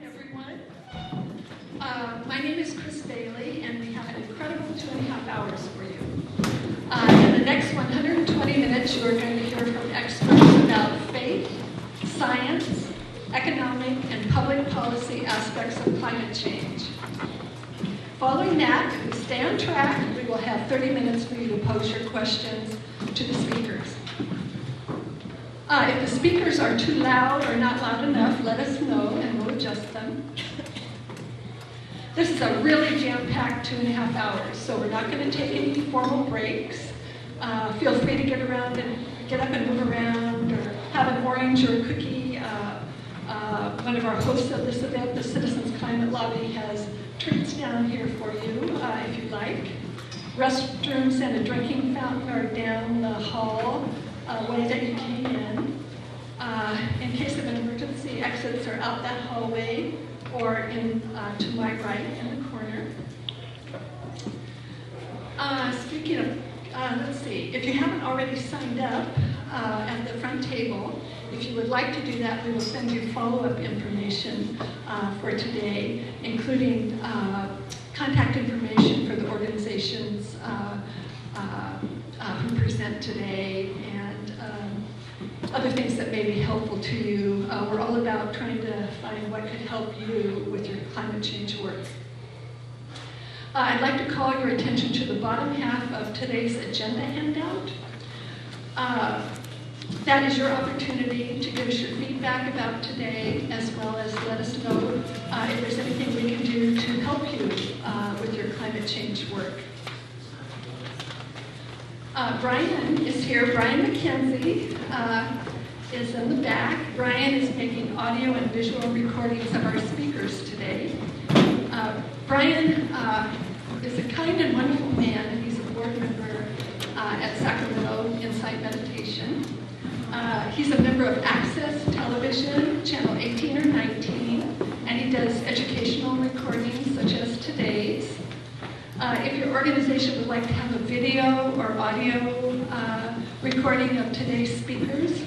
Welcome, everyone. My name is Chris Bailey, and we have an incredible 2.5 hours for you. In the next 120 minutes, you are going to hear from experts about faith, science, economic, and public policy aspects of climate change. Following that, if we stay on track, we will have 30 minutes for you to pose your questions to the speakers. If the speakers are too loud or not loud enough, let us know and we'll adjust them. This is a really jam-packed 2.5 hours, so we're not going to take any formal breaks. Feel free to get up and move around or have an orange or a cookie. One of our hosts of this event, the Citizens Climate Lobby, has treats down here for you if you'd like. Restrooms and a drinking fountain are down the hall way that you came in. In case of an emergency, exits are out that hallway or in to my right in the corner. Speaking of, let's see, if you haven't already signed up at the front table, if you would like to do that, we will send you follow-up information for today, including contact information for the organizations who present today and other things that may be helpful to you. We're all about trying to find what could help you with your climate change work. I'd like to call your attention to the bottom half of today's agenda handout. That is your opportunity to give us your feedback about today, as well as let us know if there's anything we can do to help you with your climate change work. Brian is here. Brian McKenzie is in the back. Brian is making audio and visual recordings of our speakers today. Brian is a kind and wonderful man. He's a board member at Sacramento Insight Meditation. He's a member of Access Television, channel 18 or 19, and he does educational recordings such as today's. If your organization would like to have a video or audio recording of today's speakers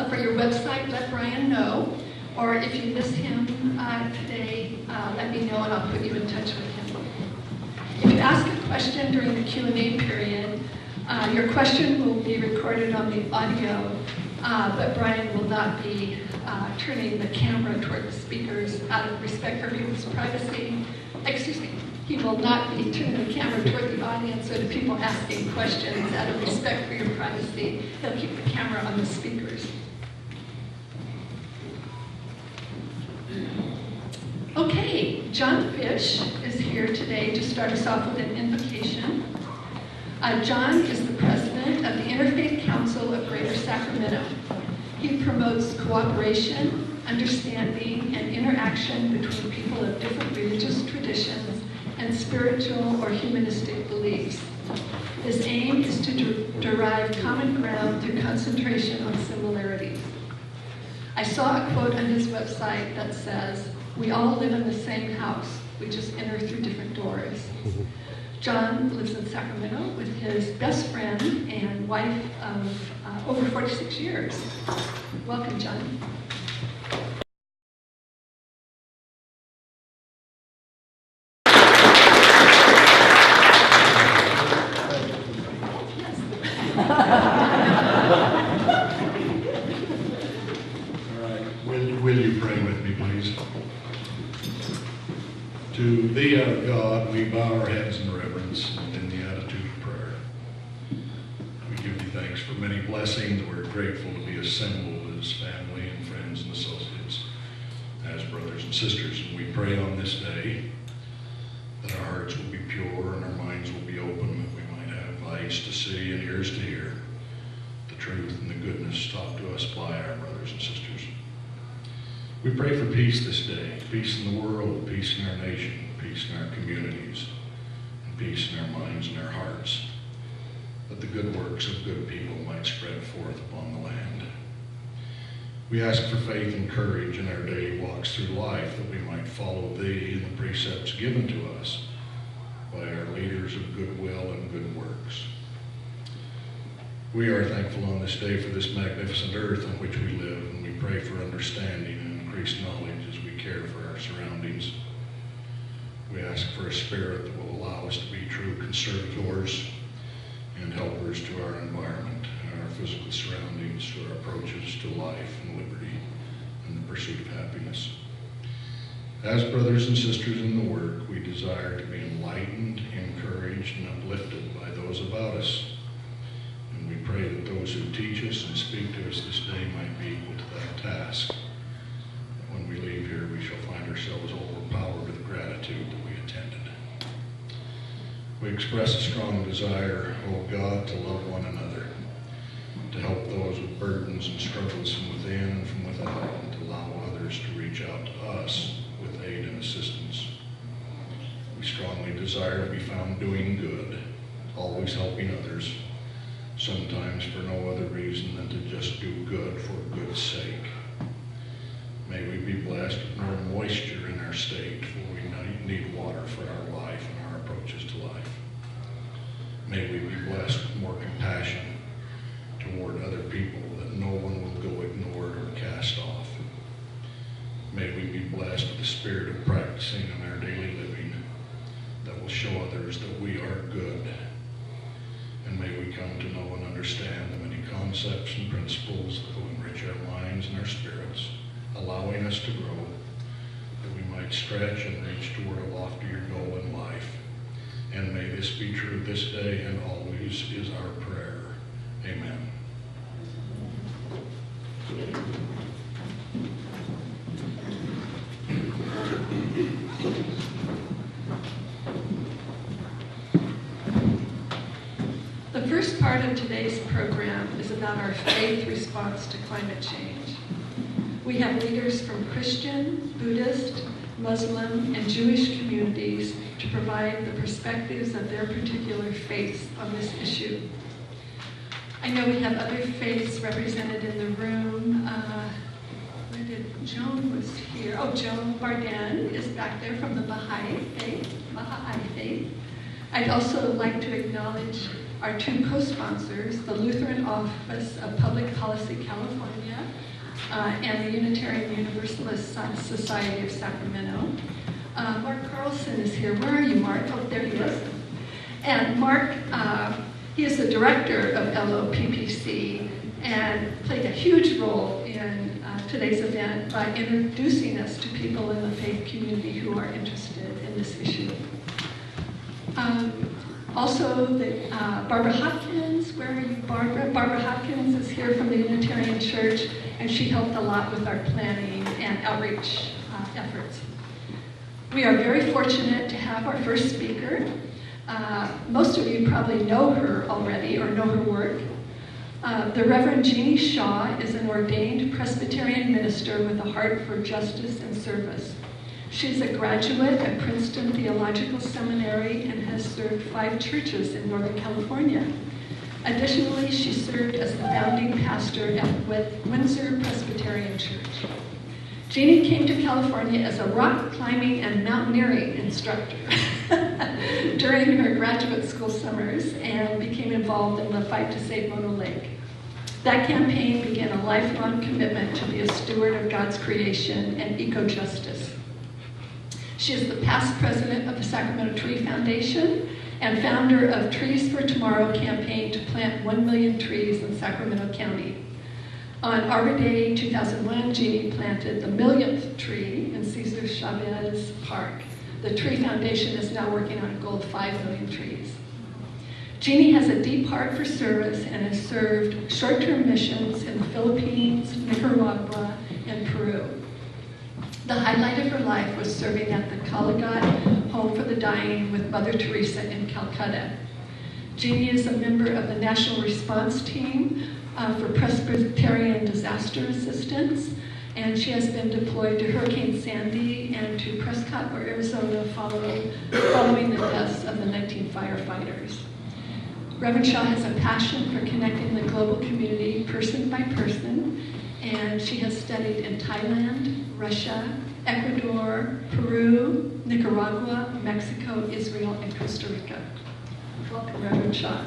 for your website, let Brian know. Or if you miss him today, let me know and I'll put you in touch with him. If you ask a question during the Q&A period, your question will be recorded on the audio, but Brian will not be turning the camera toward the speakers out of respect for people's privacy. Excuse me. He will not be turning the camera toward the audience or the people asking questions out of respect for your privacy. He'll keep the camera on the speakers. Okay, John Fish is here today to start us off with an invocation. John is the president of the Interfaith Council of Greater Sacramento. He promotes cooperation, understanding, and interaction between people of different religious traditions and spiritual or humanistic beliefs. His aim is to derive common ground through concentration on similarities. I saw a quote on his website that says, "We all live in the same house, we just enter through different doors." John lives in Sacramento with his best friend and wife of over 46 years. Welcome, John. Will you pray with me, please? To thee, our God, we bow our heads in reverence and in the attitude of prayer. We give thee thanks for many blessings. We're grateful to be assembled as family and friends and associates, as brothers and sisters. And we pray on this day that our hearts will be pure and our minds will be open, that we might have eyes to see and ears to hear the truth and the goodness taught to us by our brothers and sisters. We pray for peace this day, peace in the world, peace in our nation, peace in our communities, and peace in our minds and our hearts, that the good works of good people might spread forth upon the land. We ask for faith and courage in our daily walks through life, that we might follow thee and the precepts given to us by our leaders of goodwill and good works. We are thankful on this day for this magnificent earth on which we live, and we pray for understanding and increased knowledge as we care for our surroundings. We ask for a spirit that will allow us to be true conservators and helpers to our environment, our physical surroundings, to our approaches to life and liberty and the pursuit of happiness. As brothers and sisters in the work, we desire to be enlightened, encouraged, and uplifted by those about us. And we pray that those who teach us and speak to us this day might be equal to that task. That when we leave here, we shall find ourselves overpowered with gratitude that we attended. We express a strong desire, O God, to love one another, to help those with burdens and struggles from within and from without, and to allow others to reach out to us with aid and assistance. We strongly desire to be found doing good, always helping others, sometimes for no other reason than to just do good for good's sake. May we be blessed with more moisture in our state, for we need water for our life and our approaches to life. May we be blessed with more compassion toward other people, that no one will go ignored or cast off. May we be blessed with the spirit of practicing in our daily living that will show others that we are good. And may we come to know and understand the many concepts and principles that will enrich our minds and our spirits, allowing us to grow, that we might stretch and reach toward a loftier goal in life. And may this be true this day and always is our prayer. Amen. The first part of today's program is about our faith response to climate change. We have leaders from Christian, Buddhist, Muslim, and Jewish communities to provide the perspectives of their particular faiths on this issue. I know we have other faiths represented in the room. Where did Joan was here? Oh, Joan Barden is back there from the Baha'i faith. I'd also like to acknowledge our two co-sponsors, the Lutheran Office of Public Policy California and the Unitarian Universalist Society of Sacramento. Mark Carlson is here. Where are you, Mark? Oh, there he is. And Mark, he is the director of LOPPC and played a huge role in today's event by introducing us to people in the faith community who are interested in this issue. Also, Barbara Hopkins, where are you, Barbara? Barbara Hopkins is here from the Unitarian Church, and she helped a lot with our planning and outreach efforts. We are very fortunate to have our first speaker. Most of you probably know her already or know her work. The Reverend Jeannie Shaw is an ordained Presbyterian minister with a heart for justice and service. She's a graduate at Princeton Theological Seminary and has served 5 churches in Northern California. Additionally, she served as the founding pastor at Windsor Presbyterian Church. Jeannie came to California as a rock climbing and mountaineering instructor during her graduate school summers and became involved in the fight to save Mono Lake. That campaign began a lifelong commitment to be a steward of God's creation and eco-justice. She is the past president of the Sacramento Tree Foundation and founder of Trees for Tomorrow campaign to plant 1 million trees in Sacramento County. On Arbor Day 2001, Jeannie planted the 1,000th tree in Cesar Chavez Park. The Tree Foundation is now working on a goal of 5 million trees. Jeannie has a deep heart for service and has served short-term missions in the Philippines, Nicaragua, and Peru. The highlight of her life was serving at the Kalagat Home for the Dying with Mother Teresa in Calcutta. Jeannie is a member of the National Response Team for Presbyterian Disaster Assistance, and she has been deployed to Hurricane Sandy and to Prescott, Arizona, following the deaths of the 19 firefighters. Reverend Shaw has a passion for connecting the global community person by person, and she has studied in Thailand, Russia, Ecuador, Peru, Nicaragua, Mexico, Israel, and Costa Rica. Welcome, Reverend Shaw.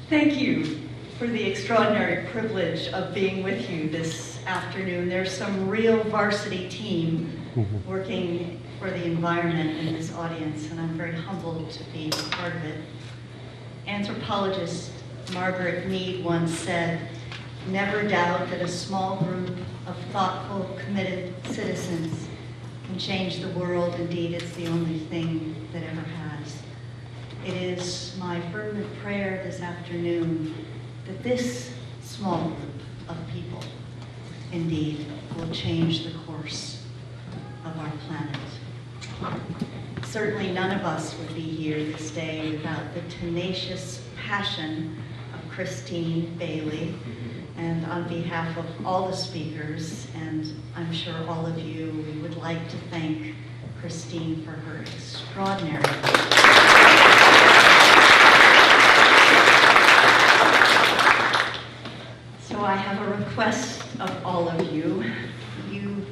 Thank you for the extraordinary privilege of being with you this afternoon. There's some real varsity team working for the environment in this audience, and I'm very humbled to be part of it. Anthropologist Margaret Mead once said, "Never doubt that a small group of thoughtful, committed citizens can change the world. Indeed, it's the only thing that ever has." It is my fervent prayer this afternoon that this small group of people, indeed, will change the course of our planet. Certainly none of us would be here this day without the tenacious passion of Christine Bailey. And on behalf of all the speakers, and I'm sure all of you, we would like to thank Christine for her extraordinary work. So I have a request of all of you. You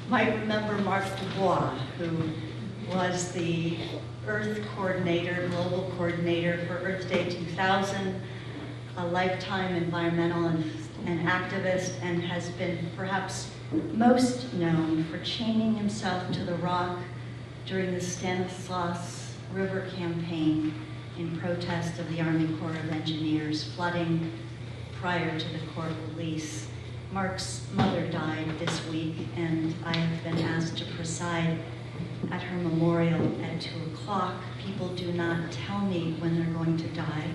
might remember Marc Dubois, who was the Earth coordinator, global coordinator for Earth Day 2000, a lifetime environmental and activist, and has been perhaps most known for chaining himself to the rock during the Stanislaus River campaign in protest of the Army Corps of Engineers flooding prior to the Corps release. Mark's mother died this week, and I have been asked to preside at her memorial at 2 o'clock. People do not tell me when they're going to die,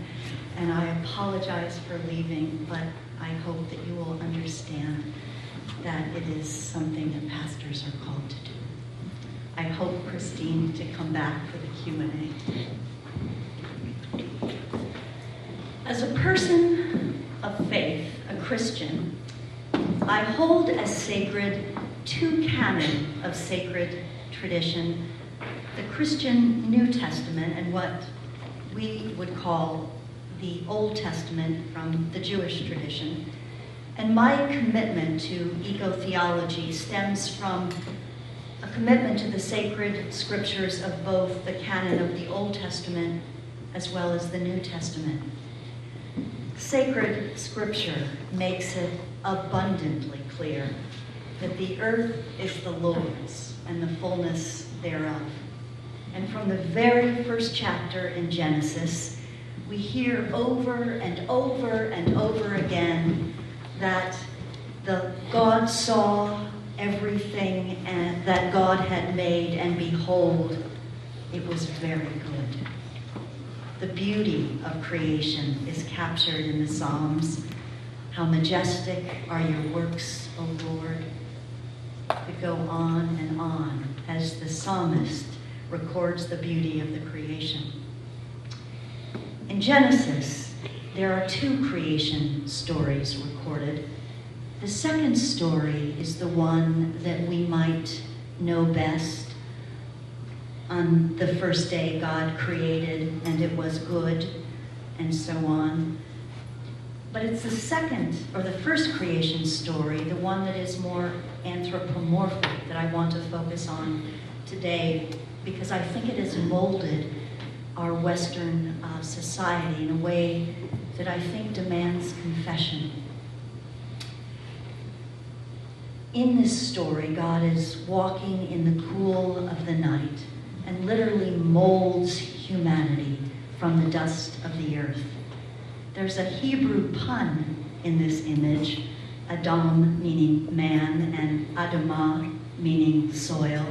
and I apologize for leaving, but I hope that you will understand that it is something that pastors are called to do. I hope, Christine, to come back for the Q&A. As a person of faith, a Christian, I hold as sacred 2 canons of sacred tradition, the Christian New Testament and what we would call the Old Testament from the Jewish tradition. And my commitment to eco-theology stems from a commitment to the sacred scriptures of both the canon of the Old Testament as well as the New Testament. Sacred scripture makes it abundantly clear that the earth is the Lord's and the fullness thereof. And from the very first chapter in Genesis, we hear over and over and over again that God saw everything and that God had made, and behold, it was very good. The beauty of creation is captured in the Psalms. How majestic are your works, O Lord. We go on and on as the psalmist records the beauty of the creation. In Genesis, there are 2 creation stories recorded. The second story is the one that we might know best. On the first day, God created, and it was good, and so on. But it's the second, or the first creation story, the one that is more anthropomorphic, that I want to focus on today, because I think it has molded our Western society in a way that I think demands confession. In this story, God is walking in the cool of the night and literally molds humanity from the dust of the earth. There's a Hebrew pun in this image, Adam meaning man and Adamah meaning soil.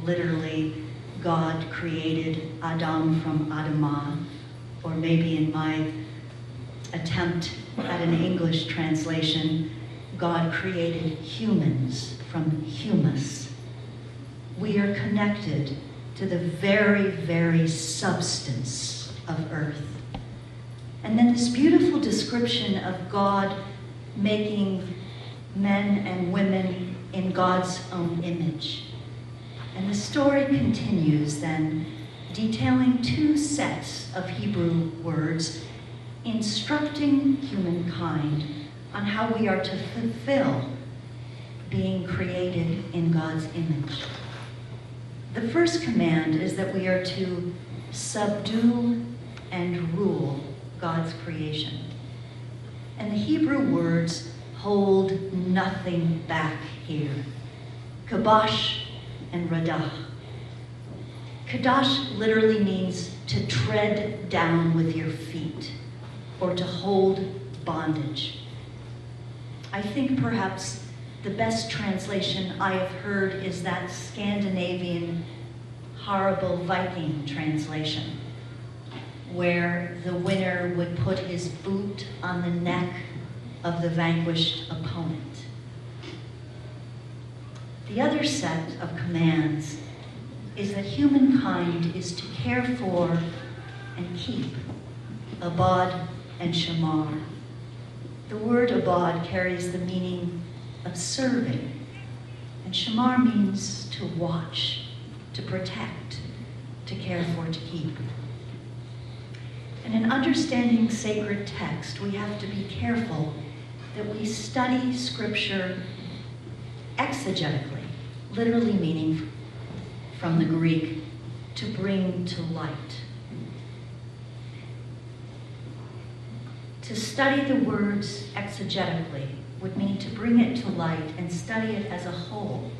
Literally, God created Adam from Adamah, or maybe in my attempt at an English translation, God created humans from humus. We are connected to the very, very substance of earth. And then this beautiful description of God making men and women in God's own image. And the story continues then, detailing 2 sets of Hebrew words, instructing humankind on how we are to fulfill being created in God's image. The first command is that we are to subdue and rule God's creation. And the Hebrew words hold nothing back here. Kabosh and radah. Kadash literally means to tread down with your feet or to hold bondage. I think perhaps the best translation I have heard is that Scandinavian horrible Viking translation, where the winner would put his boot on the neck of the vanquished opponent. The other set of commands is that humankind is to care for and keep abad and shamar. The word abad carries the meaning of serving, and shamar means to watch, to protect, to care for, to keep. And in understanding sacred text, we have to be careful that we study Scripture exegetically, literally meaning from the Greek, to bring to light. To study the words exegetically would mean to bring it to light and study it as a whole,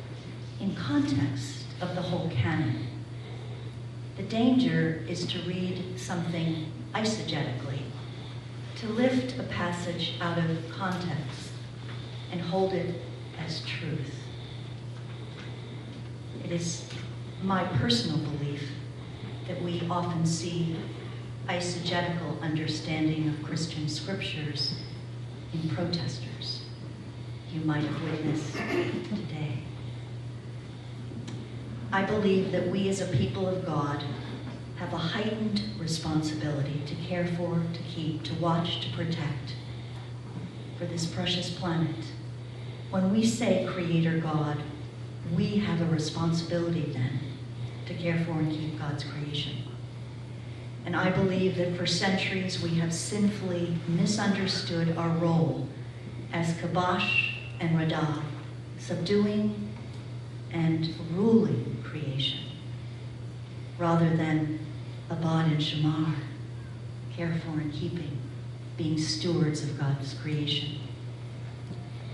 in context of the whole canon. The danger is to read something eisegetically, to lift a passage out of context and hold it as truth. It is my personal belief that we often see eisegetical understanding of Christian scriptures in protesters. You might have witnessed today. I believe that we as a people of God have a heightened responsibility to care for, to keep, to watch, to protect for this precious planet. When we say Creator God, we have a responsibility then to care for and keep God's creation. And I believe that for centuries we have sinfully misunderstood our role as Kabosh and Radah, subduing and ruling creation, rather than Abad and Shamar, care for and keeping, being stewards of God's creation.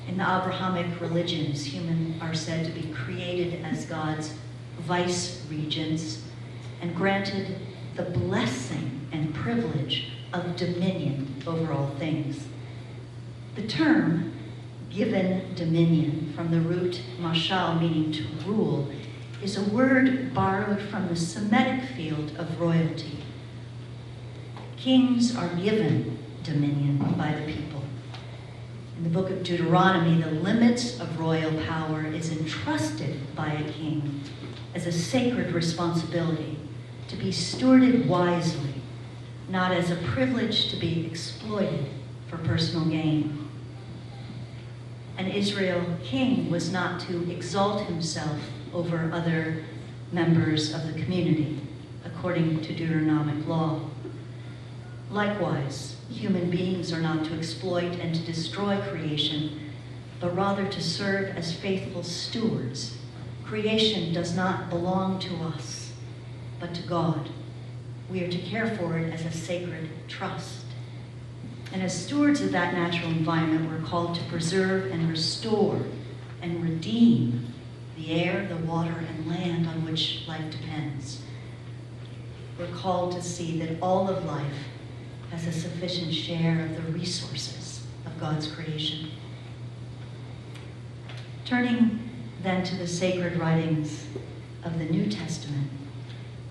In the Abrahamic religions, humans are said to be created as God's vice-regents and granted the blessing and privilege of dominion over all things. The term given dominion, from the root mashal, meaning to rule, is a word borrowed from the Semitic field of royalty. Kings are given dominion by the people. In the book of Deuteronomy, the limits of royal power is entrusted by a king as a sacred responsibility to be stewarded wisely, not as a privilege to be exploited for personal gain. An Israel king was not to exalt himself over other members of the community, according to Deuteronomic law. Likewise, human beings are not to exploit and to destroy creation, but rather to serve as faithful stewards. Creation does not belong to us, but to God. We are to care for it as a sacred trust. And as stewards of that natural environment, we're called to preserve and restore and redeem the air, the water, and land on which life depends. We're called to see that all of life has a sufficient share of the resources of God's creation. Turning then to the sacred writings of the New Testament,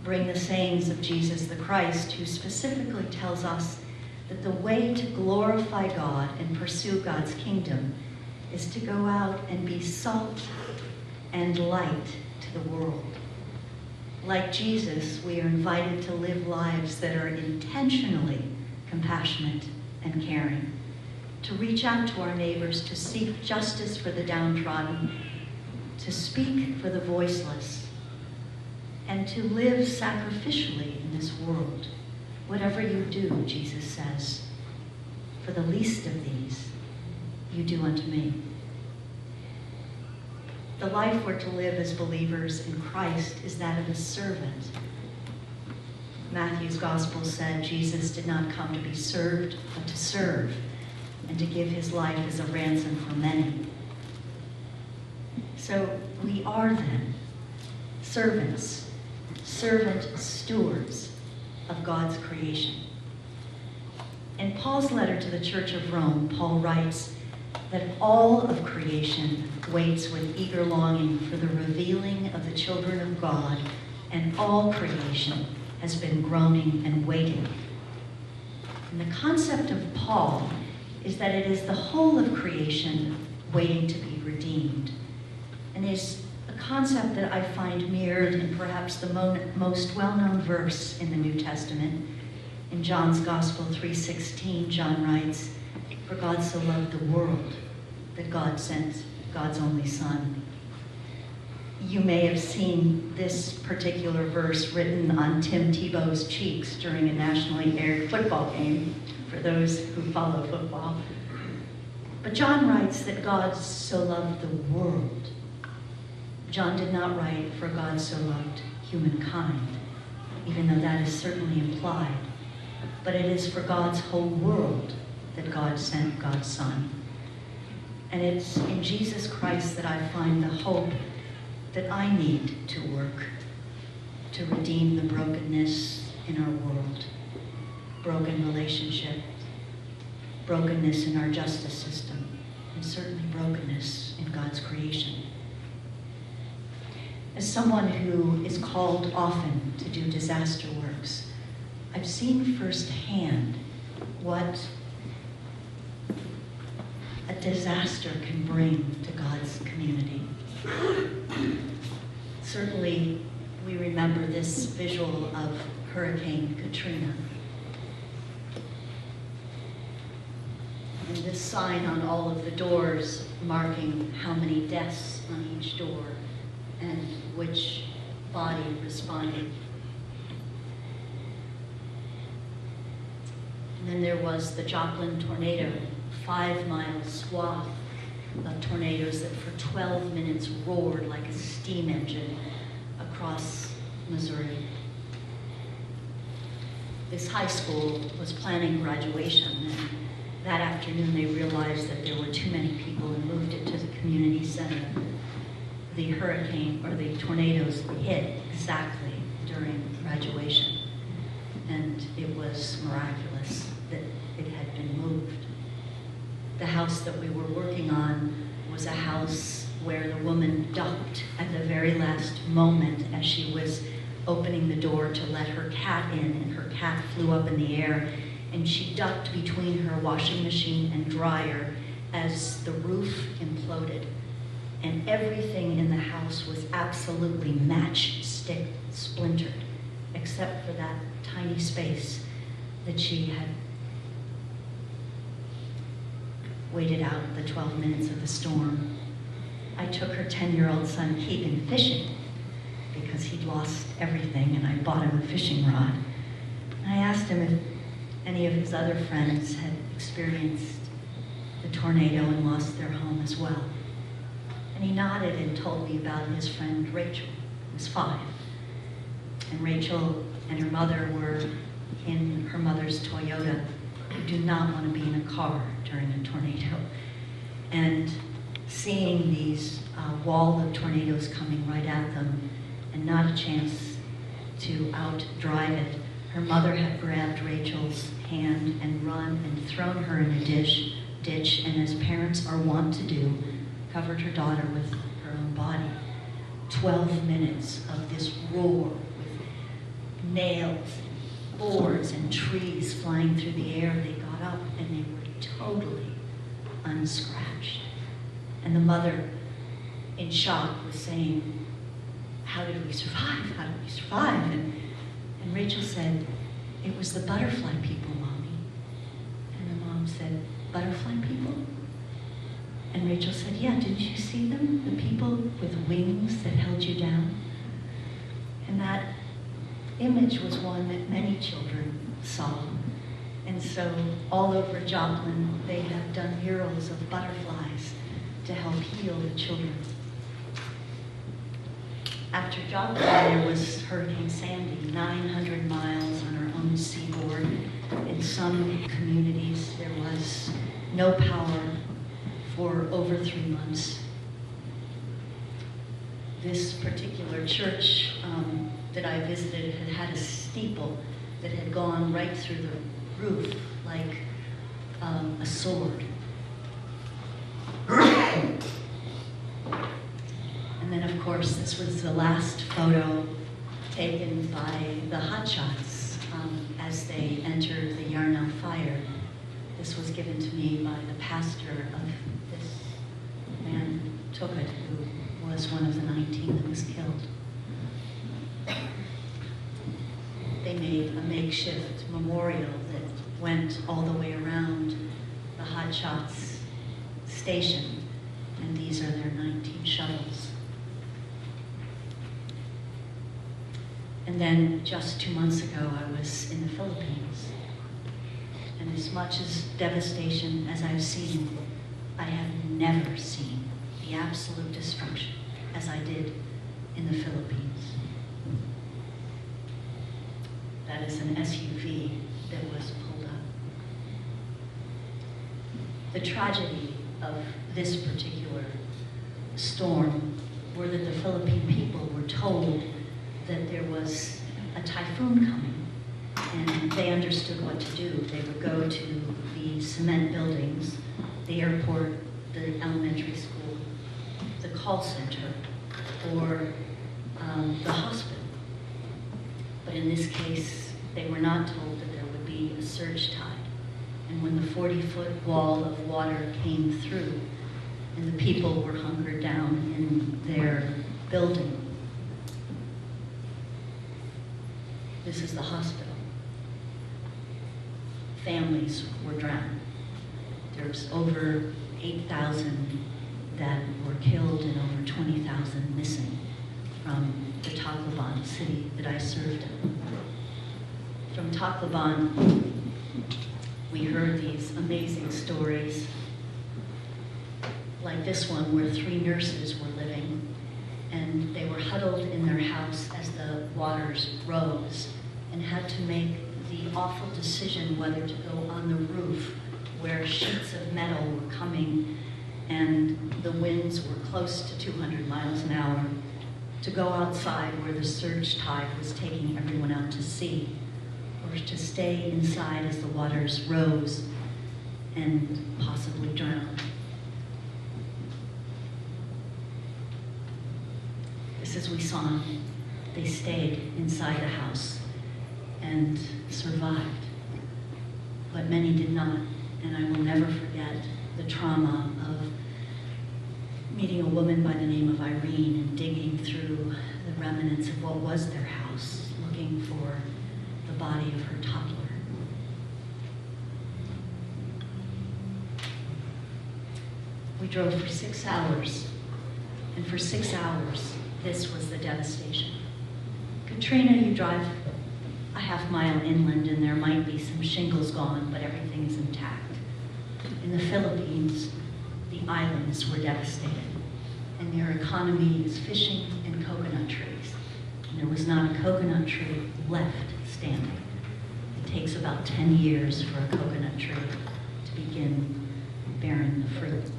bring the sayings of Jesus the Christ, who specifically tells us that the way to glorify God and pursue God's kingdom is to go out and be salt and light to the world. Like Jesus, we are invited to live lives that are intentionally compassionate and caring, to reach out to our neighbors, to seek justice for the downtrodden, to speak for the voiceless, and to live sacrificially in this world. Whatever you do, Jesus says, for the least of these, you do unto me. The life we're to live as believers in Christ is that of a servant. Matthew's gospel said Jesus did not come to be served, but to serve. and to give his life as a ransom for many. So we are then servant stewards of God's creation. In Paul's letter to the Church of Rome, Paul writes that all of creation waits with eager longing for the revealing of the children of God, and all creation has been groaning and waiting. And the concept of Paul is that it is the whole of creation waiting to be redeemed, and is a concept that I find mirrored in perhaps the most well-known verse in the New Testament. In John's Gospel 3:16, John writes, "For God so loved the world that God sent God's only Son." You may have seen this particular verse written on Tim Tebow's cheeks during a nationally aired football game, for those who follow football. But John writes that God so loved the world. John did not write, "For God so loved humankind," even though that is certainly implied. But it is for God's whole world that God sent God's Son. And it's in Jesus Christ that I find the hope that I need to work to redeem the brokenness in our world. Broken relationships, brokenness in our justice system, and certainly brokenness in God's creation. As someone who is called often to do disaster works, I've seen firsthand what a disaster can bring to God's community. Certainly, we remember this visual of Hurricane Katrina. And this sign on all of the doors marking how many deaths on each door and which body responded. And then there was the Joplin tornado, 5-mile swath of tornadoes that for 12 minutes roared like a steam engine across Missouri. This high school was planning graduation, and that afternoon they realized that there were too many people and moved it to the community center. The hurricane, or the tornadoes, hit exactly during graduation, and it was miraculous that it had been moved. The house that we were working on was a house where the woman ducked at the very last moment as she was opening the door to let her cat in, and her cat flew up in the air, and she ducked between her washing machine and dryer as the roof imploded, and everything in the house was absolutely matchstick splintered, except for that tiny space that she had waited out the 12 minutes of the storm. I took her 10-year-old son Keegan fishing because he'd lost everything, and I bought him a fishing rod. And I asked him if any of his other friends had experienced the tornado and lost their home as well. And he nodded and told me about his friend Rachel, who was 5. And Rachel and her mother were in her mother's Toyota. You do not want to be in a car during a tornado. And seeing these wall of tornadoes coming right at them and not a chance to outdrive it, her mother had grabbed Rachel's hand and run and thrown her in a ditch, and as parents are wont to do, covered her daughter with her own body. 12 minutes of this roar with nails, boards, and trees flying through the air. They got up and they were totally unscratched. And the mother, in shock, was saying, "How did we survive? How did we survive?" And Rachel said, "It was the butterfly people, Mommy." And the mom said, "Butterfly people?" And Rachel said, "Yeah, didn't you see them? The people with wings that held you down?" And that image was one that many children saw. And so all over Joplin, they have done murals of butterflies to help heal the children. After Joplin, there was Hurricane Sandy, 900 miles on our own seaboard. In some communities, there was no power for over 3 months. This particular church that I visited had a steeple that had gone right through the roof like a sword. And then, of course, this was the last photo taken by the hotshots as they entered the Yarnell fire. This was given to me by the pastor of this man, Tokut, who was one of the 19 that was killed. They made a makeshift memorial that went all the way around the hotshots station, and these are their 19 shuttles. And then just 2 months ago, I was in the Philippines. And as much as devastation as I've seen, I have never seen the absolute destruction as I did in the Philippines. That is an SUV that was pulled up. The tragedy of this particular storm were that the Philippine people were told that there was a typhoon coming, and they understood what to do. They would go to the cement buildings, the airport, the elementary school, the call center, or the hospital. But in this case, they were not told that there would be a surge tide. And when the 40-foot wall of water came through, and the people were hunkered down in their building, this is the hospital. Families were drowned. There's over 8,000 that were killed and over 20,000 missing from the Tacloban city that I served in. From Tacloban, we heard these amazing stories, like this one where 3 nurses were living, and they were huddled in their house as the waters rose and had to make the awful decision whether to go on the roof where sheets of metal were coming and the winds were close to 200 miles an hour, to go outside where the surge tide was taking everyone out to sea, or to stay inside as the waters rose and possibly drown. This is Wisan. They stayed inside the house and survived, but many did not. And I will never forget the trauma of meeting a woman by the name of Irene and digging through the remnants of what was their house, looking for the body of her toddler. We drove for 6 hours, and for 6 hours, this was the devastation. Katrina, you drive a half-mile inland and there might be some shingles gone, but everything is intact. In the Philippines, the islands were devastated, and their economy is fishing and coconut trees. And there was not a coconut tree left standing. It takes about 10 years for a coconut tree to begin bearing the fruit.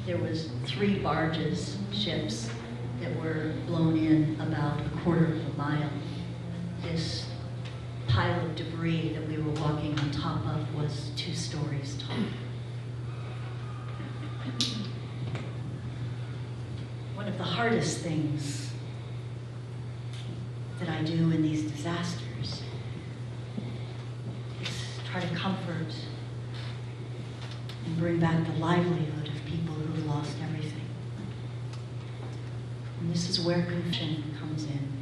There was 3 barges, ships, that were blown in about a quarter of a mile. This pile of debris that we were walking on top of was 2 stories tall. One of the hardest things that I do in these disasters is try to comfort and bring back the livelihood of people who lost everything. And this is where confession comes in.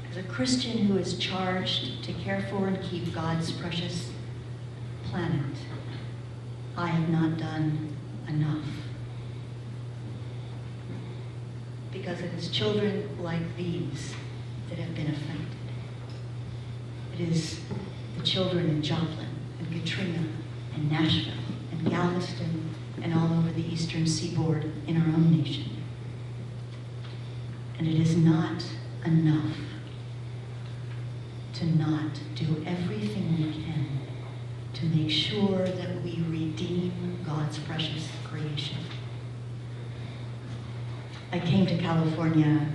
As a Christian who is charged to care for and keep God's precious planet, I have not done enough. Because it is children like these that have been affected. It is the children in Joplin and Katrina and Nashville and Galveston and all over the eastern seaboard in our own nation. And it is not enough to not do everything we can to make sure that we redeem God's precious creation. I came to California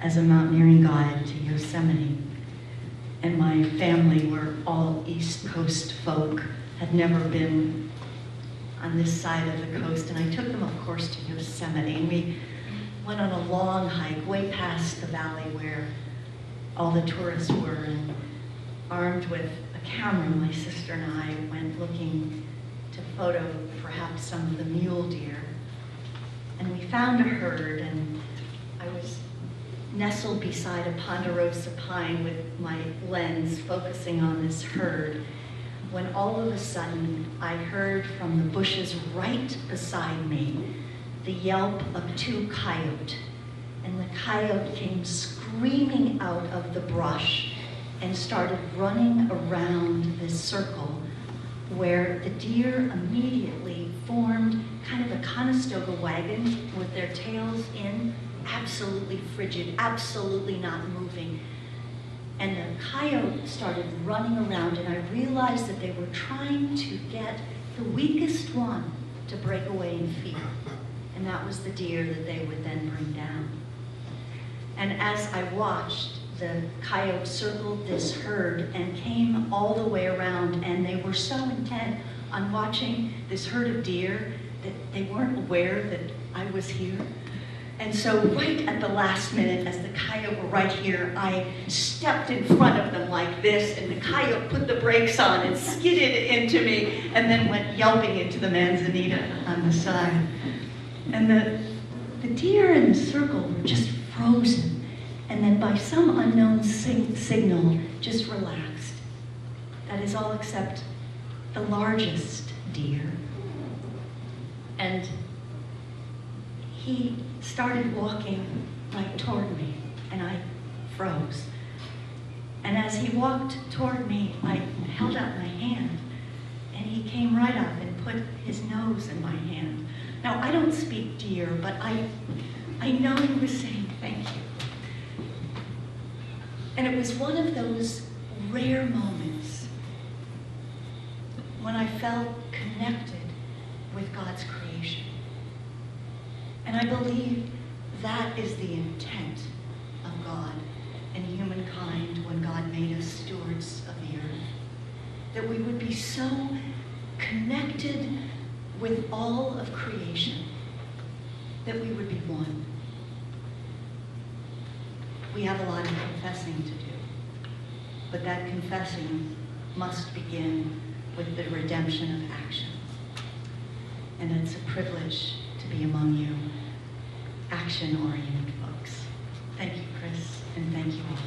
as a mountaineering guide to Yosemite, and my family were all East Coast folk, had never been on this side of the coast, and I took them, of course, to Yosemite, and we went on a long hike way past the valley where all the tourists were, and armed with a camera, my sister and I went looking to photo perhaps some of the mule deer, and we found a herd, and I was nestled beside a ponderosa pine with my lens focusing on this herd, when all of a sudden I heard from the bushes right beside me the yelp of two coyotes. And the coyote came screaming out of the brush and started running around this circle where the deer immediately formed kind of a Conestoga wagon with their tails in, absolutely frigid, absolutely not moving. And the coyote started running around, and I realized that they were trying to get the weakest one to break away and feed. And that was the deer that they would then bring down. And as I watched, the coyote circled this herd and came all the way around, and they were so intent on watching this herd of deer that they weren't aware that I was here. And so right at the last minute, as the coyote were right here, I stepped in front of them like this, and the coyote put the brakes on and skidded into me, and then went yelping into the manzanita on the side. And the deer in the circle were just frozen, and then by some unknown signal, just relaxed. That is all except the largest deer. And he started walking right toward me, and I froze. And as he walked toward me, I held out my hand, and he came right up and put his nose in my hand. Now, I don't speak deer, but I know he was saying thank you. And it was one of those rare moments when I felt connected with God's creation. And I believe that is the intent of God and humankind when God made us stewards of the earth. That we would be so connected with all of creation that we would be one. We have a lot of confessing to do, but that confessing must begin with the redemption of action. And it's a privilege to be among you, action-oriented folks. Thank you, Chris, and thank you all.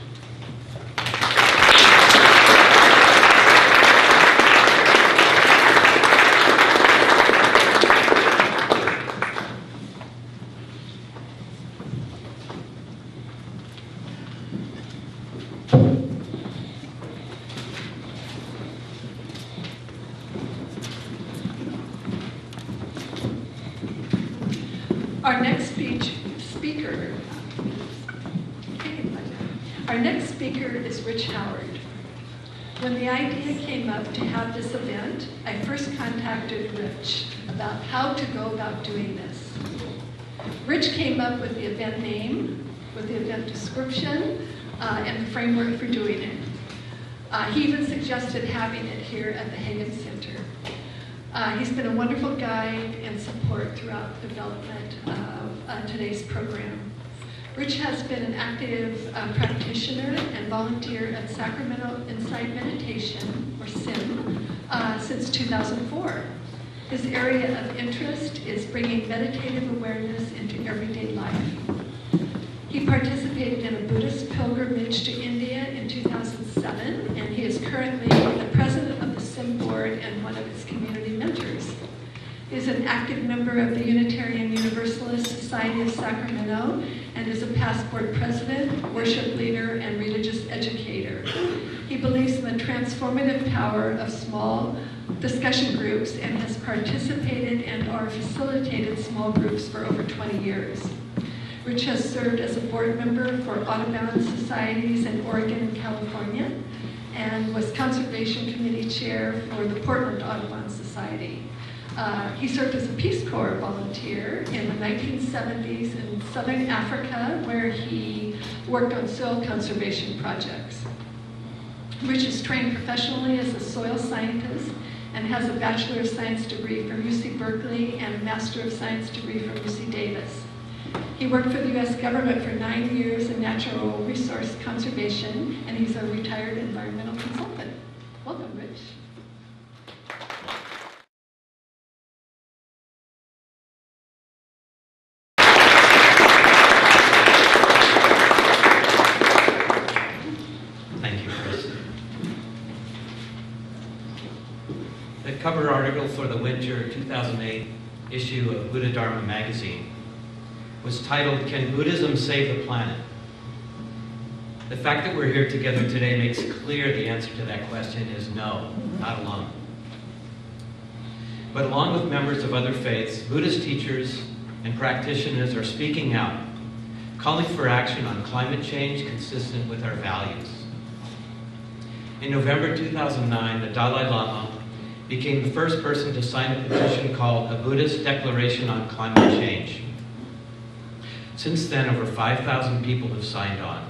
Our next speaker is Rich Howard. When the idea came up to have this event, I first contacted Rich about how to go about doing this. Rich came up with the event name, with the event description, and the framework for doing it. He even suggested having it here at the Hagen Center. He's been a wonderful guide and support throughout the development of today's program. Rich has been an active practitioner and volunteer at Sacramento Insight Meditation, or SIM, since 2004. His area of interest is bringing meditative awareness into everyday life. He participated in a Buddhist pilgrimage to India in 2007, and he is currently the president of the SIM board and one of its community mentors. He is an active member of the Unitarian Universalist Society of Sacramento and is a past board president, worship leader, and religious educator. He believes in the transformative power of small discussion groups and has participated and or facilitated small groups for over 20 years. Rich has served as a board member for Audubon societies in Oregon and California, and was Conservation Committee Chair for the Portland Audubon Society. He served as a Peace Corps volunteer in the 1970s in Southern Africa, where he worked on soil conservation projects. Rich is trained professionally as a soil scientist and has a Bachelor of Science degree from UC Berkeley and a Master of Science degree from UC Davis. He worked for the U.S. government for 9 years in natural resource conservation, and he's a retired environmental consultant. Welcome, Rich. Thank you, Chris. The cover article for the winter 2008 issue of Buddha Dharma magazine was titled, "Can Buddhism Save the Planet?" The fact that we're here together today makes clear the answer to that question is no, not alone. But along with members of other faiths, Buddhist teachers and practitioners are speaking out, calling for action on climate change consistent with our values. In November 2009, the Dalai Lama became the first person to sign a petition called A Buddhist Declaration on Climate Change. Since then, over 5,000 people have signed on.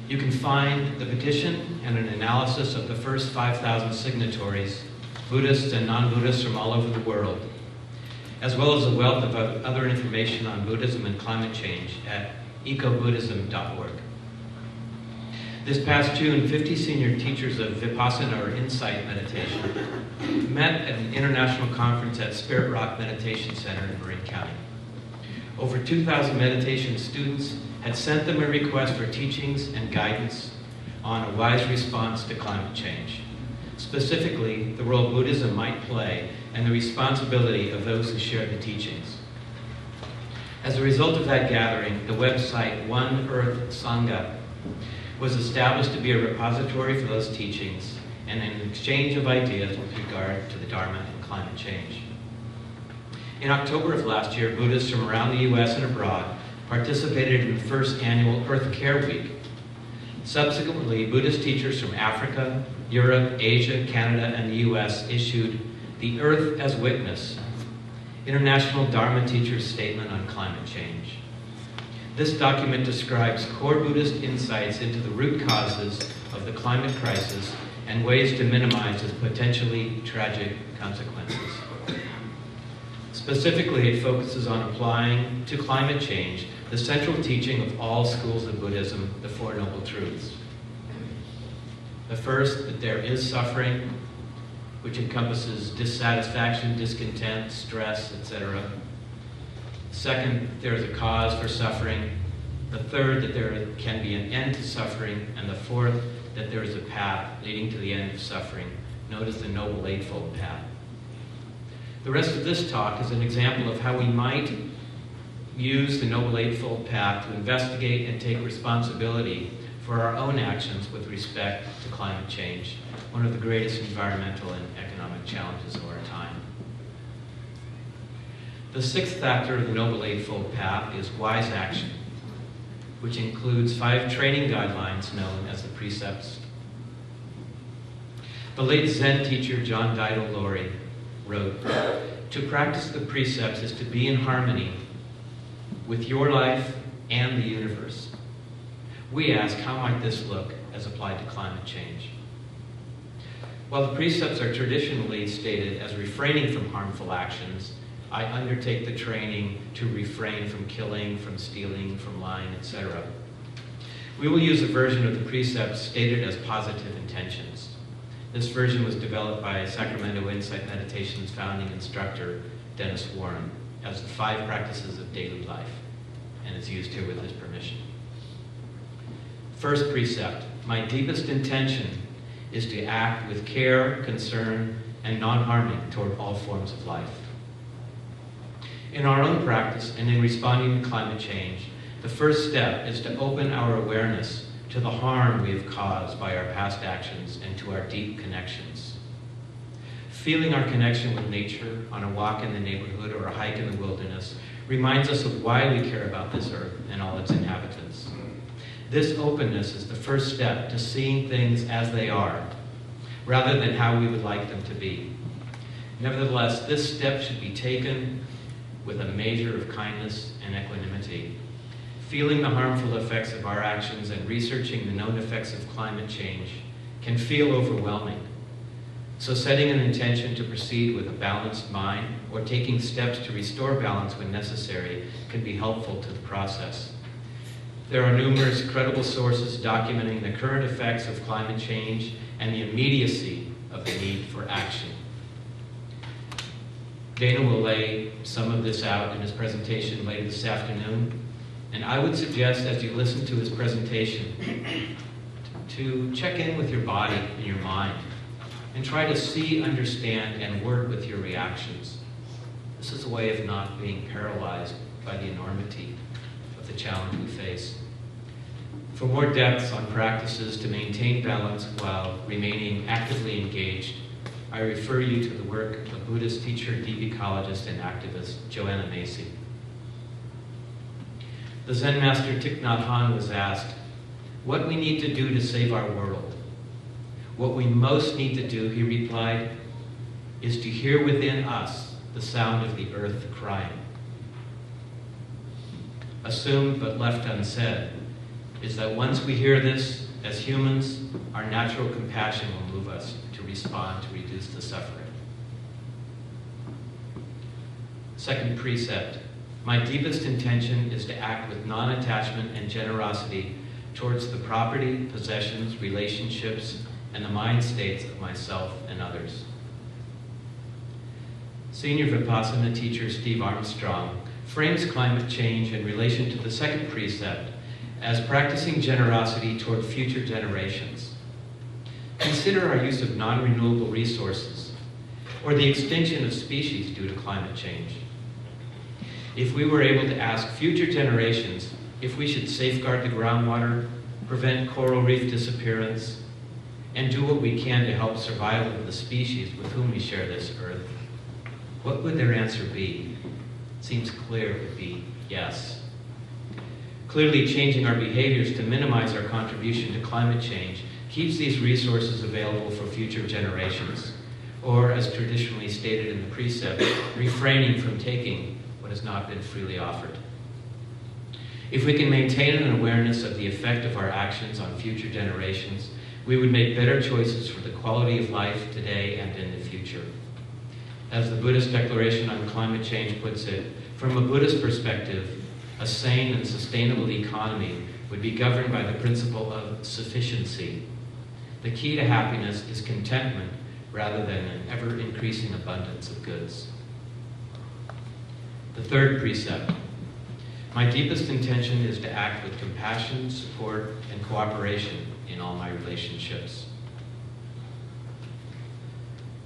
You can find the petition and an analysis of the first 5,000 signatories, Buddhists and non-Buddhists from all over the world, as well as a wealth of other information on Buddhism and climate change at ecobuddhism.org. This past June, 50 senior teachers of Vipassana or Insight meditation met at an international conference at Spirit Rock Meditation Center in Marin County. Over 2,000 meditation students had sent them a request for teachings and guidance on a wise response to climate change, specifically the role Buddhism might play and the responsibility of those who share the teachings. As a result of that gathering, the website One Earth Sangha was established to be a repository for those teachings and an exchange of ideas with regard to the Dharma and climate change. In October of last year, Buddhists from around the U.S. and abroad participated in the first annual Earth Care Week. Subsequently, Buddhist teachers from Africa, Europe, Asia, Canada, and the U.S. issued the Earth as Witness, International Dharma Teachers' Statement on Climate Change. This document describes core Buddhist insights into the root causes of the climate crisis and ways to minimize its potentially tragic consequences. Specifically, it focuses on applying to climate change the central teaching of all schools of Buddhism, the Four Noble Truths. The first, that there is suffering, which encompasses dissatisfaction, discontent, stress, etc. Second, there is a cause for suffering. The third, that there can be an end to suffering. And the fourth, that there is a path leading to the end of suffering, known as the Noble Eightfold Path. The rest of this talk is an example of how we might use the Noble Eightfold Path to investigate and take responsibility for our own actions with respect to climate change, one of the greatest environmental and economic challenges of our time. The sixth factor of the Noble Eightfold Path is wise action, which includes 5 training guidelines known as the precepts. The late Zen teacher John Daido Loori wrote, "To practice the precepts is to be in harmony with your life and the universe." We ask, how might this look as applied to climate change? While the precepts are traditionally stated as refraining from harmful actions, I undertake the training to refrain from killing, from stealing, from lying, etc. We will use a version of the precepts stated as positive intentions. This version was developed by Sacramento Insight Meditation's founding instructor, Dennis Warren, as the 5 practices of daily life, and is used here with his permission. First precept, my deepest intention is to act with care, concern, and non-harming toward all forms of life. In our own practice and in responding to climate change, the first step is to open our awareness to the harm we have caused by our past actions and to our deep connections. Feeling our connection with nature on a walk in the neighborhood or a hike in the wilderness reminds us of why we care about this earth and all its inhabitants. This openness is the first step to seeing things as they are, rather than how we would like them to be. Nevertheless, this step should be taken with a measure of kindness and equanimity. Feeling the harmful effects of our actions and researching the known effects of climate change can feel overwhelming. So setting an intention to proceed with a balanced mind or taking steps to restore balance when necessary can be helpful to the process. There are numerous credible sources documenting the current effects of climate change and the immediacy of the need for action. Dana will lay some of this out in his presentation later this afternoon, and I would suggest as you listen to his presentation to check in with your body and your mind and try to see, understand, and work with your reactions. This is a way of not being paralyzed by the enormity of the challenge we face. For more depths on practices to maintain balance while remaining actively engaged, I refer you to the work of Buddhist teacher, deep ecologist, and activist Joanna Macy. The Zen master Thich Nhat Hanh was asked what we need to do to save our world. What we most need to do, he replied, is to hear within us the sound of the earth crying. Assumed but left unsaid is that once we hear this, as humans, our natural compassion will move us to respond to reduce the suffering. Second precept, my deepest intention is to act with non-attachment and generosity towards the property, possessions, relationships, and the mind states of myself and others. Senior Vipassana teacher Steve Armstrong frames climate change in relation to the second precept as practicing generosity toward future generations. Consider our use of non-renewable resources or the extinction of species due to climate change. If we were able to ask future generations if we should safeguard the groundwater, prevent coral reef disappearance, and do what we can to help survival of the species with whom we share this earth, what would their answer be? It seems clear it would be yes. Clearly, changing our behaviors to minimize our contribution to climate change keeps these resources available for future generations, or as traditionally stated in the precept, refraining from taking what has not been freely offered. If we can maintain an awareness of the effect of our actions on future generations, we would make better choices for the quality of life today and in the future. As the Buddhist Declaration on Climate Change puts it, from a Buddhist perspective, a sane and sustainable economy would be governed by the principle of sufficiency. The key to happiness is contentment rather than an ever-increasing abundance of goods. The third precept, my deepest intention is to act with compassion, support, and cooperation in all my relationships.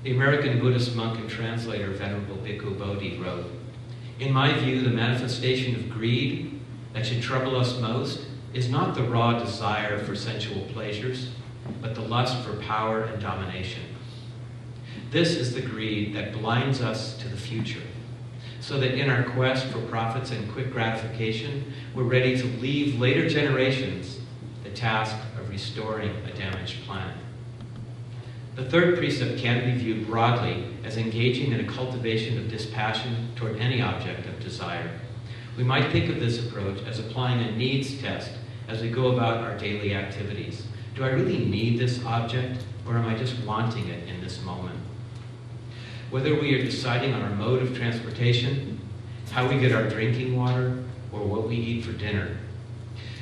The American Buddhist monk and translator Venerable Bhikkhu Bodhi wrote, in my view, the manifestation of greed that should trouble us most is not the raw desire for sensual pleasures, but the lust for power and domination. This is the greed that blinds us to the future, so that in our quest for profits and quick gratification, we're ready to leave later generations the task of restoring a damaged planet. The third precept can be viewed broadly as engaging in a cultivation of dispassion toward any object of desire. We might think of this approach as applying a needs test as we go about our daily activities. Do I really need this object, or am I just wanting it in this moment? Whether we are deciding on our mode of transportation, how we get our drinking water, or what we eat for dinner,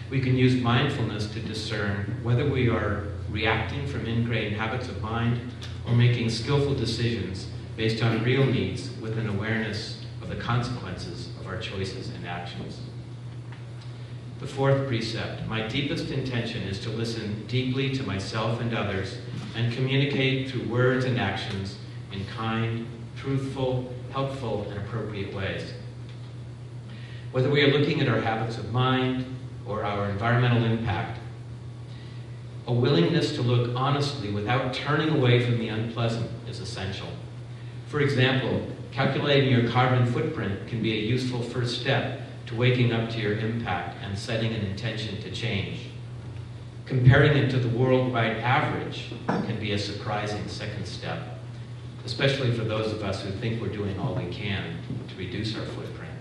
we can use mindfulness to discern whether we are reacting from ingrained habits of mind or making skillful decisions based on real needs with an awareness of the consequences of our choices and actions. The fourth precept, my deepest intention is to listen deeply to myself and others and communicate through words and actions in kind, truthful, helpful, and appropriate ways. Whether we are looking at our habits of mind or our environmental impact, a willingness to look honestly without turning away from the unpleasant is essential. For example, Calculating your carbon footprint can be a useful first step to waking up to your impact and setting an intention to change. Comparing it to the worldwide average can be a surprising second step, especially for those of us who think we're doing all we can to reduce our footprint.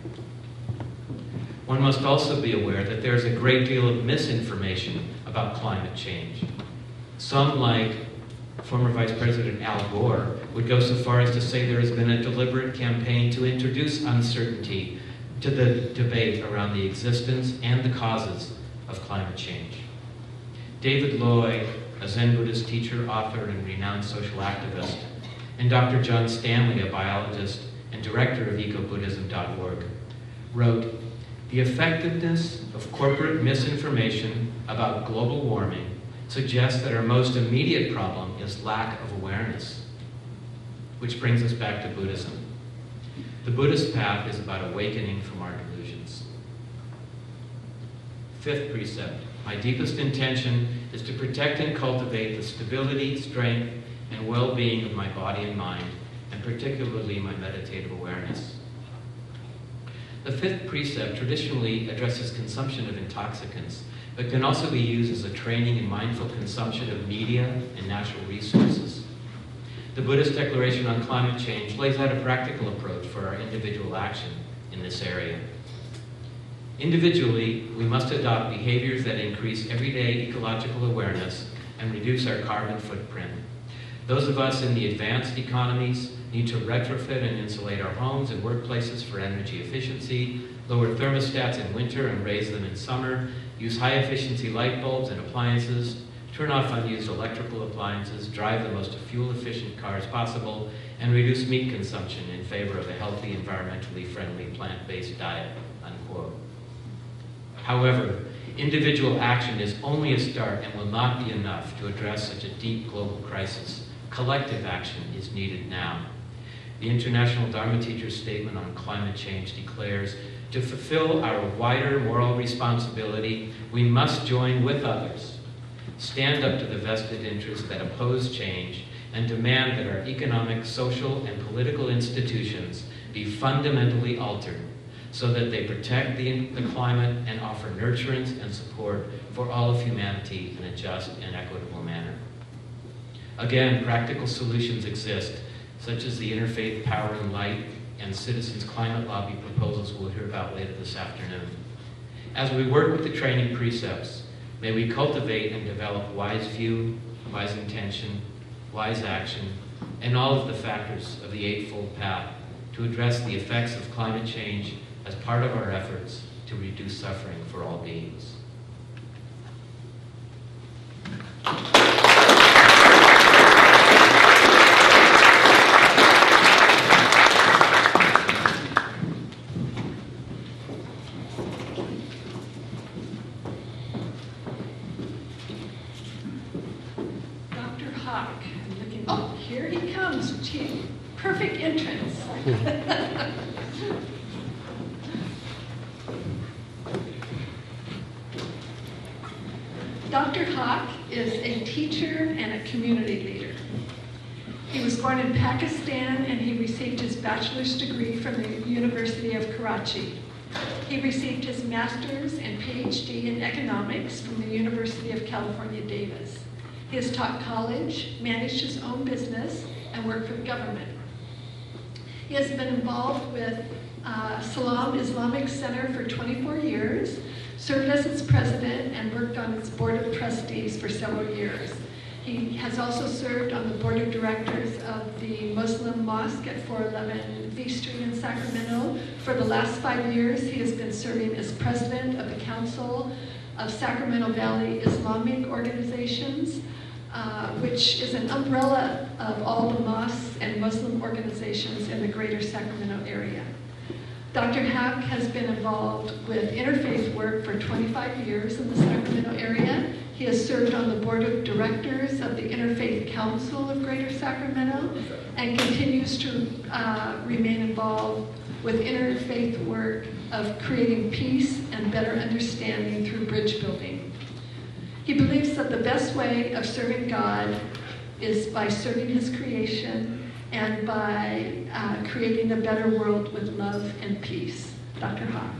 One must also be aware that there's a great deal of misinformation about climate change. Some, like former Vice President Al Gore, would go so far as to say there has been a deliberate campaign to introduce uncertainty to the debate around the existence and the causes of climate change. David Loy, a Zen Buddhist teacher, author, and renowned social activist, and Dr. John Stanley, a biologist and director of ecobuddhism.org, wrote, "The effectiveness of corporate misinformation about global warming suggests that our most immediate problem is lack of awareness." Which brings us back to Buddhism. The Buddhist path is about awakening from our delusions. Fifth precept, my deepest intention is to protect and cultivate the stability, strength, and well-being of my body and mind, and particularly my meditative awareness. The fifth precept traditionally addresses consumption of intoxicants, but can also be used as a training in mindful consumption of media and natural resources. The Buddhist Declaration on Climate Change lays out a practical approach for our individual action in this area. Individually, we must adopt behaviors that increase everyday ecological awareness and reduce our carbon footprint. Those of us in the advanced economies need to retrofit and insulate our homes and workplaces for energy efficiency, lower thermostats in winter and raise them in summer, use high-efficiency light bulbs and appliances, turn off unused electrical appliances, drive the most fuel-efficient cars possible, and reduce meat consumption in favor of a healthy, environmentally friendly, plant-based diet, unquote. However, individual action is only a start and will not be enough to address such a deep global crisis. Collective action is needed now. The International Dharma Teachers Statement on Climate Change declares, to fulfill our wider moral responsibility, we must join with others, stand up to the vested interests that oppose change, and demand that our economic, social, and political institutions be fundamentally altered so that they protect the climate and offer nurturance and support for all of humanity in a just and equitable manner. Again, practical solutions exist, such as the Interfaith Power and Light and Citizens Climate Lobby proposals we'll hear about later this afternoon. As we work with the training precepts, may we cultivate and develop wise view, wise intention, wise action, and all of the factors of the Eightfold Path to address the effects of climate change as part of our efforts to reduce suffering for all beings. Dr. Hawk, I'm looking, oh, here he comes, Chief. Perfect entrance. Dr. Hawk is a teacher and a community leader. He was born in Pakistan and he received his bachelor's degree from the University of Karachi. He received his master's and PhD in economics from the University of California, Davis. He has taught college, managed his own business, and worked for the government. He has been involved with Salam Islamic Center for 24 years, served as its president, and worked on its board of trustees for several years. He has also served on the board of directors of the Muslim Mosque at 411 V Street in Sacramento. For the last 5 years, he has been serving as president of the Council of Sacramento Valley Islamic Organizations, which is an umbrella of all the mosques and Muslim organizations in the greater Sacramento area. Dr. Hawk has been involved with interfaith work for 25 years in the Sacramento area. He has served on the board of directors of the Interfaith Council of Greater Sacramento and continues to remain involved with interfaith work of creating peace and better understanding through bridge building. He believes that the best way of serving God is by serving his creation and by creating a better world with love and peace. Dr. Hawk.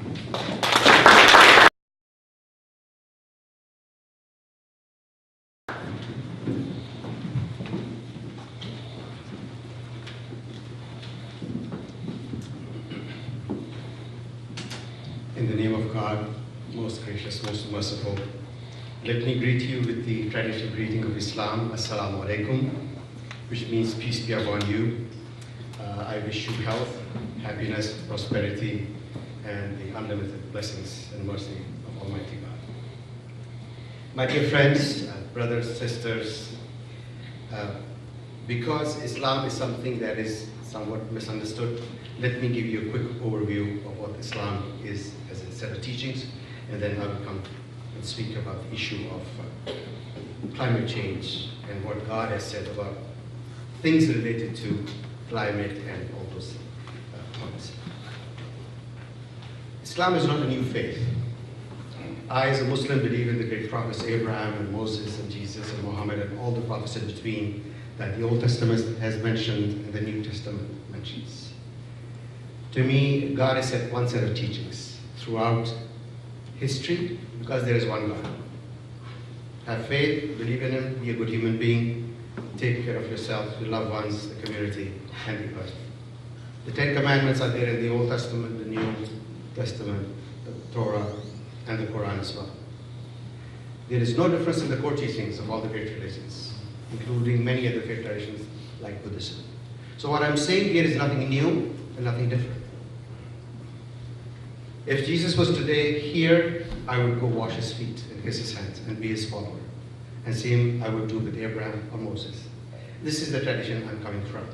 In the name of God, most gracious, most merciful, let me greet you with the traditional greeting of Islam, Assalamu alaikum, which means peace be upon you. I wish you health, happiness, prosperity, and the unlimited blessings and mercy of Almighty God. My dear friends, brothers, sisters, because Islam is something that is somewhat misunderstood, let me give you a quick overview of what Islam is as a set of teachings, and then I will come and speak about the issue of climate change and what God has said about things related to climate and all those points. Islam is not a new faith. I, as a Muslim, believe in the great prophets Abraham and Moses and Jesus and Muhammad and all the prophets in between that the Old Testament has mentioned and the New Testament mentions. To me, God has set one set of teachings throughout history because there is one God. Have faith, believe in Him, be a good human being, take care of yourself, your loved ones, the community, and the earth. The Ten Commandments are there in the Old Testament, the New Testament, the Torah, and the Quran as well. There is no difference in the core teachings of all the great religions, including many other faith traditions like Buddhism. So what I'm saying here is nothing new and nothing different. If Jesus was today here, I would go wash his feet and kiss his hands and be his follower. And same I would do with Abraham or Moses. This is the tradition I'm coming from.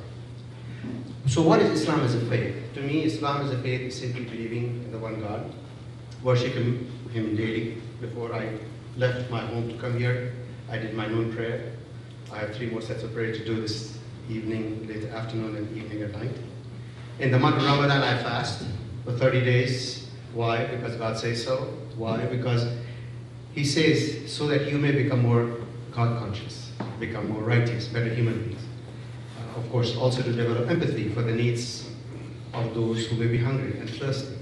So what is Islam as a faith? To me, Islam as a faith is simply believing in the one God, worshiping Him daily. Before I left my home to come here, I did my noon prayer. I have 3 more sets of prayer to do this evening, late afternoon, and evening at night. In the month of Ramadan, I fast for 30 days. Why? Because God says so. Why? Because He says so that you may become more God conscious, become more righteous, better human beings. Of course, also to develop empathy for the needs of those who may be hungry and thirsty.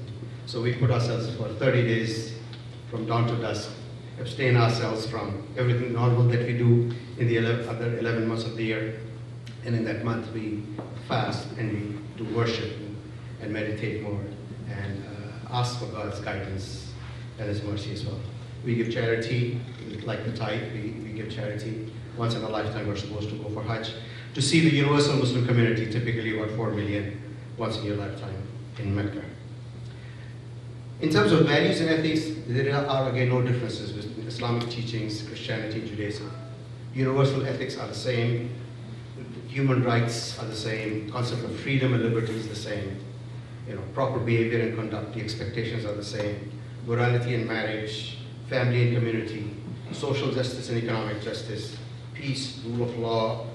So we put ourselves for 30 days from dawn to dusk, abstain ourselves from everything normal that we do in the other 11 months of the year. And in that month we fast and we do worship and meditate more and ask for God's guidance and His mercy as well. We give charity, like the tithe, we give charity. Once in a lifetime we're supposed to go for Hajj to see the universal Muslim community, typically about 4 million, once in your lifetime in Mecca. In terms of values and ethics, there are again no differences between Islamic teachings, Christianity, and Judaism. Universal ethics are the same, human rights are the same, concept of freedom and liberty is the same, proper behavior and conduct, the expectations are the same, morality and marriage, family and community, social justice and economic justice, peace, rule of law,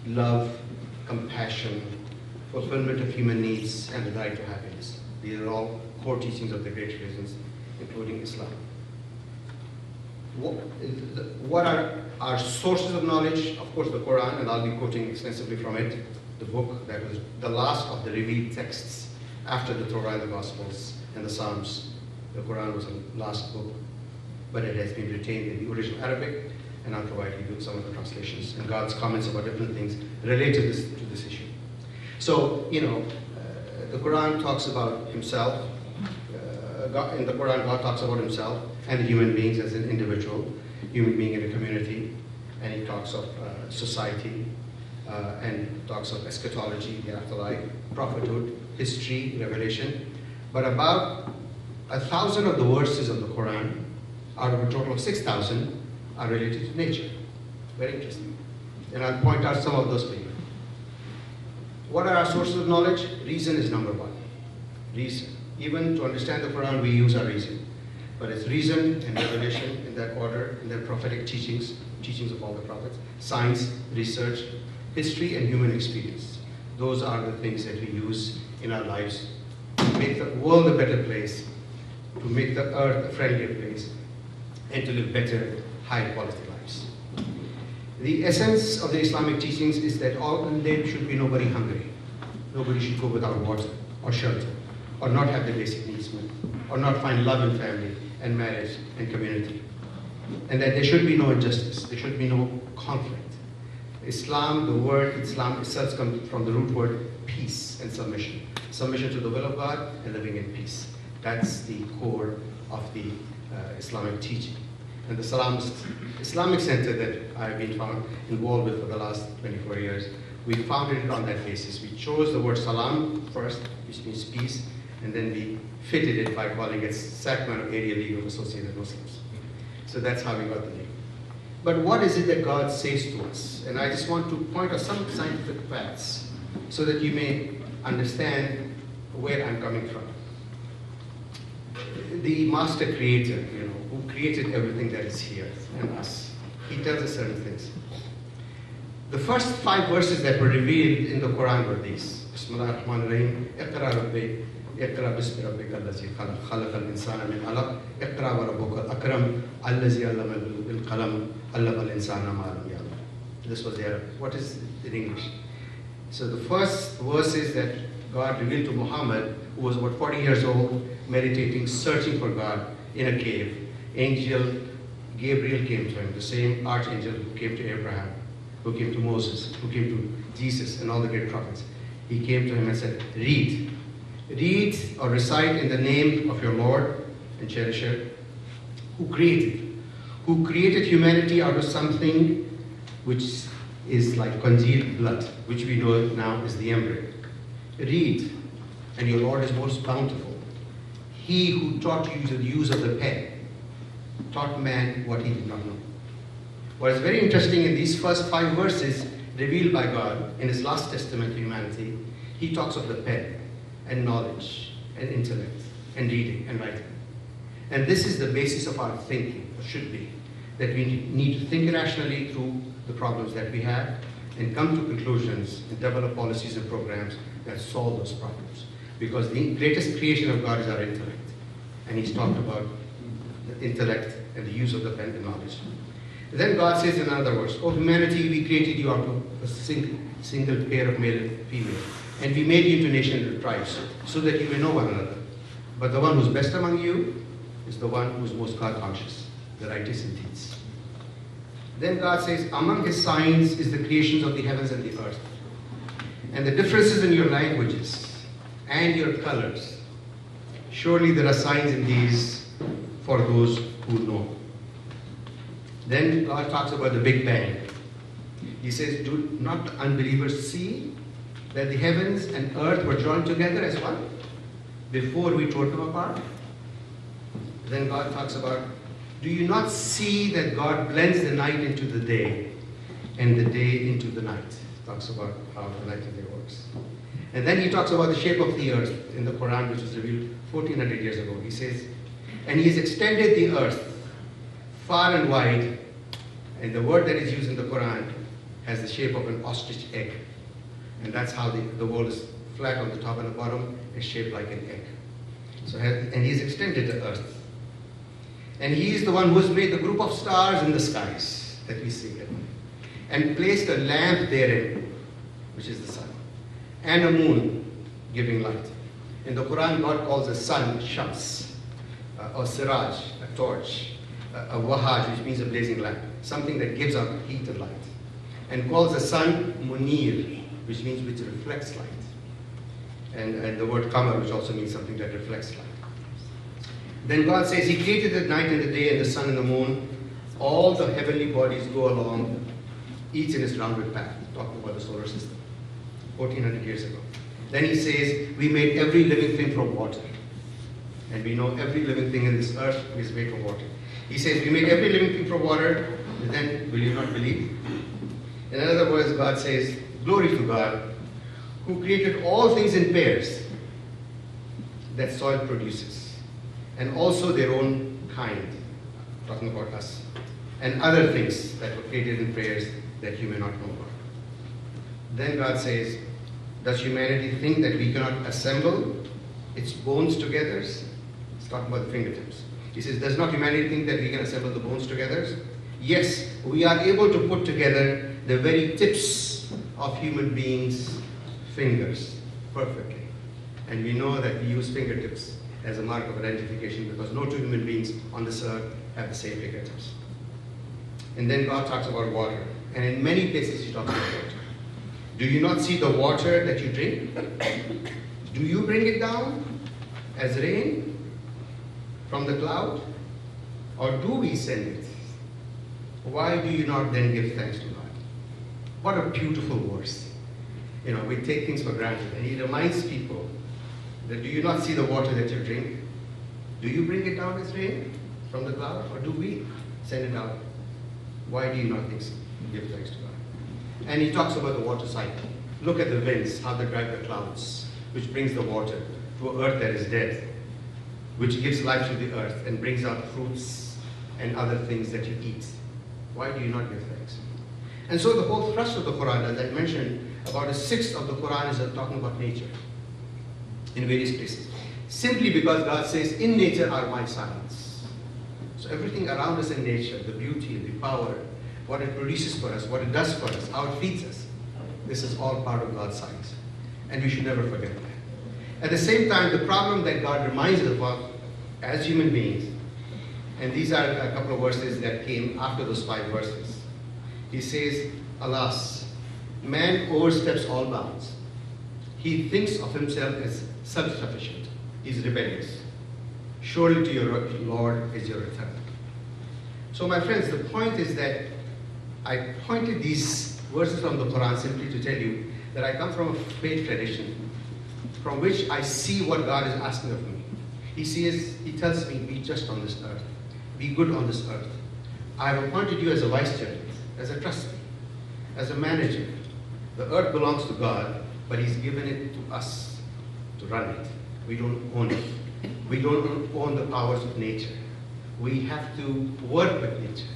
love, compassion, fulfillment of human needs, and the right to happiness. These are all core teachings of the great religions, including Islam. What are our sources of knowledge? Of course, the Quran, and I'll be quoting extensively from it, the book that was the last of the revealed texts after the Torah and the Gospels and the Psalms. The Quran was the last book, but it has been retained in the original Arabic, and I'll provide you with some of the translations and God's comments about different things related to this issue. So, the Quran talks about Himself. In the Quran, God talks about Himself and the human beings as an individual, human being in a community, and He talks of society, and talks of eschatology, the afterlife, prophethood, history, revelation. But about 1,000 of the verses of the Quran, out of a total of 6,000, are related to nature. Very interesting. And I'll point out some of those for you. What are our sources of knowledge? Reason is number one. Reason. Even to understand the Quran, we use our reason. But it's reason and revelation in that order, in their prophetic teachings, teachings of all the prophets, science, research, history, and human experience. Those are the things that we use in our lives to make the world a better place, to make the earth a friendlier place, and to live better, high quality lives. The essence of the Islamic teachings is that there should be nobody hungry. Nobody should go without water or shelter, or not have their basic needs met, or not find love in family and marriage and community. And that there should be no injustice, there should be no conflict. Islam, the word Islam itself comes from the root word peace and submission. Submission to the will of God and living in peace. That's the core of the Islamic teaching. And the Islamic Center that I've been involved with for the last 24 years, we founded it on that basis. We chose the word salam first, which means peace, and then we fitted it by calling it Sacramento Area League of Associated Muslims. So that's how we got the name. But what is it that God says to us? And I just want to point out some scientific facts so that you may understand where I'm coming from. The master creator, who created everything that is here and us, he tells us certain things. The first 5 verses that were revealed in the Quran were these. Bismillah ar-Rahman ar-Rahim. Iqra rabbi, iqra bismi rabbika allazi khalaq, khalaqa al-insana min alaq, iqra wa rabbuka al-akram, allazi allama bil-qalam, allama al-insana ma lam ya'lam. This was the Arab. What is it in English? So the first verse is that God revealed to Muhammad, who was about 40 years old, meditating, searching for God in a cave. Angel Gabriel came to him, the same archangel who came to Abraham, who came to Moses, who came to Jesus and all the great prophets. He came to him and said, read or recite in the name of your Lord and cherisher, who created humanity out of something which is like congealed blood, which we know now is the embryo. Read, and your Lord is most bountiful. He who taught you the use of the pen, taught man what he did not know. What is very interesting in these first 5 verses revealed by God in his last testament to humanity, he talks of the pen and knowledge and intellect and reading and writing. And this is the basis of our thinking, or should be, that we need to think rationally through the problems that we have and come to conclusions and develop policies and programs that solve those problems. Because the greatest creation of God is our intellect. And he's talked about the intellect and the use of the pen and knowledge. Then God says in another verse, "O humanity, we created you out of a single pair of male and female. And we made you into nations and tribes, so that you may know one another. But the one who's best among you is the one who's most God conscious, the righteous in deeds." Then God says, "Among his signs is the creations of the heavens and the earth, and the differences in your languages and your colors. Surely there are signs in these for those who know." Then God talks about the Big Bang. He says, "Do not the unbelievers see that the heavens and earth were joined together as one before we tore them apart?" Then God talks about, "Do you not see that God blends the night into the day and the day into the night?" Talks about how the night and day works. And then he talks about the shape of the earth in the Quran, which was revealed 1400 years ago. He says, "And he has extended the earth far and wide," and the word that is used in the Quran has the shape of an ostrich egg. And that's how the world is flat on the top and the bottom, is shaped like an egg. And he's extended the earth. And he is the one who has made the group of stars in the skies that we see here, and placed a lamp therein, which is the sun, and a moon giving light. In the Quran, God calls the sun Shams, or Siraj, a torch, a Wahaj, which means a blazing lamp, something that gives out heat and light, and calls the sun Munir, which means which reflects light, and the word Qamar, which also means something that reflects light. Then God says he created the night and the day and the sun and the moon. All the heavenly bodies go along, each in its rounded path. Talking about the solar system, 1400 years ago. Then he says, we made every living thing from water. And we know every living thing in this earth is made from water. He says, we made every living thing from water, and then will you not believe? In other words, God says, glory to God, who created all things in pairs that soil produces, and also their own kind, talking about us, and other things that were created in pairs that you may not know about. Then God says, does humanity think that we cannot assemble its bones together? He's talking about the fingertips. He says, does not humanity think that we can assemble the bones together? Yes, we are able to put together the very tips of human beings' fingers perfectly. And we know that we use fingertips as a mark of identification because no two human beings on this earth have the same fingertips. And then God talks about water. And in many places he talks about water. Do you not see the water that you drink? Do you bring it down as rain from the cloud? Or do we send it? Why do you not then give thanks to God? What a beautiful verse. You know, we take things for granted. And he reminds people that do you not see the water that you drink? Do you bring it down as rain from the cloud? Or do we send it out? Why do you not give thanks to God? And he talks about the water cycle. Look at the winds, how they drive the clouds, which brings the water to an earth that is dead, which gives life to the earth and brings out fruits and other things that you eat. Why do you not give thanks? And so the whole thrust of the Quran, as I mentioned, about a sixth of the Quran is talking about nature in various places. Simply because God says, in nature are my signs. So everything around us in nature, the beauty, the power, what it produces for us, what it does for us, how it feeds us, this is all part of God's signs. And we should never forget that. At the same time, the problem that God reminds us about as human beings, and these are a couple of verses that came after those 5 verses. He says, alas, man oversteps all bounds. He thinks of himself as self-sufficient. He's rebellious. Surely to your Lord is your return. So my friends, the point is that I pointed these verses from the Quran simply to tell you that I come from a faith tradition from which I see what God is asking of me. He tells me, be just on this earth. Be good on this earth. I have appointed you as a vice chair, as a trustee, as a manager. The earth belongs to God, but he's given it to us to run it. We don't own it. We don't own the powers of nature. We have to work with nature.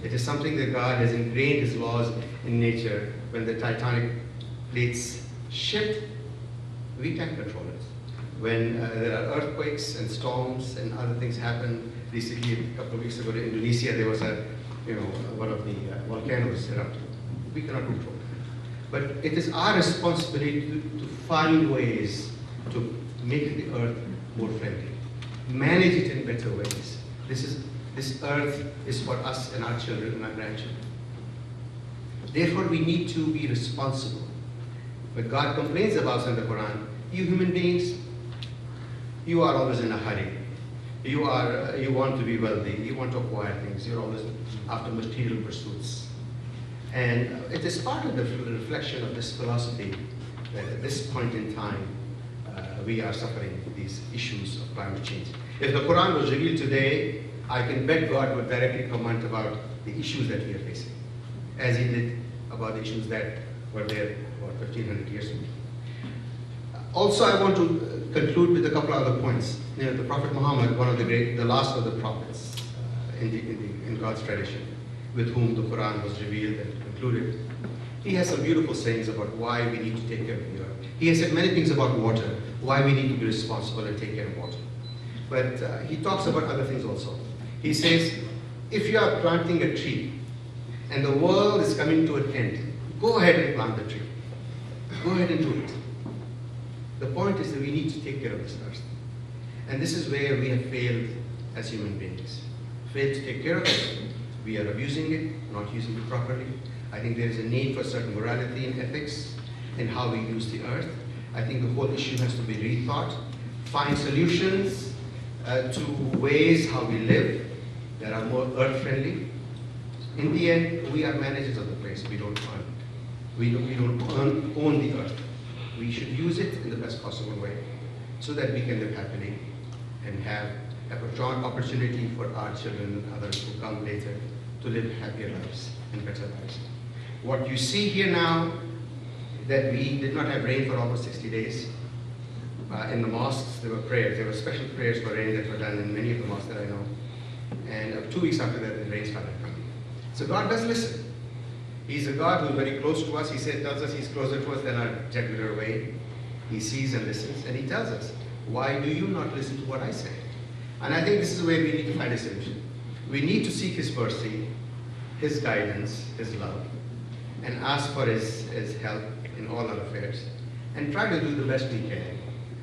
It is something that God has ingrained his laws in nature. When the tectonic plates shift, we can control it. When there are earthquakes and storms and other things happen, recently, a couple of weeks ago in Indonesia, there was one of the volcanoes erupted. We cannot control it. But it is our responsibility to find ways to make the earth more friendly, manage it in better ways. This earth is for us and our children and our grandchildren. Therefore, we need to be responsible. But God complains about us in the Quran. You human beings, you are always in a hurry. You want to be wealthy. You want to acquire things. You're always after material pursuits. And it is part of the reflection of this philosophy that at this point in time, we are suffering these issues of climate change. If the Quran was revealed today, I can bet God would directly comment about the issues that we are facing, as he did about the issues that were there about 1,500 years ago. Also, I want to conclude with a couple of other points. The Prophet Muhammad, the last of the prophets in God's tradition, with whom the Quran was revealed and concluded, he has some beautiful sayings about why we need to take care of the earth. He has said many things about water, why we need to be responsible and take care of water. But he talks about other things also. He says, if you are planting a tree and the world is coming to an end, go ahead and plant the tree. Go ahead and do it. The point is that we need to take care of this earth. And this is where we have failed as human beings. Failed to take care of it. We are abusing it, not using it properly. I think there is a need for certain morality and ethics in how we use the earth. I think the whole issue has to be rethought. Find solutions to ways how we live that are more earth-friendly. In the end, we are managers of the place. We don't own it. We don't own the earth. We should use it in the best possible way so that we can live happily and have a strong opportunity for our children and others who come later to live happier lives and better lives. What you see here now, that we did not have rain for almost 60 days. In the mosques, there were prayers. There were special prayers for rain that were done in many of the mosques that I know. And 2 weeks after that, the rain started coming. So God does listen. He's a God who is very close to us. He tells us he's closer to us than our jugular vein. He sees and listens, and he tells us, why do you not listen to what I say? And I think this is where we need to find a solution. We need to seek his mercy His guidance, His love, and ask for His help in all our affairs, and try to do the best we can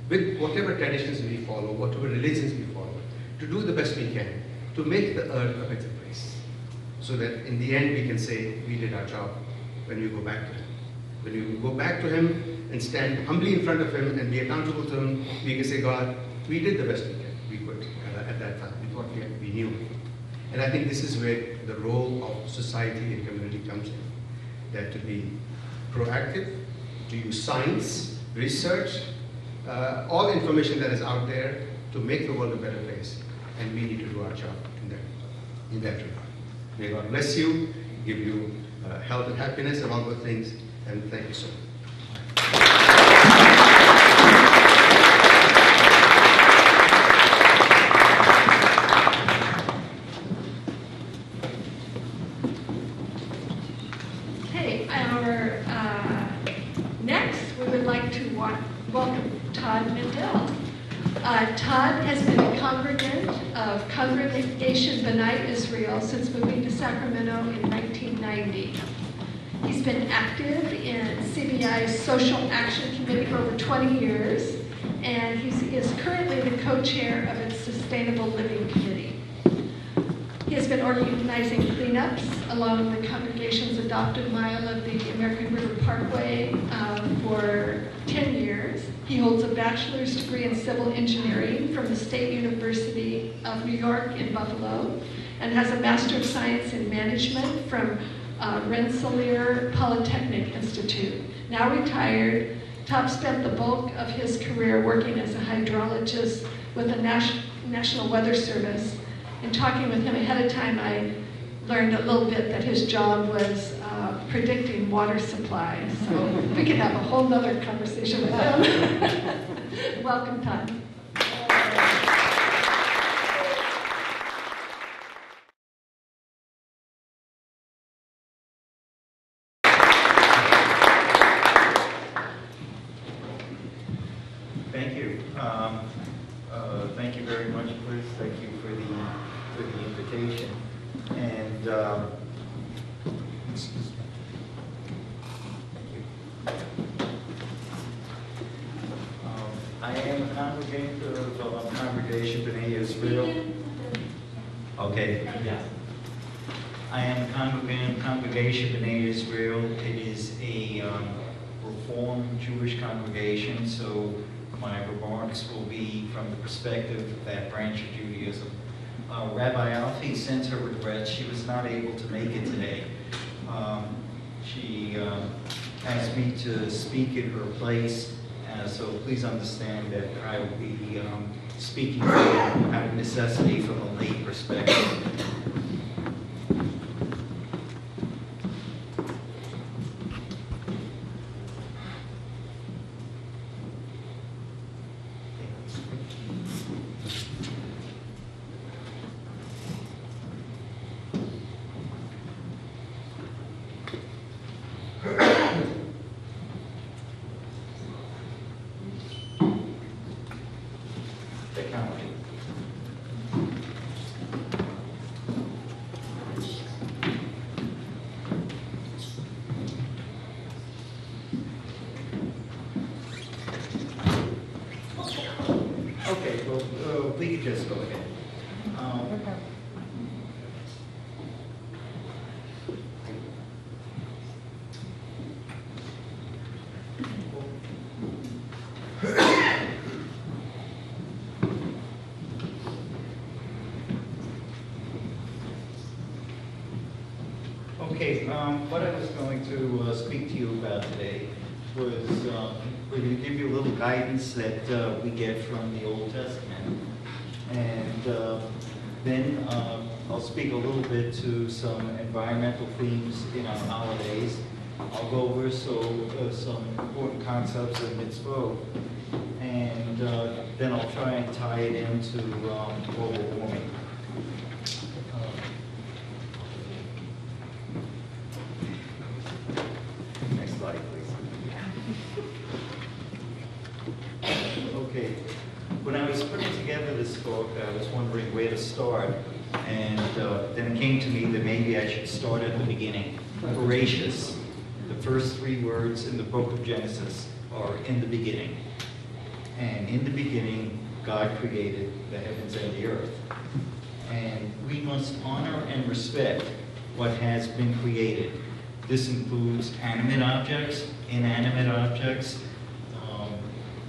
with whatever traditions we follow, whatever religions we follow, to do the best we can to make the earth a better place, so that in the end we can say we did our job when we go back to Him. When we go back to Him and stand humbly in front of Him and be accountable to Him, we can say, God, we did the best we could at that time with what we knew. And I think this is where the role of society and community comes in, that to be proactive, to use science, research, all information that is out there to make the world a better place, and we need to do our job in that regard. May God bless you, give you health and happiness and all good things, and thank you so much. Okay, next we would like to welcome Todd Mendel. Todd has been a congregant of Congregation B'nai Israel since moving to Sacramento in 1990. He's been active in CBI's Social Action Committee for over 20 years, and he is currently the co-chair of its Sustainable Living Committee. He has been organizing cleanups along the congregation's adopted mile of the American River Parkway for 10 years. He holds a bachelor's degree in civil engineering from the State University of New York in Buffalo, and has a Master of Science in Management from Rensselaer Polytechnic Institute. Now retired, Todd spent the bulk of his career working as a hydrologist with the National Weather Service. In talking with him ahead of time, I learned a little bit that his job was predicting water supply. So we could have a whole nother conversation with him. Welcome, Todd. Thank you. Thank you very much, Chris. Thank you for the invitation. And excuse me. Thank you. I am a congregant of Congregation B'nai Israel. Okay. Yeah. I am a congregant of Congregation B'nai Israel. It is a Reformed Jewish congregation, so my remarks will be from the perspective of that branch of Judaism. Rabbi Alfie sends her regrets. She was not able to make it today. She asked me to speak in her place, so please understand that I will be speaking out of necessity from a lay perspective. Technology. Okay, well, we can just go ahead. Okay, what I was going to speak to you about today was we're going to give you a little guidance that we get from the Old Testament. And then I'll speak a little bit to some environmental themes in our holidays. I'll go over some important concepts of mitzvot. And then I'll try and tie it into global warming. Next slide, please. Okay. When I was putting together this book, I was wondering where to start. And then it came to me that maybe I should start at the beginning. Voracious. The first 3 words in the book of Genesis are in the beginning. And in the beginning, God created the heavens and the earth. And we must honor and respect what has been created. This includes animate objects, inanimate objects.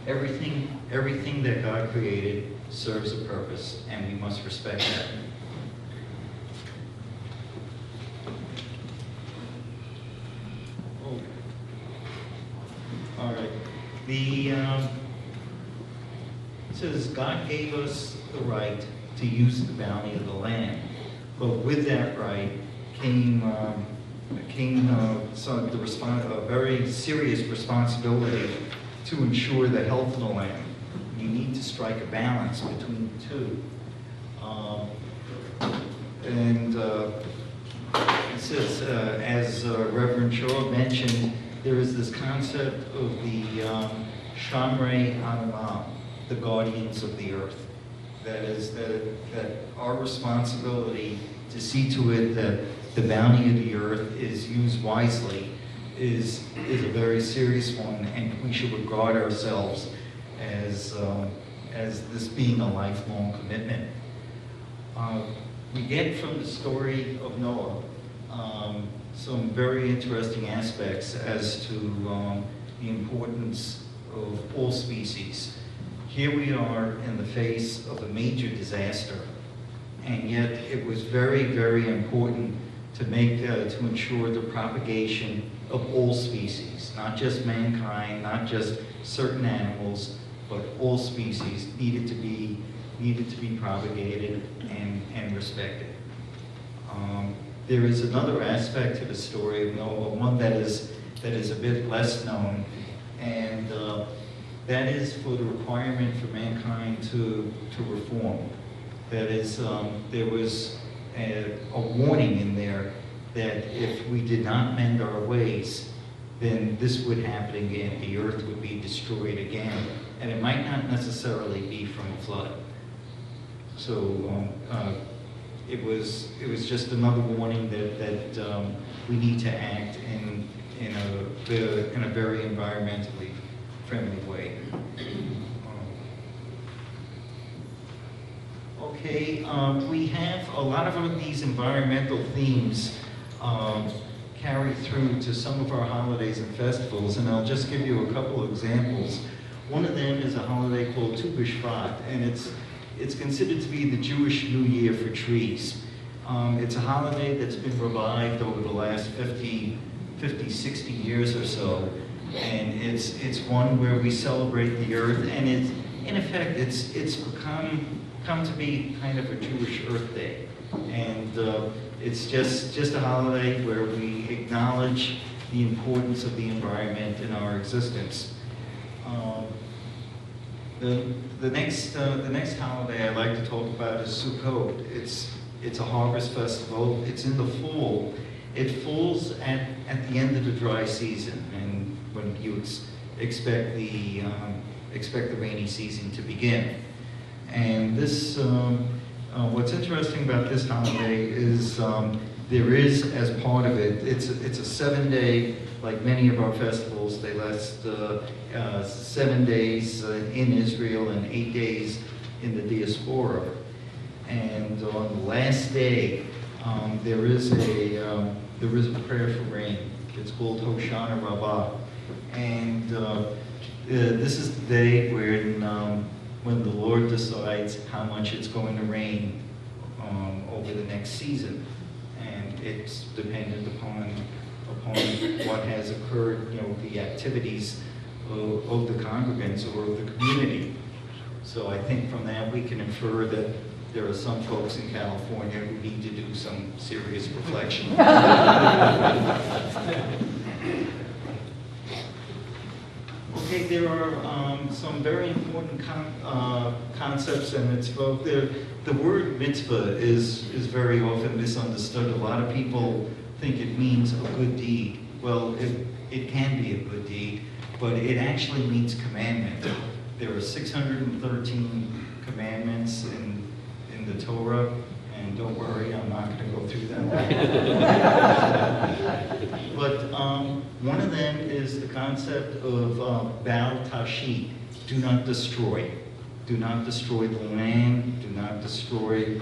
Everything that God created serves a purpose, and we must respect that. Oh. All right. It says God gave us the right to use the bounty of the land, but with that right came a very serious responsibility to ensure the health of the land. You need to strike a balance between the two. It says, as Reverend Shaw mentioned, there is this concept of the Shamrei Adamah, the guardians of the earth. That is that our responsibility to see to it that the bounty of the earth is used wisely is a very serious one, and we should regard ourselves as this being a lifelong commitment. We get from the story of Noah some very interesting aspects as to the importance of all species. Here we are in the face of a major disaster, and yet it was very, very important to ensure the propagation of all species, not just mankind, not just certain animals, but all species needed to be propagated and respected. There is another aspect to the story of Noah, one that is a bit less known, and that is for the requirement for mankind to reform. That is, there was a warning in there that if we did not mend our ways, then this would happen again. The earth would be destroyed again, and it might not necessarily be from a flood. So it was just another warning that we need to act in a very environmentally friendly way. Okay, we have a lot of these environmental themes carried through to some of our holidays and festivals, and I'll just give you a couple of examples. One of them is a holiday called Tu B'Shvat, and it's considered to be the Jewish New Year for trees. It's a holiday that's been revived over the last 50, 60 years or so, and it's one where we celebrate the earth, and in effect, it's come to be kind of a Jewish Earth Day. And it's just a holiday where we acknowledge the importance of the environment in our existence. The next holiday I'd like to talk about is Sukkot. It's a harvest festival. It's in the fall. It falls at the end of the dry season, and when you expect the rainy season to begin. And this, what's interesting about this holiday is there is, as part of it, it's a 7-day, like many of our festivals, they last 7 days in Israel and 8 days in the diaspora. And on the last day, there is a prayer for rain. It's called Hoshana Rabbah, and this is the day when the Lord decides how much it's going to rain over the next season, and it's dependent upon what has occurred, the activities of the congregants or of the community. So I think from that we can infer that there are some folks in California who need to do some serious reflection. Okay, there are some very important concepts and mitzvot. The word mitzvah is very often misunderstood. A lot of people think it means a good deed. Well, it can be a good deed, but it actually means commandment. There are 613 commandments in the Torah, And don't worry, I'm not going to go through them. But one of them is the concept of Bal Tashi, do not destroy. Do not destroy the land, do not destroy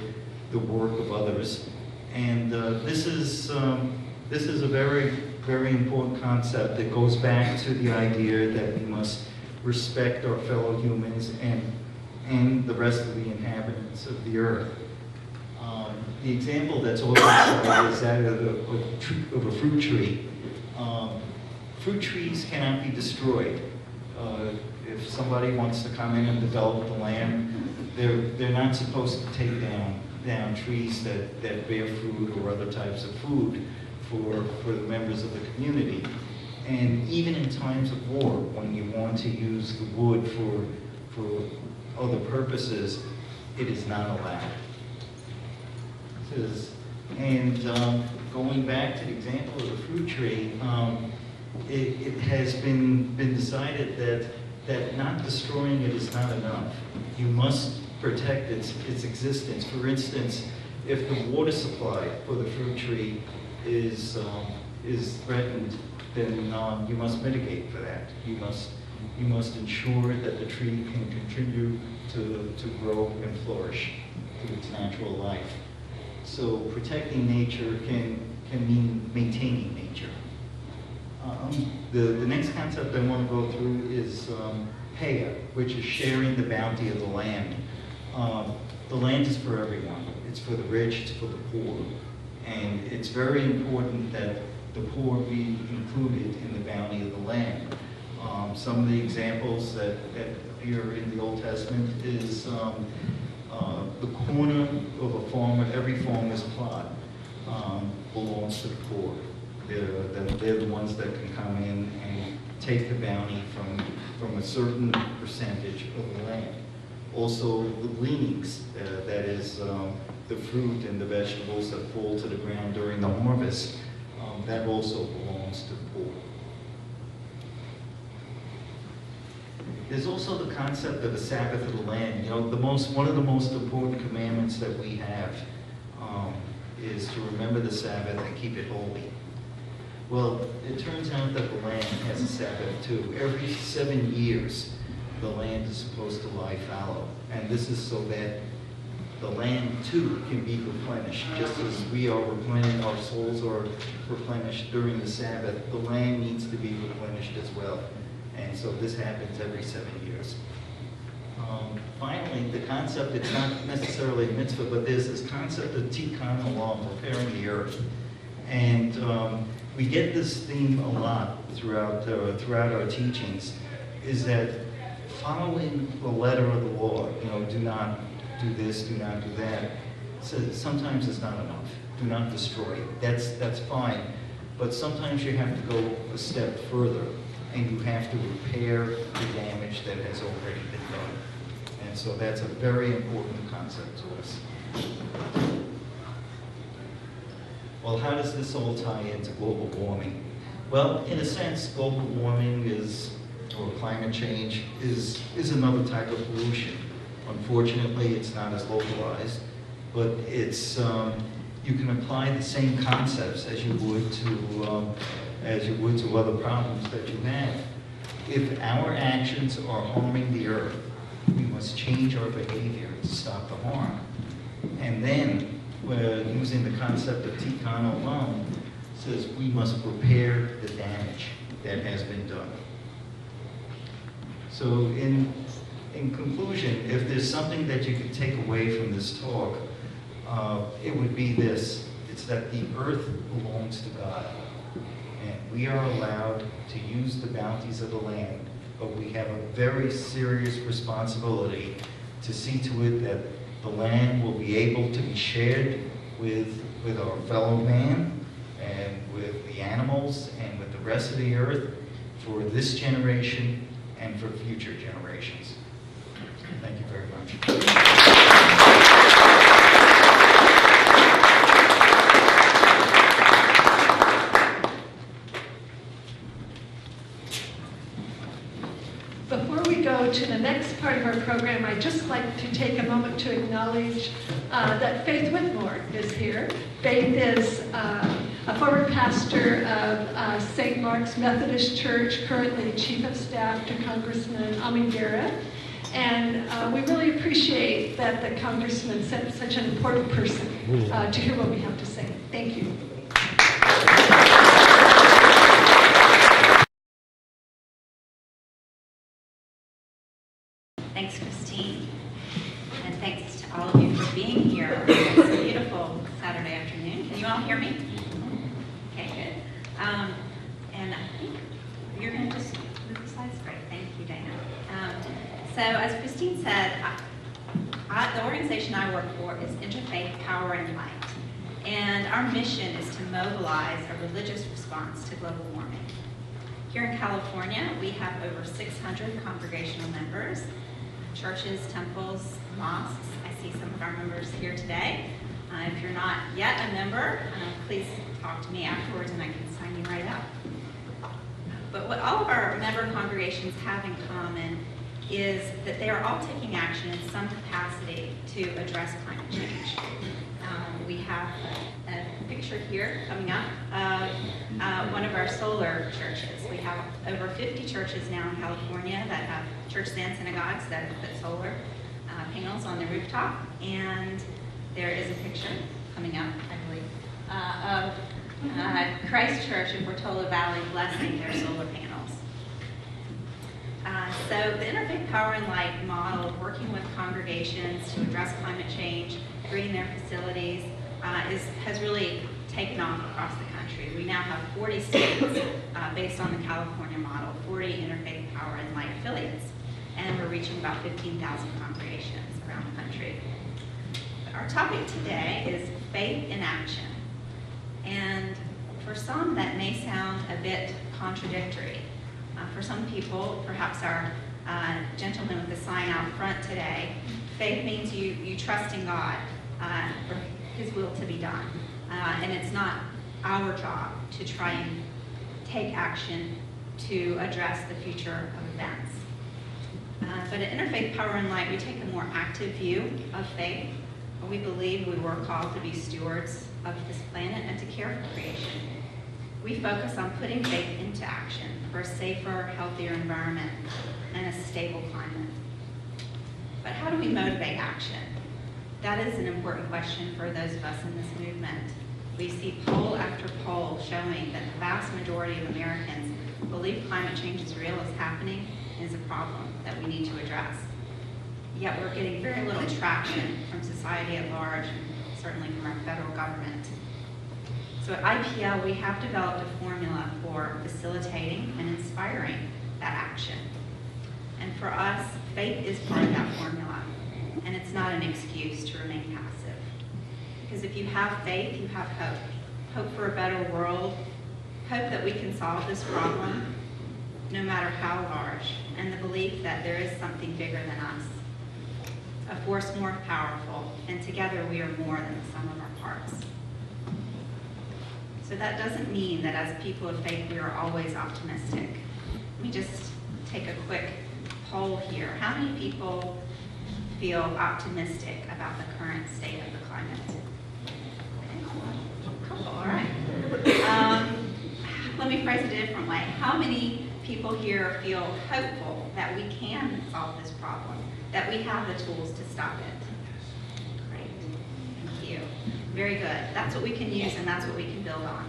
the work of others. And this is a very, very important concept that goes back to the idea that we must respect our fellow humans and the rest of the inhabitants of the earth. The example that's always cited is that of a fruit tree. Fruit trees cannot be destroyed. If somebody wants to come in and develop the land, they're not supposed to take down trees that bear fruit or other types of food for the members of the community. And even in times of war, when you want to use the wood for other purposes, it is not allowed. And going back to the example of the fruit tree, it has been decided that not destroying it is not enough. You must protect its existence. For instance, if the water supply for the fruit tree is threatened, then you must mitigate for that. You must ensure that the tree can continue to grow and flourish through its natural life. So protecting nature can mean maintaining nature. The next concept I want to go through is Heya, which is sharing the bounty of the land. The land is for everyone. It's for the rich, it's for the poor. And it's very important that the poor be included in the bounty of the land. Some of the examples that appear in the Old Testament is the corner of a farmer, every farmer's plot belongs to the poor. They're the ones that can come in and take the bounty from a certain percentage of the land. Also, the gleanings, that is the fruit and the vegetables that fall to the ground during the harvest, that also belongs to the poor. There's also the concept of a Sabbath of the land. You know, one of the most important commandments that we have is to remember the Sabbath and keep it holy. Well, it turns out that the land has a Sabbath too. Every 7 years, the land is supposed to lie fallow. And this is so that the land too can be replenished. Just as we are replenished, our souls are replenished during the Sabbath, the land needs to be replenished as well. And so this happens every 7 years. Finally, the concept, it's not necessarily a mitzvah, but there's this concept of Tikkun Olam, preparing the earth. And we get this theme a lot throughout our teachings, is that following the letter of the law, you know, do not do this, do not do that, so sometimes it's not enough. Do not destroy it. That's fine. But sometimes you have to go a step further, and you have to repair the damage that has already been done. And so that's a very important concept to us. Well, how does this all tie into global warming? Well, in a sense, global warming or climate change is another type of pollution. Unfortunately, it's not as localized, but it's you can apply the same concepts as you would to other problems that you have. If our actions are harming the earth, we must change our behavior to stop the harm. And then, we're using the concept of Tikkun Olam, says we must repair the damage that has been done. So in conclusion, if there's something that you could take away from this talk, it would be this. It's that the earth belongs to God. And we are allowed to use the bounties of the land, but we have a very serious responsibility to see to it that the land will be able to be shared with our fellow man and with the animals and with the rest of the earth for this generation and for future generations. Thank you very much. Before we go to the next part of our program, I'd just like to take a moment to acknowledge that Faith Whitmore is here. Faith is a former pastor of St. Mark's Methodist Church, currently Chief of Staff to Congressman Amigera. And we really appreciate that the Congressman sent such an important person to hear what we have to say. Thank you. Thanks, Christine. And thanks to all of you for being here. It's a beautiful Saturday afternoon. Can you all hear me? Okay, good. And I think you're going to just move the slides. Great. Thank you, Dana. So as Christine said, the organization I work for is Interfaith Power and Light. And our mission is to mobilize a religious response to global warming. Here in California, we have over 600 congregational members, churches, temples, mosques. I see some of our members here today. If you're not yet a member, please talk to me afterwards and I can sign you right up. But what all of our member congregations have in common is that they are all taking action in some capacity to address climate change. We have a picture here coming up of one of our solar churches. We have over 50 churches now in California that have churches and synagogues that have put solar panels on the rooftop. And there is a picture coming up, I believe, of Christ Church in Portola Valley blessing their solar panels. So the Interfaith Power and Light model of working with congregations to address climate change, green their facilities, has really taken off across the country. We now have 40 states based on the California model, 40 Interfaith Power and Light affiliates, and we're reaching about 15,000 congregations around the country. Our topic today is faith in action. And for some, that may sound a bit contradictory. For some people, perhaps our gentleman with the sign out front today, faith means you trust in God for His will to be done. And it's not our job to try and take action to address the future of events. But at Interfaith Power and Light, we take a more active view of faith. We believe we were called to be stewards of this planet and to care for creation. We focus on putting faith into action for a safer, healthier environment and a stable climate. But how do we motivate action? That is an important question for those of us in this movement. We see poll after poll showing that the vast majority of Americans believe climate change is real, is happening, and is a problem that we need to address. Yet we're getting very little traction from society at large, and certainly from our federal government. So at IPL, we have developed a formula for facilitating and inspiring that action. And for us, faith is part of that formula, and it's not an excuse to remain passive. Because if you have faith, you have hope. Hope for a better world, hope that we can solve this problem, no matter how large, and the belief that there is something bigger than us, a force more powerful, and together we are more than the sum of our parts. So that doesn't mean that as people of faith, we are always optimistic. Let me just take a quick poll here. How many people feel optimistic about the current state of the climate? All right. Let me phrase it a different way. How many people here feel hopeful that we can solve this problem, that we have the tools to stop it? Great. Thank you. Very good. That's what we can use and that's what we can build on.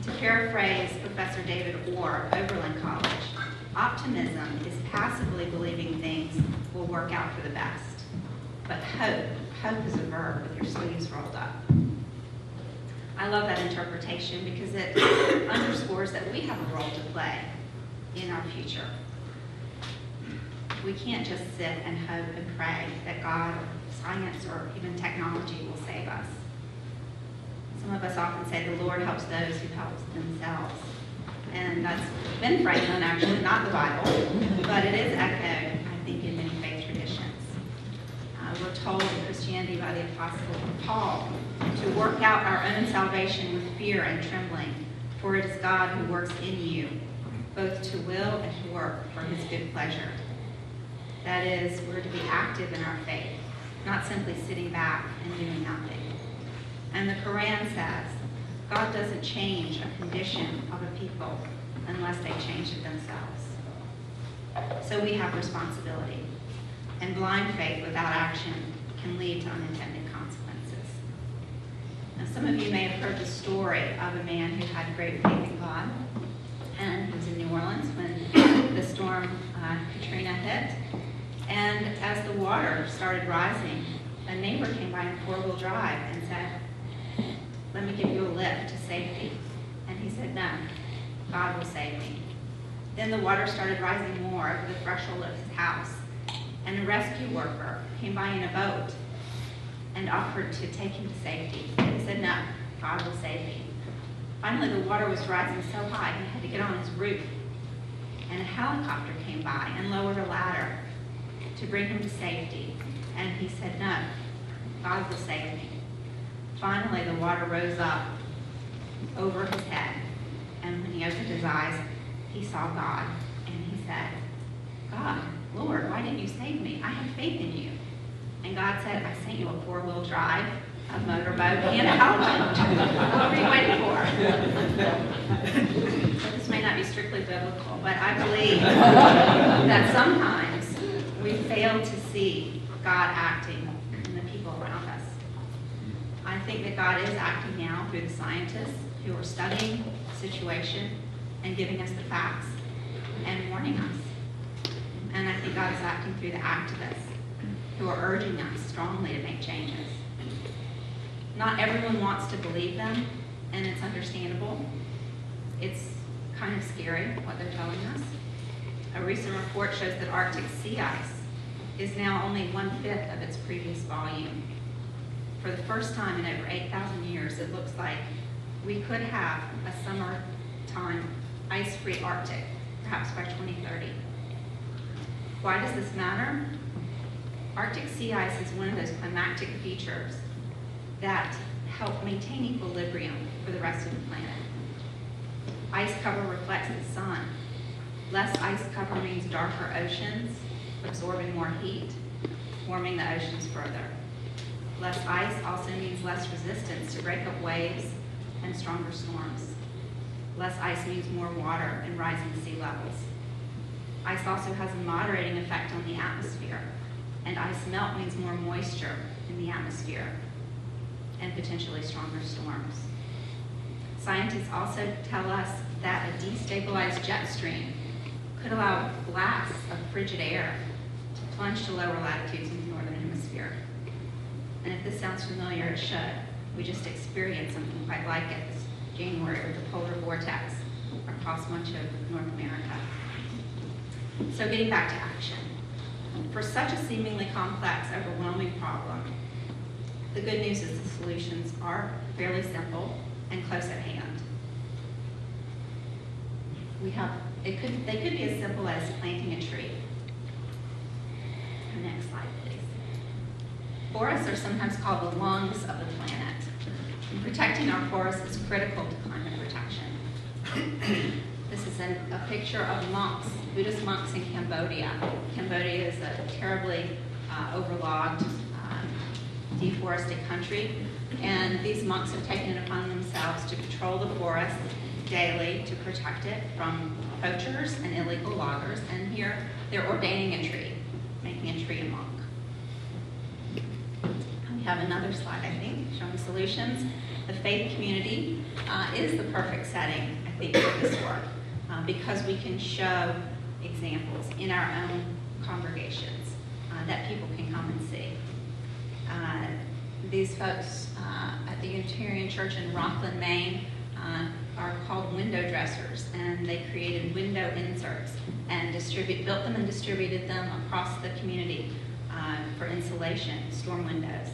To paraphrase Professor David Orr of Oberlin College, optimism is passively believing things will work out for the best. But hope is a verb with your sleeves rolled up. I love that interpretation because it underscores that we have a role to play in our future. We can't just sit and hope and pray that God or science or even technology will save us. Some of us often say the Lord helps those who help themselves. And that's Ben Franklin, actually, not the Bible, but it is echoed, I think, in many faith traditions. We're told in Christianity by the Apostle Paul to work out our own salvation with fear and trembling, for it is God who works in you, both to will and to work for His good pleasure. That is, we're to be active in our faith, not simply sitting back and doing nothing. And the Quran says, God doesn't change a condition of a people unless they change it themselves. So we have responsibility. And blind faith without action can lead to unintended consequences. Now, some of you may have heard the story of a man who had great faith in God. And he was in New Orleans when the storm Katrina hit. And as the water started rising, a neighbor came by in four-wheel drive and said, "Let me give you a lift to safety." And he said, "No, God will save me." Then the water started rising more over the threshold of his house. And a rescue worker came by in a boat and offered to take him to safety. And he said, "No, God will save me." Finally, the water was rising so high he had to get on his roof. And a helicopter came by and lowered a ladder to bring him to safety. And he said, "No, God will save me." Finally, the water rose up over his head. And when he opened his eyes, he saw God. And he said, "God, Lord, why didn't you save me? I had faith in you." And God said, "I sent you a four-wheel drive, a motorboat, and a helicopter. What were you waiting for?" So this may not be strictly biblical, but I believe that sometimes we fail to see God acting in the people around us. I think that God is acting now through the scientists who are studying the situation and giving us the facts and warning us. And I think God is acting through the activists who are urging us strongly to make changes. Not everyone wants to believe them, and it's understandable. It's kind of scary what they're telling us. A recent report shows that Arctic sea ice is now only 1/5 of its previous volume. For the first time in over 8,000 years, it looks like we could have a summertime ice-free Arctic, perhaps by 2030. Why does this matter? Arctic sea ice is one of those climactic features that help maintain equilibrium for the rest of the planet. Ice cover reflects the sun. Less ice cover means darker oceans, absorbing more heat, warming the oceans further. Less ice also means less resistance to break up waves and stronger storms. Less ice means more water and rising sea levels. Ice also has a moderating effect on the atmosphere, and ice melt means more moisture in the atmosphere and potentially stronger storms. Scientists also tell us that a destabilized jet stream could allow blasts of frigid air to plunge to lower latitudes in the northern hemisphere. And if this sounds familiar, it should. We just experienced something quite like it this January with the polar vortex across much of North America. So getting back to action. For such a seemingly complex, overwhelming problem, the good news is the solutions are fairly simple and close at hand. They could be as simple as planting a tree. Next slide, please. Forests are sometimes called the lungs of the planet. And protecting our forests is critical to climate protection. This is a picture of monks, Buddhist monks in Cambodia. Cambodia is a terribly overlogged, deforested country, and these monks have taken it upon themselves to patrol the forest daily to protect it from poachers and illegal loggers, and here they're ordaining a tree, making a tree a monk. We have another slide, I think, showing solutions. The faith community is the perfect setting, I think, for this work, because we can show examples in our own congregations that people can come and see. These folks at the Unitarian Church in Rockland, Maine, are called window dressers, and they created window inserts and built them and distributed them across the community for insulation, storm windows,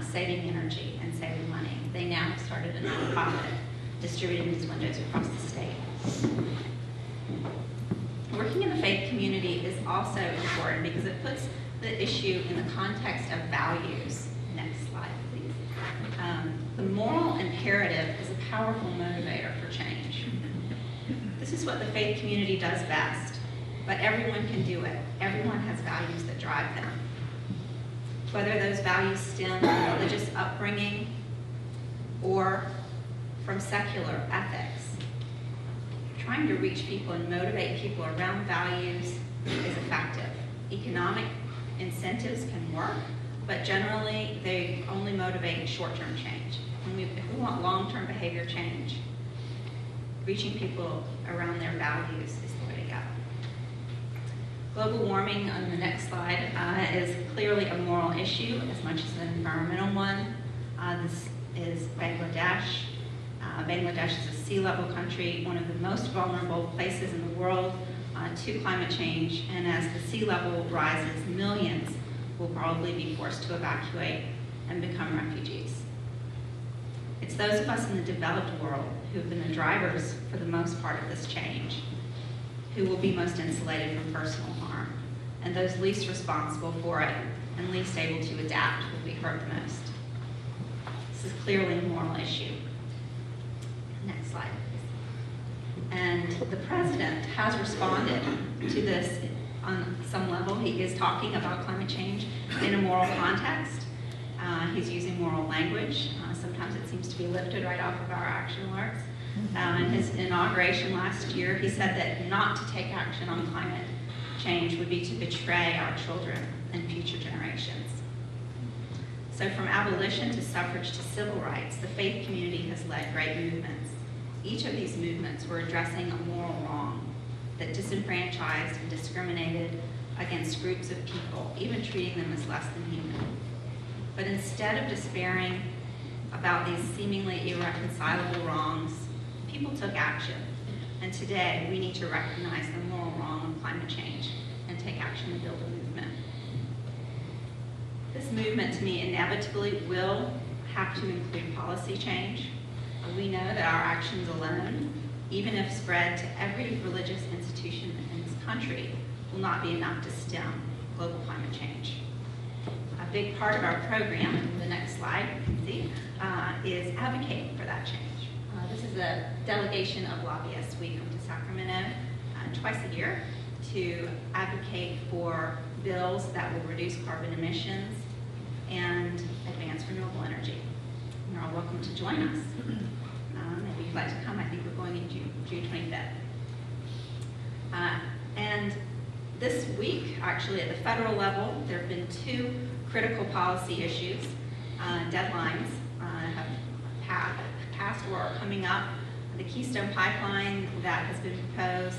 saving energy and saving money. They now have started a nonprofit distributing these windows across the state. Working in the faith community is also important because it puts the issue in the context of values. Next slide, please. The moral imperative is a powerful motivator for change. This is what the faith community does best, but everyone can do it. Everyone has values that drive them. Whether those values stem from religious upbringing, or from secular ethics. Trying to reach people and motivate people around values is effective. Economic incentives can work, but generally they only motivate short-term change. If we want long-term behavior change, reaching people around their values is the way to go. Global warming on the next slide is clearly a moral issue as much as an environmental one. This is Bangladesh. Bangladesh is a sea level country, one of the most vulnerable places in the world to climate change, and as the sea level rises, millions will probably be forced to evacuate and become refugees. It's those of us in the developed world who have been the drivers for the most part of this change, who will be most insulated from personal harm, and those least responsible for it and least able to adapt will be hurt the most. This is clearly a moral issue. Next slide, please. And the president has responded to this on some level. He is talking about climate change in a moral context. He's using moral language. Sometimes it seems to be lifted right off of our action alerts. In his inauguration last year, he said that not to take action on climate change would be to betray our children and future generations. So from abolition to suffrage to civil rights, the faith community has led great movements. Each of these movements were addressing a moral wrong that disenfranchised and discriminated against groups of people, even treating them as less than human. But instead of despairing about these seemingly irreconcilable wrongs, people took action. And today, we need to recognize the moral wrong of climate change and take action to build a movement. This movement, to me, inevitably will have to include policy change. We know that our actions alone, even if spread to every religious institution in this country, will not be enough to stem global climate change. A big part of our program, the next slide, you can see, is advocating for that change. This is a delegation of lobbyists. We come to Sacramento twice a year to advocate for bills that will reduce carbon emissions and advance renewable energy. You're all welcome to join us. If you'd like to come, I think we're going in June 25th. And this week, actually, at the federal level, there have been two critical policy issues. Deadlines have passed or are coming up. The Keystone Pipeline that has been proposed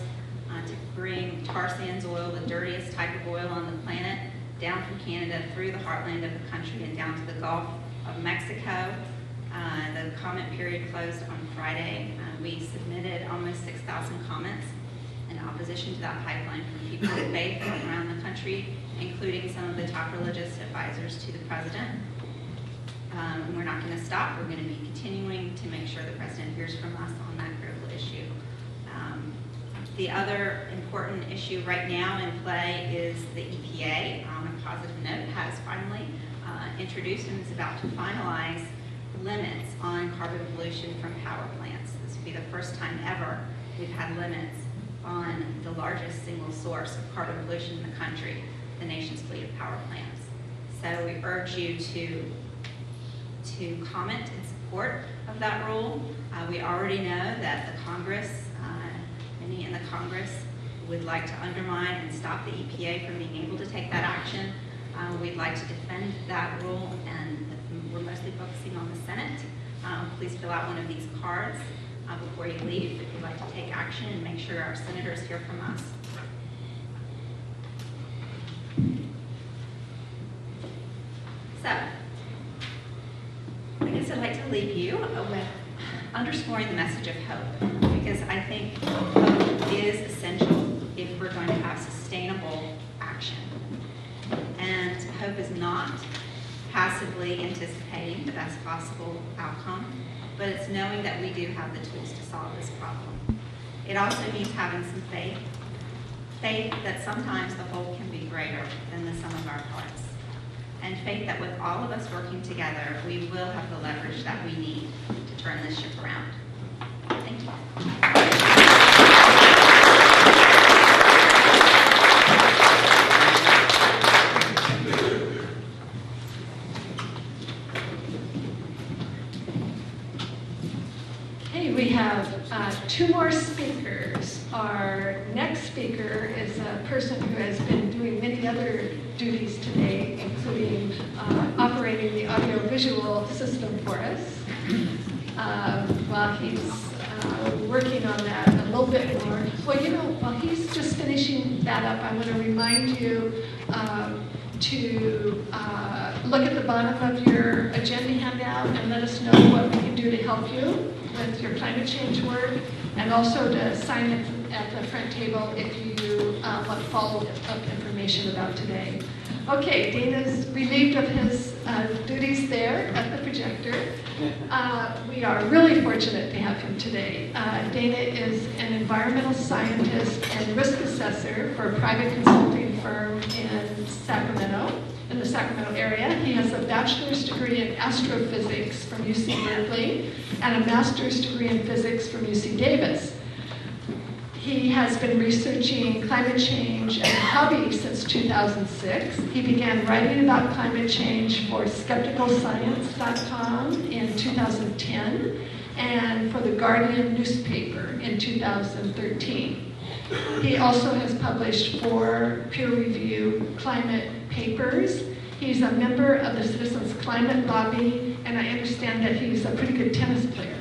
to bring tar sands oil, the dirtiest type of oil on the planet, down from Canada through the heartland of the country and down to the Gulf of Mexico. The comment period closed on Friday. We submitted almost 6,000 comments in opposition to that pipeline from people of faith from around the country, including some of the top religious advisors to the president. We're not going to stop. We're going to be continuing to make sure the president hears from us on that critical issue. The other important issue right now in play is the EPA, on a positive note, has finally introduced and is about to finalize limits on carbon pollution from power plants. This will be the first time ever we've had limits on the largest single source of carbon pollution in the country, the nation's fleet of power plants. So we urge you to comment in support of that rule. We already know that the Congress, many in the Congress would like to undermine and stop the EPA from being able to take that action. We'd like to defend that rule, and we're mostly focusing on the Senate. Please fill out one of these cards before you leave if you'd like to take action, and make sure our senators hear from us. So, I guess I'd like to leave you with underscoring the message of hope, because I think hope is essential if we're going to have sustainable action. And hope is not passively anticipating the best possible outcome, but it's knowing that we do have the tools to solve this problem. It also means having some faith, faith that sometimes the whole can be greater than the sum of our parts, and faith that with all of us working together, we will have the leverage that we need to turn this ship around. Thank you. Okay, we have two more speakers. Our next speaker is a person who has been doing many other duties today, including operating the audiovisual system for us. While he's working on that a little bit more. Well, you know, while he's just finishing that up, I want to remind you to look at the bottom of your agenda handout and let us know what we can do to help you with your climate change work, and also to sign in at the front table if you want follow-up information about today. Okay, Dana's relieved of his duties there at the projector. We are really fortunate to have him today. Dana is an environmental scientist and risk assessor for a private consulting firm in Sacramento, in the Sacramento area. He has a bachelor's degree in astrophysics from UC Berkeley and a master's degree in physics from UC Davis. He has been researching climate change as a hobby since 2006. He began writing about climate change for skepticalscience.com in 2010 and for the Guardian newspaper in 2013. He also has published 4 peer-reviewed climate papers. He's a member of the Citizens Climate Lobby, and I understand that he's a pretty good tennis player.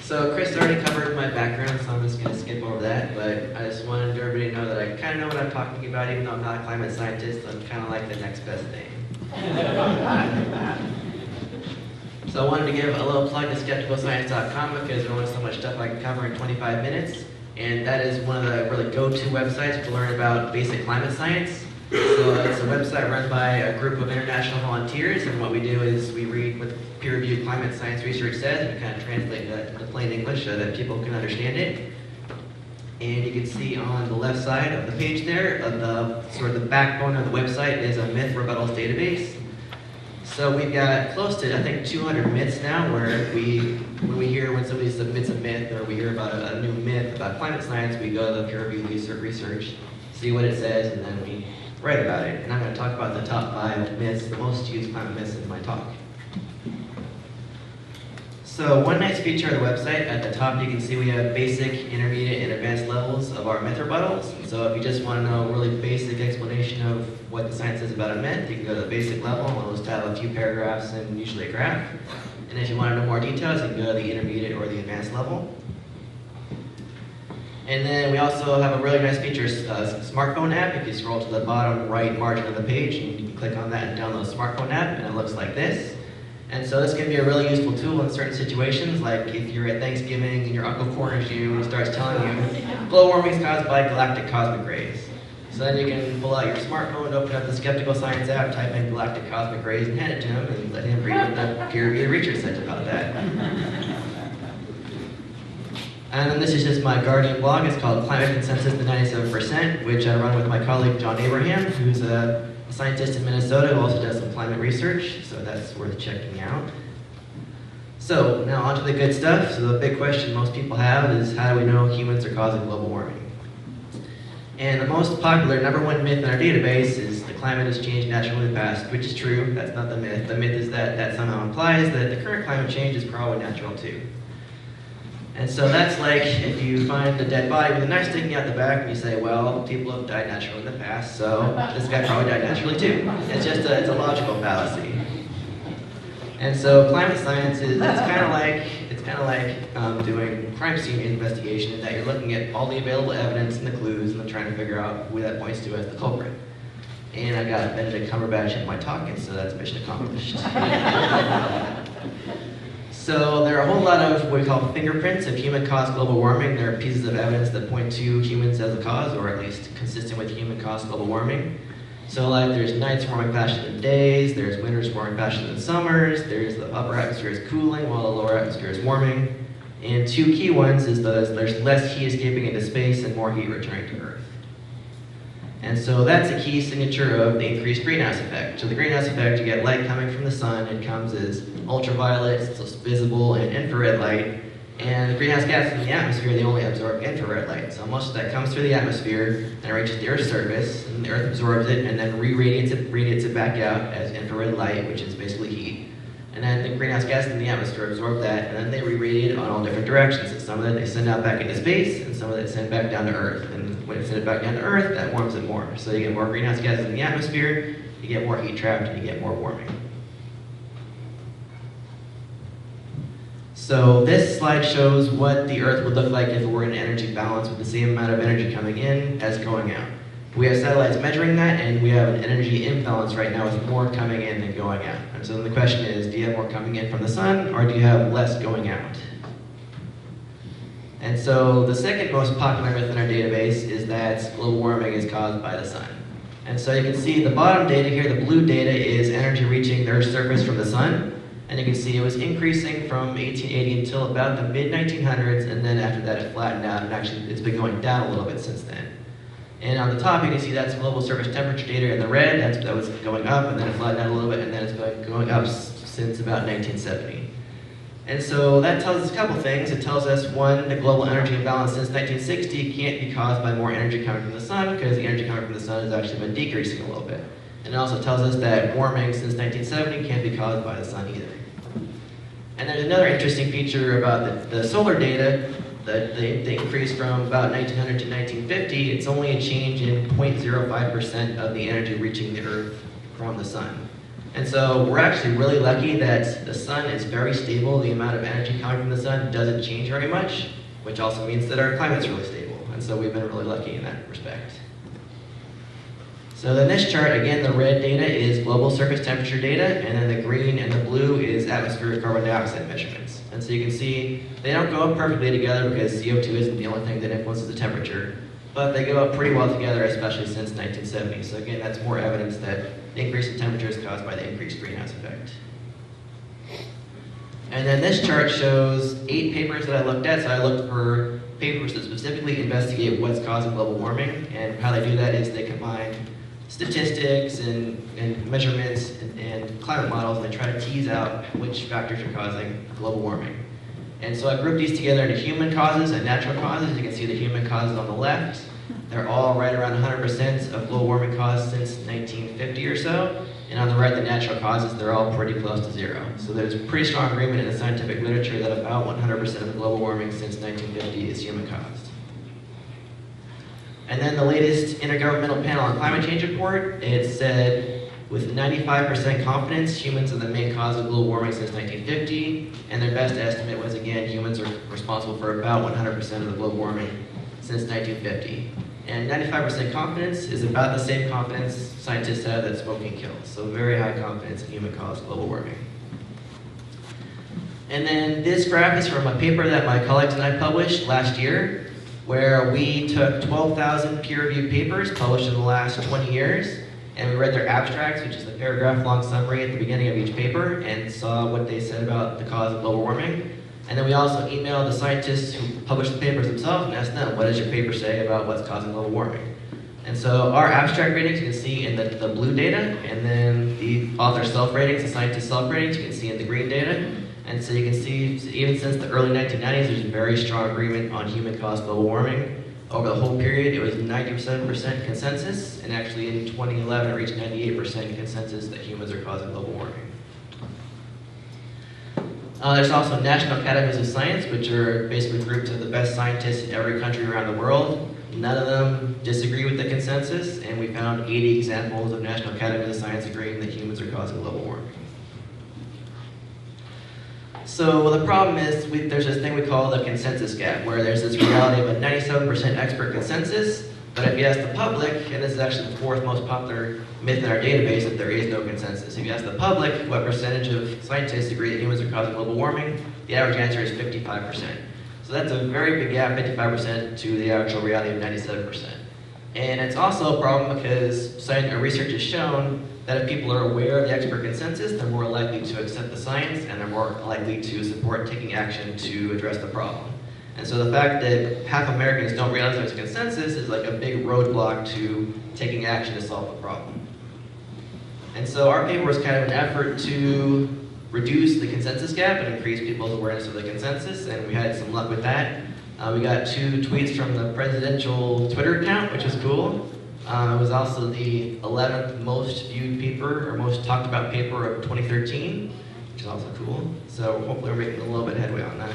So Chris already covered my background, so I'm just going to skip over that, but I just wanted everybody to know that I kind of know what I'm talking about, even though I'm not a climate scientist. I'm kind of like the next best thing. So I wanted to give a little plug to skepticalscience.com because there's only so much stuff I can cover in 25 minutes, and that is one of the really go-to websites to learn about basic climate science. So it's a website run by a group of international volunteers, and what we do is we read what peer-reviewed climate science research says, and we kind of translate that into plain English so that people can understand it. And you can see on the left side of the page there, sort of the backbone of the website is a myth rebuttals database. So we've got close to, I think, 200 myths now, where when somebody submits a myth or we hear about a new myth about climate science, we go to the peer-reviewed research, see what it says, and then we write about it. And I'm going to talk about the top 5 myths, the most used climate myths in my talk. So one nice feature of the website, at the top you can see we have basic, intermediate, and advanced levels of our myth rebuttals. So if you just want to know a really basic explanation of what the science says about a myth, you can go to the basic level, and we'll just have a few paragraphs and usually a graph. And if you want to know more details, you can go to the intermediate or the advanced level. And then we also have a really nice feature, smartphone app. If you scroll to the bottom right margin of the page, you can click on that and download the smartphone app, and it looks like this. And so this can be a really useful tool in certain situations, like if you're at Thanksgiving and your uncle corners you and starts telling you global warming is caused by galactic cosmic rays. So then you can pull out your smartphone, open up the Skeptical Science app, type in galactic cosmic rays, and hand it to him, and let him read what the peer-reviewed research said about that. And then this is just my Guardian blog. It's called Climate Consensus to 97%, which I run with my colleague John Abraham, who's a scientist in Minnesota who also does some climate research, so that's worth checking out. So now on to the good stuff. So the big question most people have is, how do we know humans are causing global warming? And the most popular #1 myth in our database is the climate has changed naturally in the past, which is true. That's not the myth. The myth is that somehow implies that the current climate change is probably natural too. And so that's like if you find a dead body with a knife sticking out the back and you say, well, people have died naturally in the past, so this guy probably died naturally too. It's just it's a logical fallacy. And so climate science is it's kind of like doing crime scene investigation, in that you're looking at all the available evidence and the clues and then trying to figure out who that points to as the culprit. And I got Benedict Cumberbatch in my talk, and so that's mission accomplished. So there are a whole lot of what we call fingerprints of human-caused global warming. There are pieces of evidence that point to humans as a cause, or at least consistent with human-caused global warming. So like there's nights warming faster than days, there's winters warming faster than summers, there's the upper atmosphere is cooling while the lower atmosphere is warming. And 2 key ones is there's less heat escaping into space and more heat returning to Earth. And so that's a key signature of the increased greenhouse effect. So the greenhouse effect, you get light coming from the sun, it comes as ultraviolet, so it's visible, and infrared light. And the greenhouse gases in the atmosphere, they only absorb infrared light. So most of that comes through the atmosphere and it reaches the Earth's surface, and the Earth absorbs it and then radiates it back out as infrared light, which is basically heat. And then the greenhouse gases in the atmosphere absorb that, and then they re-radiate it on all different directions. And some of it they send out back into space, and some of it they send back down to Earth. And when it sends it back down to Earth, that warms it more. So you get more greenhouse gases in the atmosphere, you get more heat trapped, and you get more warming. So this slide shows what the Earth would look like if it were in an energy balance with the same amount of energy coming in as going out. We have satellites measuring that, and we have an energy imbalance right now with more coming in than going out. And so then the question is, do you have more coming in from the sun, or do you have less going out? And so the second most popular myth in our database is that global warming is caused by the sun. And so you can see the bottom data here, the blue data is energy reaching the Earth's surface from the sun. And you can see it was increasing from 1880 until about the mid-1900s, and then after that it flattened out, and actually it's been going down a little bit since then. And on the top you can see that's global surface temperature data in the red, that was going up, and then it flattened out a little bit, and then it's been going up since about 1970. And so that tells us a couple things. It tells us, one, the global energy imbalance since 1960 can't be caused by more energy coming from the sun, because the energy coming from the sun has actually been decreasing a little bit. And it also tells us that warming since 1970 can't be caused by the sun either. And there's another interesting feature about the solar data, the increase from about 1900 to 1950, it's only a change in 0.05% of the energy reaching the Earth from the sun. And so we're actually really lucky that the sun is very stable. The amount of energy coming from the sun doesn't change very much, which also means that our climate's really stable. And so we've been really lucky in that respect. So in this chart, again, the red data is global surface temperature data, and then the green and the blue is atmospheric carbon dioxide measurements. And so you can see they don't go up perfectly together because CO2 isn't the only thing that influences the temperature, but they go up pretty well together, especially since 1970. So again, that's more evidence that the increase in temperature is caused by the increased greenhouse effect. And then this chart shows 8 papers that I looked at. So I looked for papers that specifically investigate what's causing global warming, and how they do that is they combine statistics and measurements and climate models, and they try to tease out which factors are causing global warming. And so I grouped these together into human causes and natural causes. You can see the human causes on the left. They're all right around 100% of global warming caused since 1950 or so. And on the right, the natural causes, they're all pretty close to zero. So there's pretty strong agreement in the scientific literature that about 100% of global warming since 1950 is human caused. And then the latest Intergovernmental Panel on Climate Change report, it said with 95% confidence, humans are the main cause of global warming since 1950, and their best estimate was, again, humans are responsible for about 100% of the global warming since 1950. And 95% confidence is about the same confidence scientists have that smoking kills, so very high confidence in human-caused global warming. And then this graph is from a paper that my colleagues and I published last year, where we took 12,000 peer-reviewed papers published in the last 20 years, and we read their abstracts, which is the paragraph-long summary at the beginning of each paper, and saw what they said about the cause of global warming. And then we also emailed the scientists who published the papers themselves and asked them, what does your paper say about what's causing global warming? And so our abstract ratings you can see in the blue data, and then the author self-ratings, the scientist self-ratings, you can see in the green data. And so you can see, even since the early 1990s, there's a very strong agreement on human-caused global warming. Over the whole period, it was 97% consensus, and actually in 2011, it reached 98% consensus that humans are causing global warming. There's also National Academies of Science, which are basically groups of the best scientists in every country around the world. None of them disagree with the consensus, and we found 80 examples of National Academies of Science agreeing that humans are causing global warming. So the problem is there's this thing we call the consensus gap, where there's this reality of a 97% expert consensus, but if you ask the public, and this is actually the 4th most popular myth in our database, that there is no consensus. If you ask the public what percentage of scientists agree that humans are causing global warming, the average answer is 55%. So that's a very big gap, 55% to the actual reality of 97%. And it's also a problem because research has shown that if people are aware of the expert consensus, they're more likely to accept the science, and they're more likely to support taking action to address the problem. And so the fact that half Americans don't realize there's a consensus is like a big roadblock to taking action to solve the problem. And so our paper was kind of an effort to reduce the consensus gap and increase people's awareness of the consensus, and we had some luck with that. We got 2 tweets from the presidential Twitter account, which is cool. It was also the 11th most viewed paper, or most talked about paper of 2013, which is also cool. So hopefully we're making a little bit of headway on that.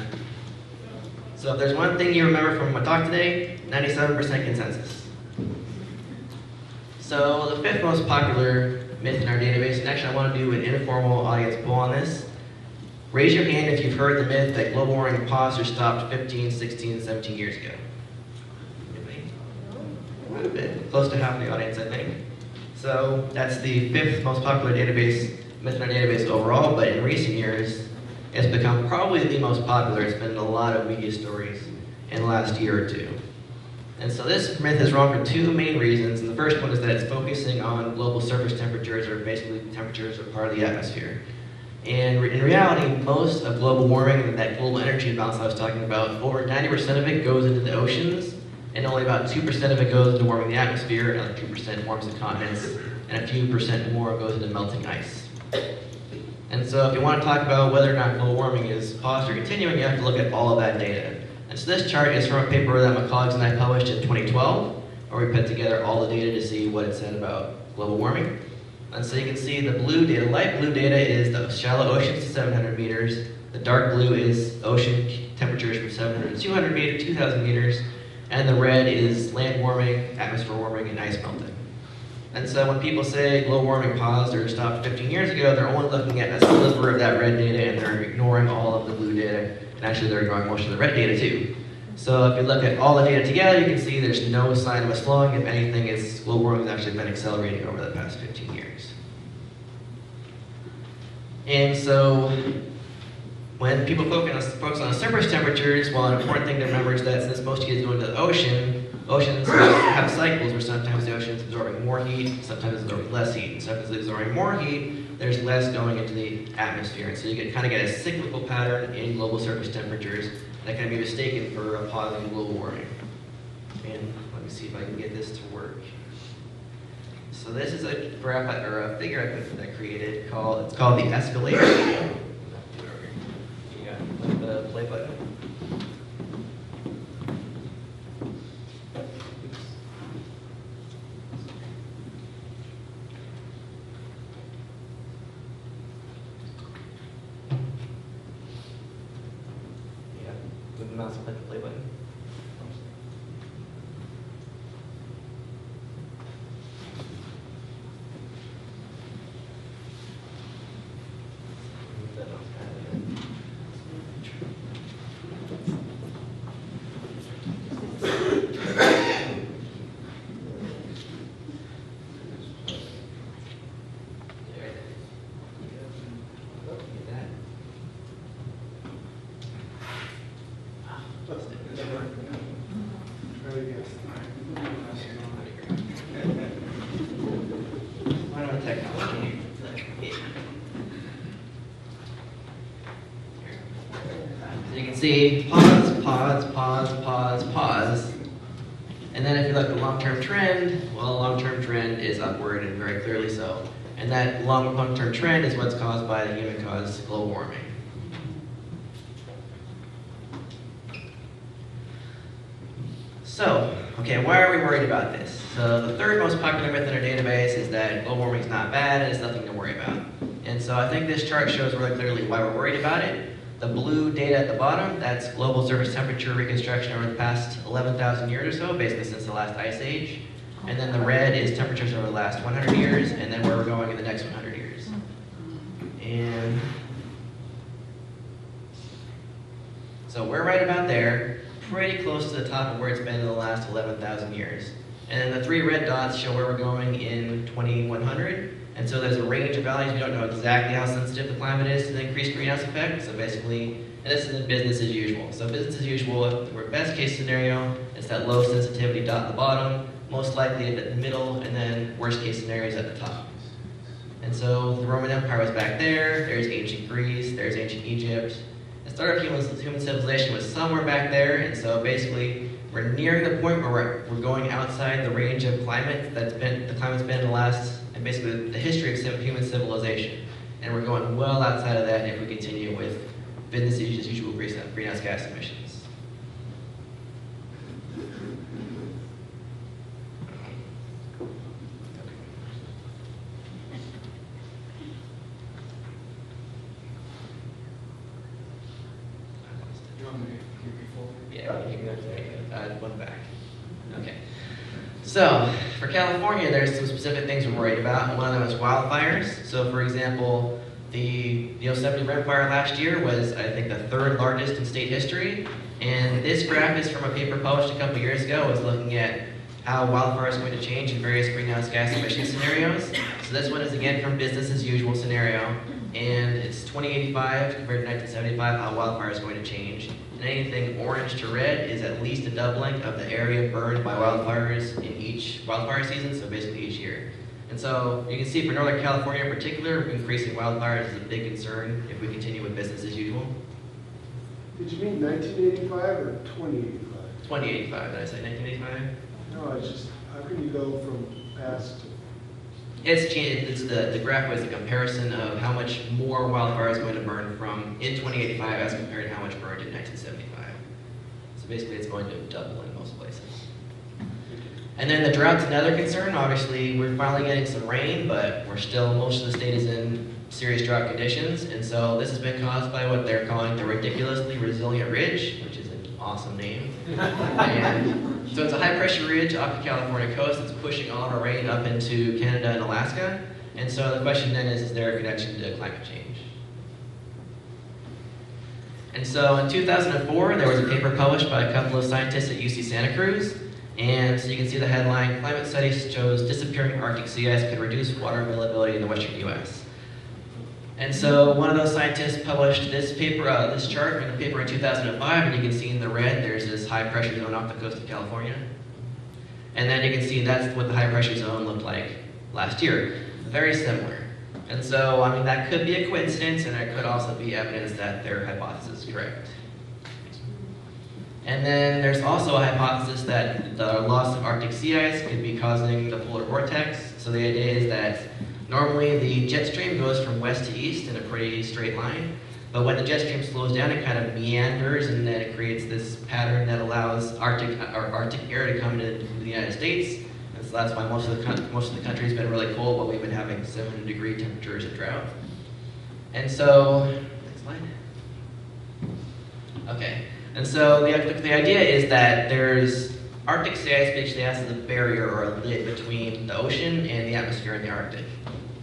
So if there's one thing you remember from my talk today, 97% consensus. So the 5th most popular myth in our database, and actually I want to do an informal audience poll on this. Raise your hand if you've heard the myth that global warming paused or stopped 15, 16, 17 years ago. Anybody? Quite a bit. Close to half the audience, I think. So that's the 5th most popular database myth in our database overall, but in recent years, it's become probably the most popular. It's been in a lot of media stories in the last year or 2. And so this myth is wrong for 2 main reasons. And the first one is that it's focusing on global surface temperatures, or basically temperatures are part of the atmosphere. And in reality, most of global warming, that global energy imbalance I was talking about, over 90% of it goes into the oceans, and only about 2% of it goes into warming the atmosphere, another 2% warms the continents, and a few percent more goes into melting ice. And so if you want to talk about whether or not global warming is paused or continuing, you have to look at all of that data. And so this chart is from a paper that my colleagues and I published in 2012, where we put together all the data to see what it said about global warming. And so you can see the blue data, light blue data is the shallow oceans to 700 meters. The dark blue is ocean temperatures from 700 to 200 meters, 2,000 meters. And the red is land warming, atmosphere warming, and ice melting. And so when people say global warming paused or stopped 15 years ago, they're only looking at a sliver of that red data, and they're ignoring all of the blue data. And actually they're ignoring most of the red data too. So if you look at all the data together, you can see there's no sign of a slowing. If anything, global warming has actually been accelerating over the past 15 years. And so when people focus on surface temperatures, well, an important thing to remember is that since most heat is going to the ocean, oceans have cycles where sometimes the ocean is absorbing more heat, sometimes it's absorbing less heat. And sometimes it's absorbing more heat, there's less going into the atmosphere. And so you kind of get a cyclical pattern in global surface temperatures that can be mistaken for a pause in global warming. And let me see if I can get this to work. So this is a graph or a figure I created it's called the escalator. You got the play button. Yeah, with the mouse, click the play button. See, pause, pause, pause, pause, pause. And then if you look at the long-term trend, well, the long-term trend is upward and very clearly so. And that long-term trend is what's caused by the human-caused global warming. So, okay, why are we worried about this? So the 3rd most popular myth in our database is that global warming is not bad and it's nothing to worry about. And so I think this chart shows really clearly why we're worried about it. The blue data at the bottom, that's global surface temperature reconstruction over the past 11,000 years or so, basically since the last ice age. And then the red is temperatures over the last 100 years, and then where we're going in the next 100 years. And so we're right about there, pretty close to the top of where it's been in the last 11,000 years. And then the 3 red dots show where we're going in 2100. And so there's a range of values. We don't know exactly how sensitive the climate is to the increased greenhouse effect. So basically, and this is business as usual. So business as usual, we're best case scenario, it's that low sensitivity dot at the bottom, most likely at the middle, and then worst case scenarios at the top. And so the Roman Empire was back there, there's ancient Greece, there's ancient Egypt. The start of human civilization was somewhere back there, and so basically we're nearing the point where we're going outside the range of climate the climate's been in the last, and basically the history of human civilization. And we're going well outside of that if we continue with business as usual greenhouse gas emissions. Yeah, you can go one back. Okay. So, for California, there's some specific things we're worried about, and one of them is wildfires. So, for example, the Yosemite Rim Fire last year was, I think, the third largest in state history. And this graph is from a paper published a couple years ago. It was looking at how wildfires are going to change in various greenhouse gas emission scenarios. So this one is, again, from business as usual scenario. And it's 2085 compared to 1975, how wildfire is going to change. And anything orange to red is at least a doubling of the area burned by wildfires in each wildfire season, so basically each year. And so you can see for Northern California in particular, increasing wildfires is a big concern if we continue with business as usual. Did you mean 1985 or 2085? 2085, did I say 1985? No, it's just, how can you go from past to... It's changed. It's the graph was a comparison of how much more wildfire is going to burn from in 2085 as compared to how much burned in 1975. So basically, it's going to double in most places. And then the drought's another concern. Obviously, we're finally getting some rain, but most of the state is in serious drought conditions. And so this has been caused by what they're calling the ridiculously resilient ridge, which is an awesome name. And so it's a high pressure ridge off the California coast that's pushing all of our rain up into Canada and Alaska. And so the question then is there a connection to climate change? And so in 2004, there was a paper published by a couple of scientists at UC Santa Cruz. And so you can see the headline, climate studies shows disappearing Arctic sea ice could reduce water availability in the western US. And so one of those scientists published this paper, this chart in a paper in 2005, and you can see in the red, there's this high pressure zone off the coast of California. And then you can see that's what the high pressure zone looked like last year. Very similar. And so, I mean, that could be a coincidence, and it could also be evidence that their hypothesis is correct. And then there's also a hypothesis that the loss of Arctic sea ice could be causing the polar vortex. So the idea is that normally the jet stream goes from west to east in a pretty straight line, but when the jet stream slows down, it kind of meanders, and then it creates this pattern that allows Arctic air to come into the United States. And so that's why most of the country has been really cold, but we've been having 7-degree temperatures and drought. And so, next slide. Okay, and so the idea is that there's Arctic sea ice basically acts as a barrier or a lid between the ocean and the atmosphere in the Arctic.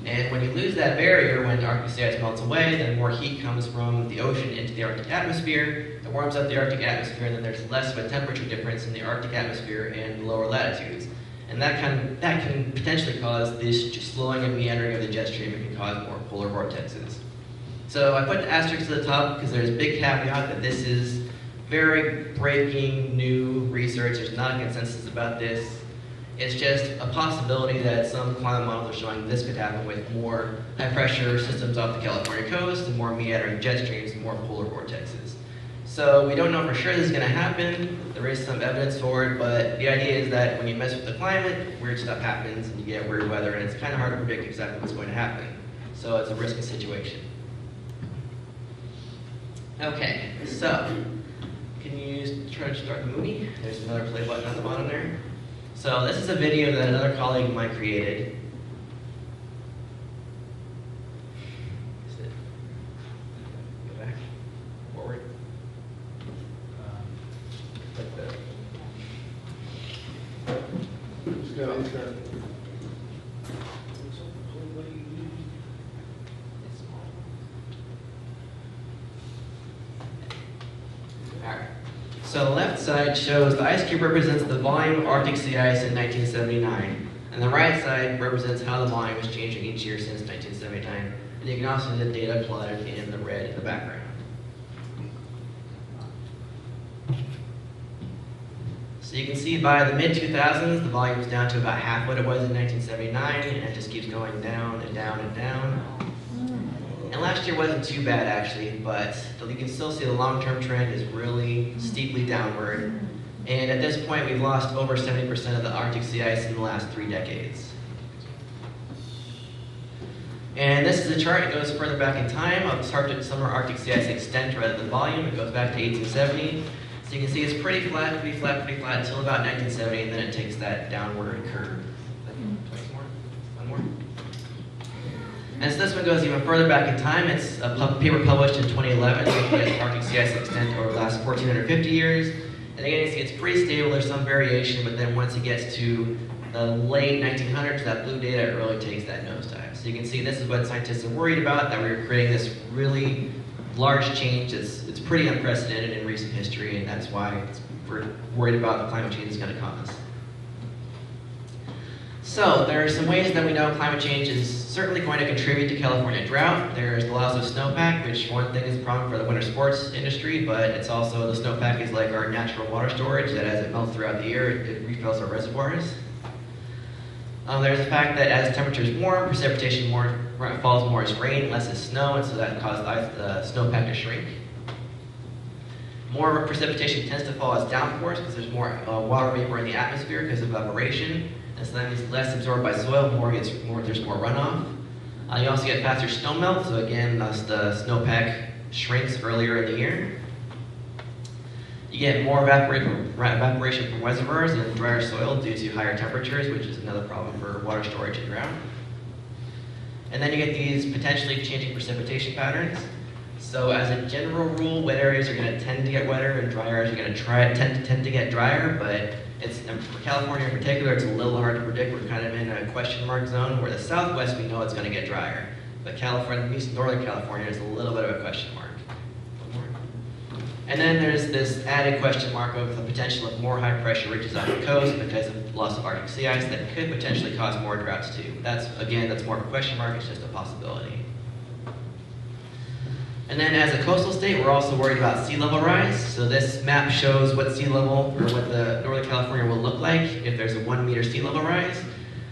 And when you lose that barrier, when the Arctic sea ice melts away, then more heat comes from the ocean into the Arctic atmosphere. It warms up the Arctic atmosphere, and then there's less of a temperature difference in the Arctic atmosphere and lower latitudes. And that can potentially cause this slowing and meandering of the jet stream. It can cause more polar vortexes. So I put the asterisk to the top because there's a big caveat that this is very breaking new research. There's not a consensus about this. It's just a possibility that some climate models are showing this could happen with more high pressure systems off the California coast and more meandering jet streams and more polar vortexes. So we don't know for sure this is going to happen. There is some evidence for it, but the idea is that when you mess with the climate, weird stuff happens and you get weird weather, and it's kind of hard to predict exactly what's going to happen. So it's a risky situation. Okay, so can you try to start the movie? There's another play button at the bottom there. So this is a video that another colleague of mine created. Is it? Go back, forward. Like that. Just go inside. Alright. So the left side shows the ice cube represents the volume of Arctic sea ice in 1979. And the right side represents how the volume is changing each year since 1979. And you can also see the data plotted in the red in the background. So you can see by the mid-2000s, the volume is down to about half what it was in 1979, and it just keeps going down and down and down. And last year wasn't too bad actually, but you can still see the long-term trend is really steeply downward. And at this point, we've lost over 70% of the Arctic sea ice in the last 3 decades. And this is a chart. It goes further back in time of summer Arctic sea ice extent rather than volume. It goes back to 1870. So you can see it's pretty flat until about 1970, and then it takes that downward curve. Twice more? One more? And so this one goes even further back in time. It's a paper published in 2011 looking at Arctic sea ice extent over the last 1,450 years. And again, you see it's pretty stable. There's some variation, but then once it gets to the late 1900s, that blue data, it really takes that nosedive. So you can see this is what scientists are worried about, that we're creating this really large change. It's pretty unprecedented in recent history, and that's why we're worried about the climate change is going to cause. So there are some ways that we know climate change is certainly going to contribute to California drought. There's the loss of snowpack, which one thing is a problem for the winter sports industry, but it's also, the snowpack is like our natural water storage, that as it melts throughout the year, it refills our reservoirs. There's the fact that as temperatures warm, precipitation falls more as rain, less as snow, and so that causes the snowpack to shrink. More precipitation tends to fall as downpours because there's more water vapor in the atmosphere because of evaporation, and so that means less absorbed by soil, there's more runoff. You also get faster snow melt, so again, thus the snowpack shrinks earlier in the year. You get more evaporation from reservoirs and drier soil due to higher temperatures, which is another problem for water storage and drought. And then you get these potentially changing precipitation patterns. So as a general rule, wet areas are going to tend to get wetter and dry areas are going to tend to get drier, but for California in particular, it's a little hard to predict. We're kind of in a question mark zone, where the Southwest, we know it's going to get drier. But California, at least Northern California, is a little bit of a question mark. And then there's this added question mark of the potential of more high pressure ridges on the coast because of loss of Arctic sea ice that could potentially cause more droughts too. That's more of a question mark, it's just a possibility. And then as a coastal state, we're also worried about sea level rise. So this map shows what sea level, or what the Northern California will look like if there's a 1 meter sea level rise.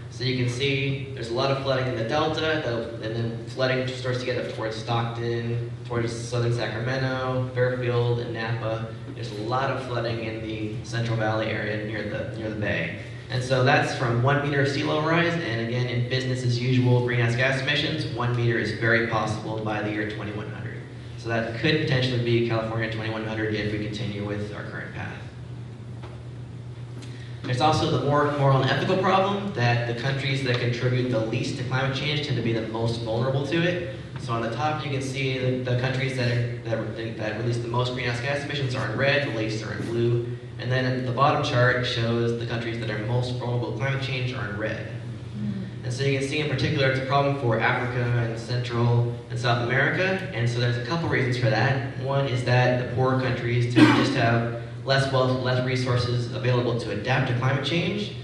So you can see there's a lot of flooding in the delta, and then flooding starts to get up towards Stockton, towards southern Sacramento, Fairfield, and Napa. There's a lot of flooding in the Central Valley area near the bay. And so that's from 1 meter of sea level rise, and again, in business as usual greenhouse gas emissions, 1 meter is very possible by the year 2100. So that could potentially be California 2100 if we continue with our current path. There's also the more moral and ethical problem that the countries that contribute the least to climate change tend to be the most vulnerable to it. So on the top you can see the countries that release the most greenhouse gas emissions are in red, the least are in blue. And then the bottom chart shows the countries that are most vulnerable to climate change are in red. And so you can see in particular it's a problem for Africa and Central and South America. And so there's a couple reasons for that. One is that the poorer countries tend to just have less wealth, less resources available to adapt to climate change.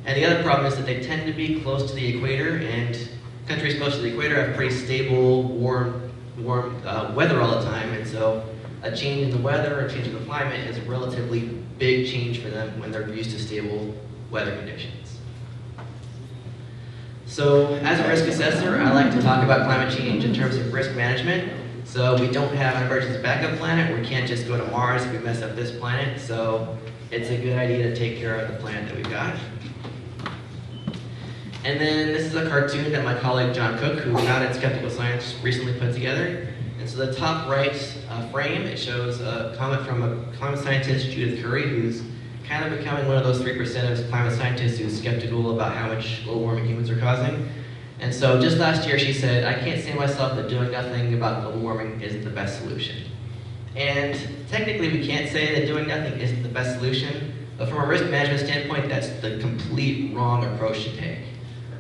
And the other problem is that they tend to be close to the equator, and countries close to the equator have pretty stable, warm weather all the time. And so a change in the weather, a change in the climate is a relatively big change for them when they're used to stable weather conditions. So as a risk assessor, I like to talk about climate change in terms of risk management. So we don't have an emergency backup planet. We can't just go to Mars if we mess up this planet. So it's a good idea to take care of the planet that we've got. And then this is a cartoon that my colleague John Cook, who founded Skeptical Science, recently put together. And so the top right frame, it shows a comment from a climate scientist, Judith Curry, who's kind of becoming one of those 3% of climate scientists who's skeptical about how much global warming humans are causing. And so just last year she said, I can't say myself that doing nothing about global warming isn't the best solution. And technically we can't say that doing nothing isn't the best solution, but from a risk management standpoint, that's the complete wrong approach to take.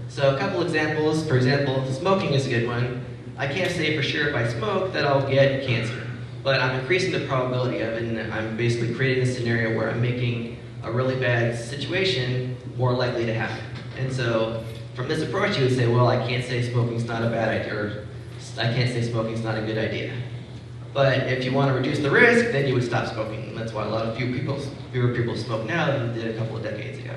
So a couple examples, for example, smoking is a good one. I can't say for sure if I smoke that I'll get cancer, but I'm increasing the probability of it, and I'm basically creating a scenario where I'm making a really bad situation more likely to happen. And so from this approach, you would say, well, I can't say smoking's not a bad idea, or I can't say smoking's not a good idea. But if you want to reduce the risk, then you would stop smoking. And that's why a lot of fewer people smoke now than did a couple of decades ago.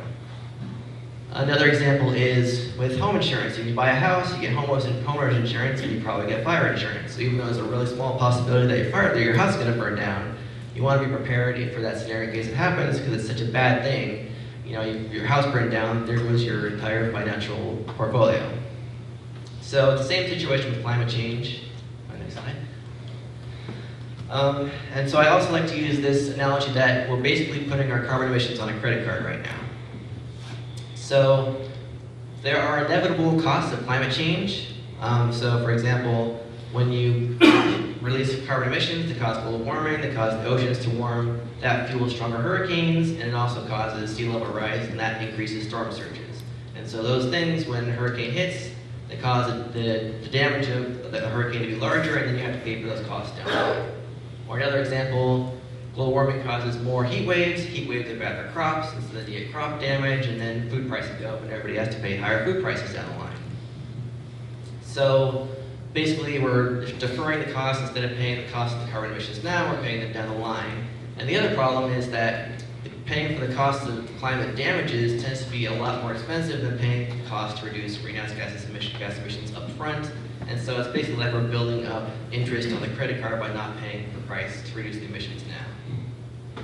Another example is with home insurance. If you buy a house, you get homeowners insurance, and you probably get fire insurance. So even though there's a really small possibility that your house is going to burn down, you want to be prepared for that scenario in case it happens, because it's such a bad thing. You know, your house burned down, there goes your entire financial portfolio. So it's the same situation with climate change. Next slide. And so I also like to use this analogy that we're basically putting our carbon emissions on a credit card right now. So there are inevitable costs of climate change. So for example, when you release carbon emissions that cause global warming, that cause the oceans to warm, that fuels stronger hurricanes, and it also causes sea level rise, and that increases storm surges. And so those things, when a hurricane hits, they cause the damage of the hurricane to be larger, and then you have to pay for those costs down. Or another example, global warming causes more heat waves. Heat waves are bad for crops, and so then you get crop damage, and then food prices go up, and everybody has to pay higher food prices down the line. So basically, we're deferring the cost instead of paying the cost of the carbon emissions now, we're paying them down the line. And the other problem is that paying for the cost of climate damages tends to be a lot more expensive than paying the cost to reduce greenhouse gas emissions up front. And so it's basically like we're building up interest on the credit card by not paying the price to reduce the emissions now.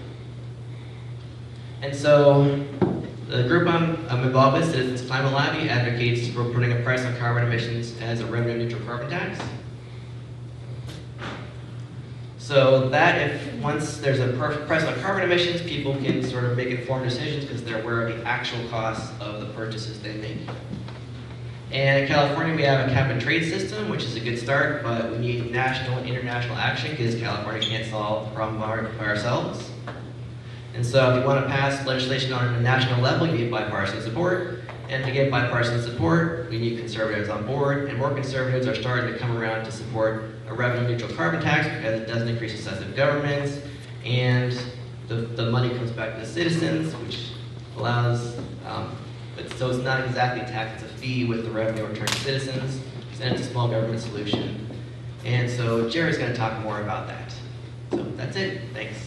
And so the group I'm involved with, Citizens Climate Lobby, advocates for putting a price on carbon emissions as a revenue-neutral carbon tax. So that if once there's a price on carbon emissions, people can sort of make informed decisions because they're aware of the actual costs of the purchases they make. And in California, we have a cap and trade system, which is a good start, but we need national and international action because California can't solve the problem by ourselves. And so if you want to pass legislation on a national level, you need bipartisan support. And to get bipartisan support, we need conservatives on board, and more conservatives are starting to come around to support a revenue-neutral carbon tax because it doesn't increase excessive governments, and the money comes back to the citizens, which allows, so it's not exactly a tax, it's a fee with the revenue returned to citizens, and it's a small government solution. And so Jerry's going to talk more about that. So that's it. Thanks.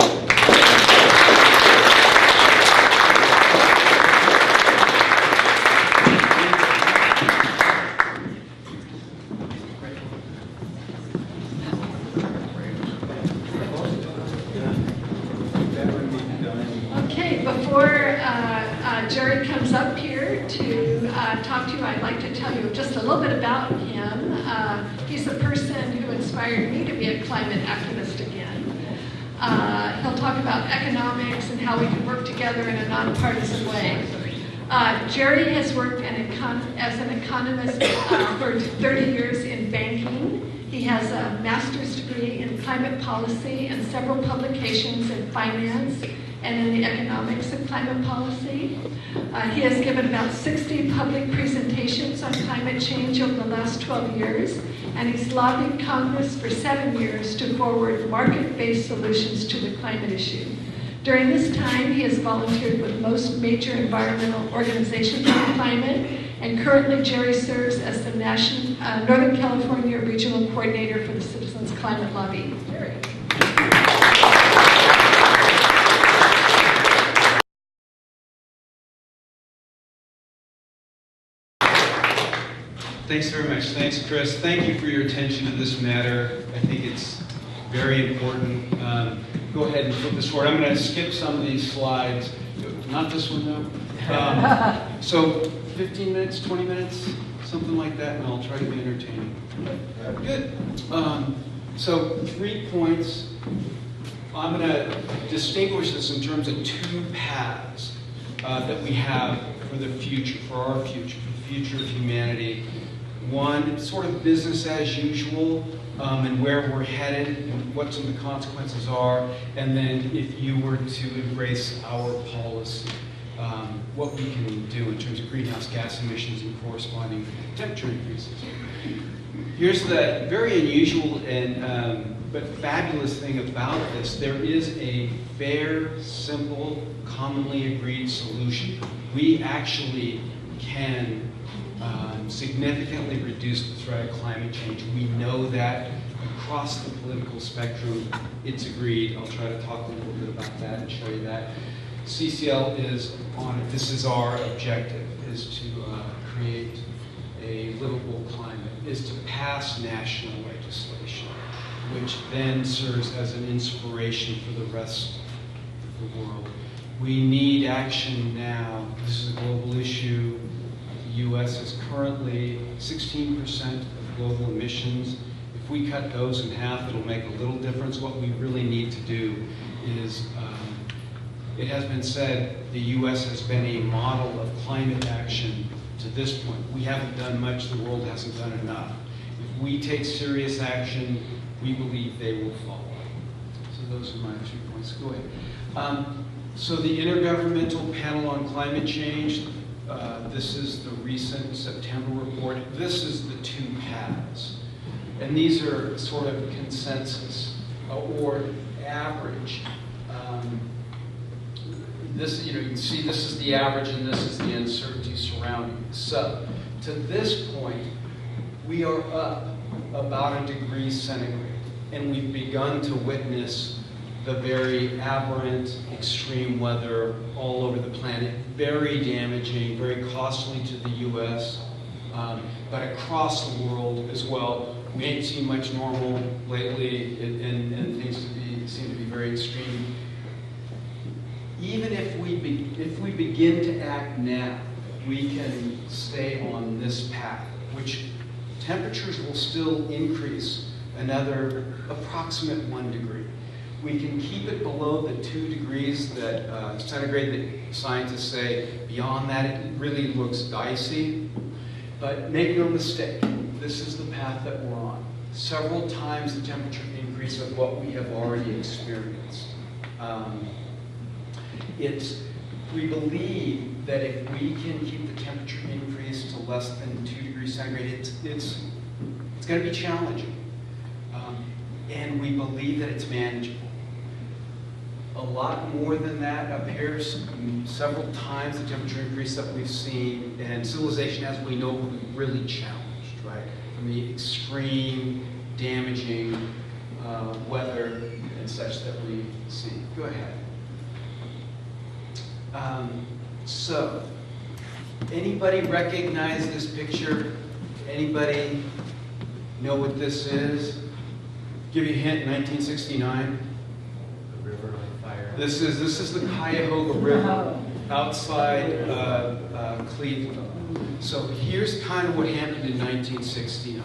Okay, before Jerry comes up here to talk to you, I'd like to tell you just a little bit about him. He's a person who inspired me to be a climate activist again. He'll talk about economics and how we can work together in a nonpartisan way. Jerry has worked as an economist for 30 years in banking. He has a master's degree in climate policy and several publications in finance and in the economics of climate policy. He has given about 60 public presentations on climate change over the last 12 years, and he's lobbied Congress for 7 years to forward market-based solutions to the climate issue. During this time, he has volunteered with most major environmental organizations on climate, and currently Jerry serves as the Northern California Regional Coordinator for the Citizens Climate Lobby. Jerry. Thanks very much. Thanks, Chris. Thank you for your attention to this matter. I think it's very important. Go ahead and flip this forward. I'm going to skip some of these slides. Not this one, though. So 15 minutes, 20 minutes, something like that, and I'll try to be entertaining. Good. So 3 points. I'm going to distinguish this in terms of 2 paths that we have for the future, for our future, for the future of humanity. One, sort of business as usual, and where we're headed and what some of the consequences are. And then if you were to embrace our policy, what we can do in terms of greenhouse gas emissions and corresponding temperature increases. Here's the very unusual and but fabulous thing about this. There is a fair, simple, commonly agreed solution. We actually can significantly reduce the threat of climate change. We know that across the political spectrum, it's agreed. I'll try to talk a little bit about that and show you that. CCL is on it. This is our objective, is to create a livable climate, is to pass national legislation, which then serves as an inspiration for the rest of the world. We need action now. This is a global issue. U.S. is currently 16% of global emissions. If we cut those in half, it'll make a little difference. What we really need to do is, it has been said the U.S. has been a model of climate action to this point. We haven't done much, the world hasn't done enough. If we take serious action, we believe they will follow. So those are my 3 points. Go ahead. So the Intergovernmental Panel on Climate Change, this is the recent September report. This is the 2 paths. And these are sort of consensus or average. This, you can see this is the average and this is the uncertainty surrounding it. So, to this point, we are up about 1 degree centigrade, and we've begun to witness the very aberrant, extreme weather all over the planet, very damaging, very costly to the U.S., but across the world as well. We ain't seen much normal lately, and things seem to be very extreme. Even if we begin to act now, we can stay on this path, which temperatures will still increase another approximate 1 degree. We can keep it below the 2 degrees that centigrade that scientists say. Beyond that, it really looks dicey. But make no mistake, this is the path that we're on. Several times the temperature increase of what we have already experienced. We believe that if we can keep the temperature increase to less than 2 degrees centigrade, it's going to be challenging. And we believe that it's manageable. A lot more than that appears several times the temperature increase that we've seen, and civilization as we know will be really challenged, right? From the extreme, damaging weather and such that we see. Go ahead. So, anybody recognize this picture? Anybody know what this is? Give you a hint, 1969. The river on fire. This is the Cuyahoga River outside Cleveland. So here's kind of what happened in 1969.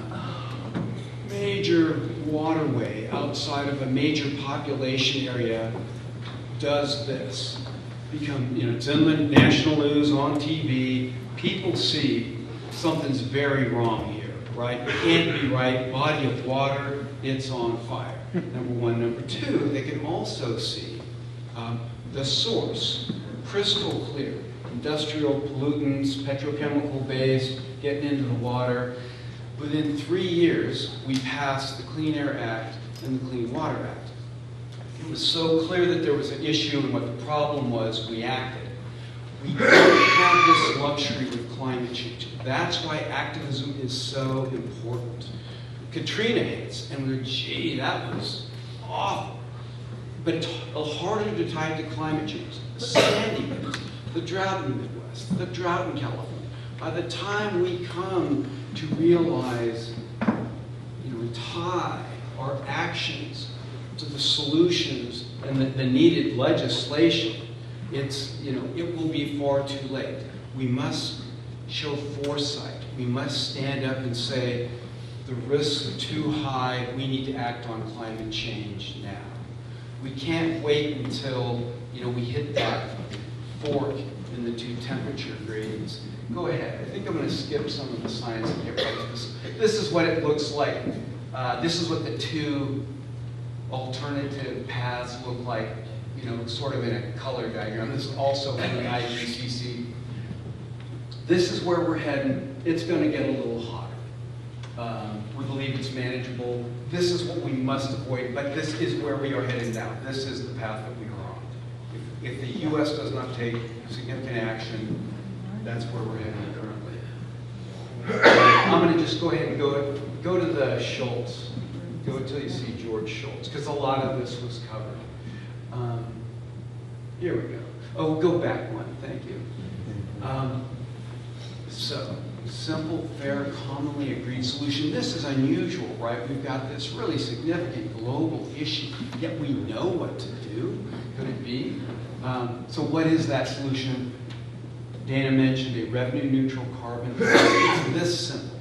Major waterway outside of a major population area does this. It's in the national news, on TV. People see something's very wrong here, right? It can't be right. Body of water, it's on fire. Number one. Number two, they can also see the source, crystal clear. Industrial pollutants, petrochemical based, getting into the water. Within 3 years, we passed the Clean Air Act and the Clean Water Act. It was so clear that there was an issue and what the problem was, we acted. We don't have this luxury with climate change. That's why activism is so important. Katrina hits, and we're, gee, that was awful. But it's harder to tie to climate change. The Sandy hits, the drought in the Midwest, the drought in California. By the time we come to realize, and tie our actions to the solutions and the needed legislation, it will be far too late. We must show foresight. We must stand up and say, the risks are too high, we need to act on climate change now. We can't wait until we hit that fork in the 2 temperature gradients. Go ahead. I think I'm going to skip some of the science and get right to this. This is what it looks like. This is what the 2 alternative paths look like, sort of in a color diagram. This is also in the IPCC. This is where we're heading. It's going to get a little hotter. We believe it's manageable. This is what we must avoid, but this is where we are heading now. This is the path that we are on. If the U.S. does not take significant action, that's where we're heading currently. I'm going to just go ahead and go to the Schultz. Go until you see George Shultz, because a lot of this was covered. Here we go. Oh, go back one. Thank you. So, simple, fair, commonly agreed solution. This is unusual, right? We've got this really significant global issue, yet we know what to do. Could it be? So what is that solution? Dana mentioned a revenue neutral carbon. It's this simple.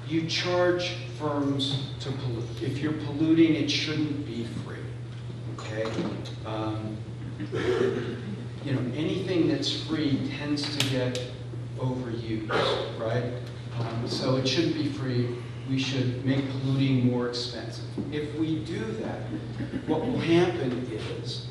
You charge firms to pollute. If you're polluting, it shouldn't be free, okay? You know, anything that's free tends to get overused, right? So it shouldn't be free. We should make polluting more expensive. If we do that, what will happen is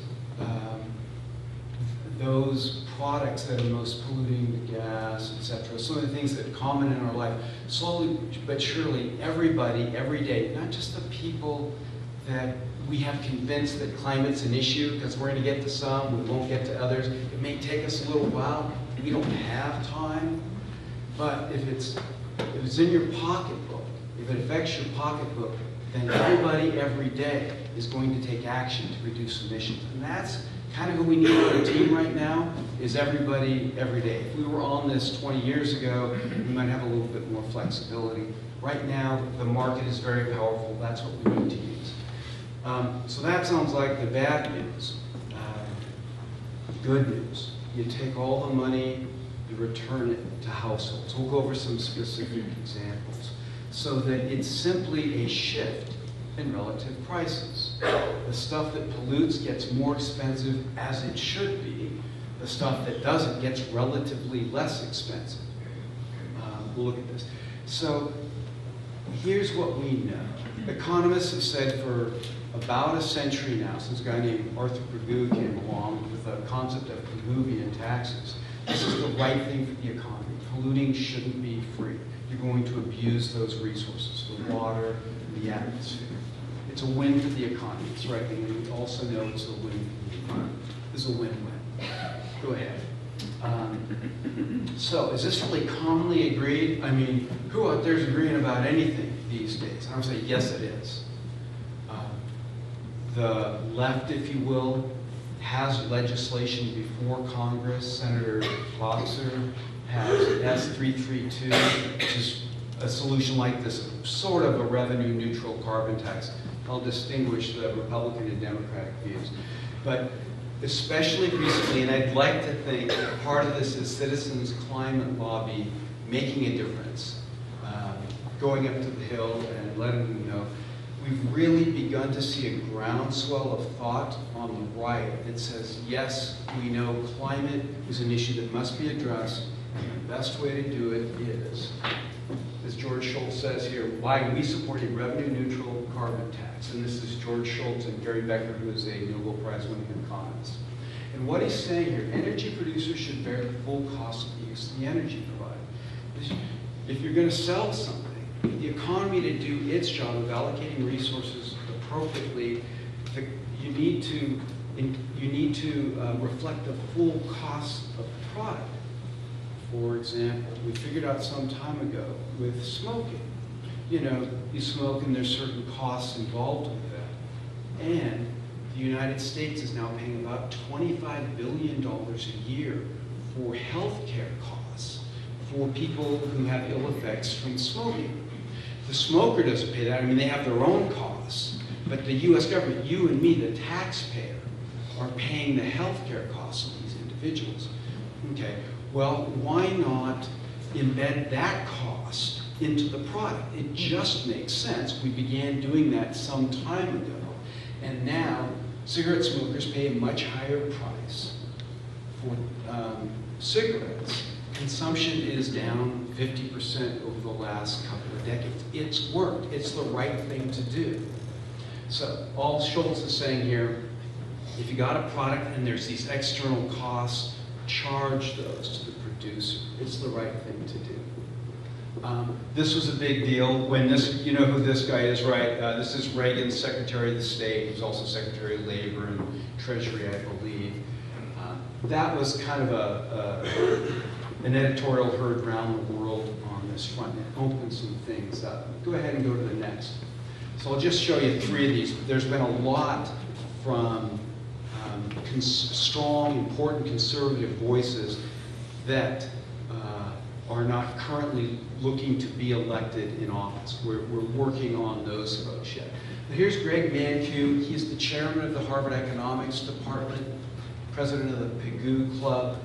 those products that are most polluting, the gas, etc., some of the things that are common in our life, slowly but surely, everybody, every day, not just the people that we have convinced that climate's an issue, because we're going to get to some, we won't get to others. It may take us a little while. We don't have time. But if it's in your pocketbook, if it affects your pocketbook, then everybody every day is going to take action to reduce emissions. And that's kind of who we need on our team right now, is everybody every day. If we were on this 20 years ago, we might have a little bit more flexibility. Right now, the market is very powerful. That's what we need to use. So that sounds like the bad news. Good news. You take all the money, you return it to households. We'll go over some specific examples so that it's simply a shift in relative prices. The stuff that pollutes gets more expensive, as it should be. The stuff that doesn't gets relatively less expensive. We'll look at this. So here's what we know. Economists have said for about a century now, since a guy named Arthur Pigou came along with the concept of Pigouvian taxes, this is the right thing for the economy. Polluting shouldn't be free. You're going to abuse those resources, the water, the atmosphere. It's a win for the economy. It's right, and we also know it's a win for the environment. It's a win-win. Go ahead. So is this really commonly agreed? I mean, who out there is agreeing about anything these days? I would say yes, it is. The left, if you will, has legislation before Congress. Senator Boxer has S332, which is a solution like this, sort of a revenue neutral carbon tax. I'll distinguish the Republican and Democratic views. But especially recently, and I'd like to think that part of this is citizens' climate lobby making a difference, going up to the Hill and letting them know. We've really begun to see a groundswell of thought on the right that says, yes, we know climate is an issue that must be addressed, and the best way to do it is, as George Shultz says here, why we support a revenue-neutral carbon tax. And this is George Shultz and Gary Becker, who is a Nobel Prize-winning economist. And what he's saying here, energy producers should bear the full cost of the use of the energy provided. If you're going to sell something, the economy to do its job of allocating resources appropriately, you need to reflect the full cost of the product. For example, we figured out some time ago with smoking. You know, you smoke and there's certain costs involved with that. And the United States is now paying about $25 billion a year for health care costs for people who have ill effects from smoking. The smoker doesn't pay that. I mean, they have their own costs. But the U.S. government, you and me, the taxpayer, are paying the health care costs of these individuals. Okay, well, why not embed that cost into the product? It just makes sense. We began doing that some time ago. And now, cigarette smokers pay a much higher price for cigarettes. Consumption is down 50% over the last couple of decades. It's worked. It's the right thing to do. So all Shultz is saying here, if you got a product and there's these external costs, charge those to the producer. It's the right thing to do. This was a big deal when this, you know who this guy is, right? This is Reagan's Secretary of the State. He was also Secretary of Labor and Treasury, I believe. That was kind of an editorial heard around the world on this front. It opened some things up. Go ahead and go to the next. So I'll just show you 3 of these. There's been a lot from strong, important conservative voices that are not currently looking to be elected in office. We're working on those folks yet. But here's Greg Mankiw. He's the chairman of the Harvard Economics Department, president of the Pigou Club.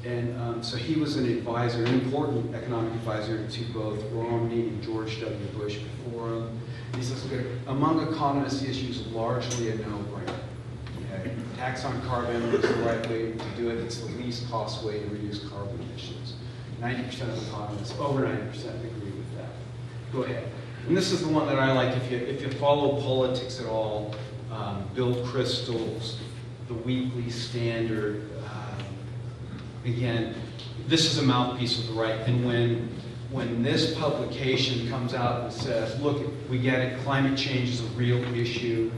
And so he was an advisor, an important economic advisor to both Romney and George W. Bush before him. He says, look, among economists, the issue is largely a no-brainer. Okay? Tax on carbon is the right way to do it. It's the least cost way to reduce carbon emissions. 90% of economists, over 90%, agree with that. Go ahead. And this is the one that I like. If you follow politics at all, Bill Kristol's The Weekly Standard. Again, this is a mouthpiece of the right. And when this publication comes out and says, look, we get it, climate change is a real issue.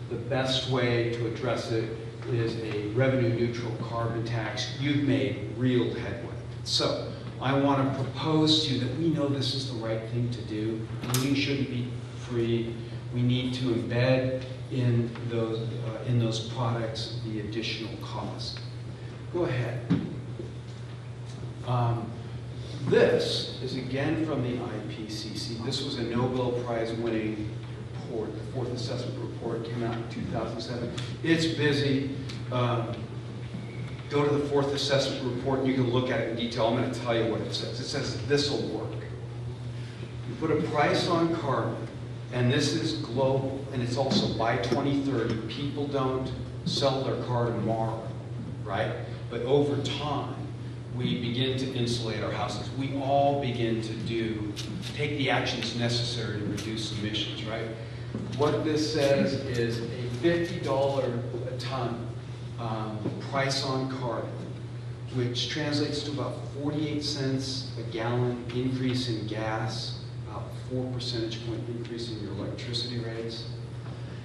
The best way to address it is a revenue-neutral carbon tax. You've made real headway. So I want to propose to you that we know this is the right thing to do. Polluting shouldn't be free. We need to embed in those products the additional cost. Go ahead. This is again from the IPCC. This was a Nobel Prize winning report. The fourth assessment report came out in 2007. It's busy. Go to the fourth assessment report and you can look at it in detail. I'm going to tell you what it says. It says this will work. You put a price on carbon, and this is global, and it's also by 2030. People don't sell their car tomorrow, right? But over time, we begin to insulate our houses. We all begin to take the actions necessary to reduce emissions, right? What this says is a $50 a ton price on carbon, which translates to about 48 cents a gallon increase in gas, about 4 percentage point increase in your electricity rates.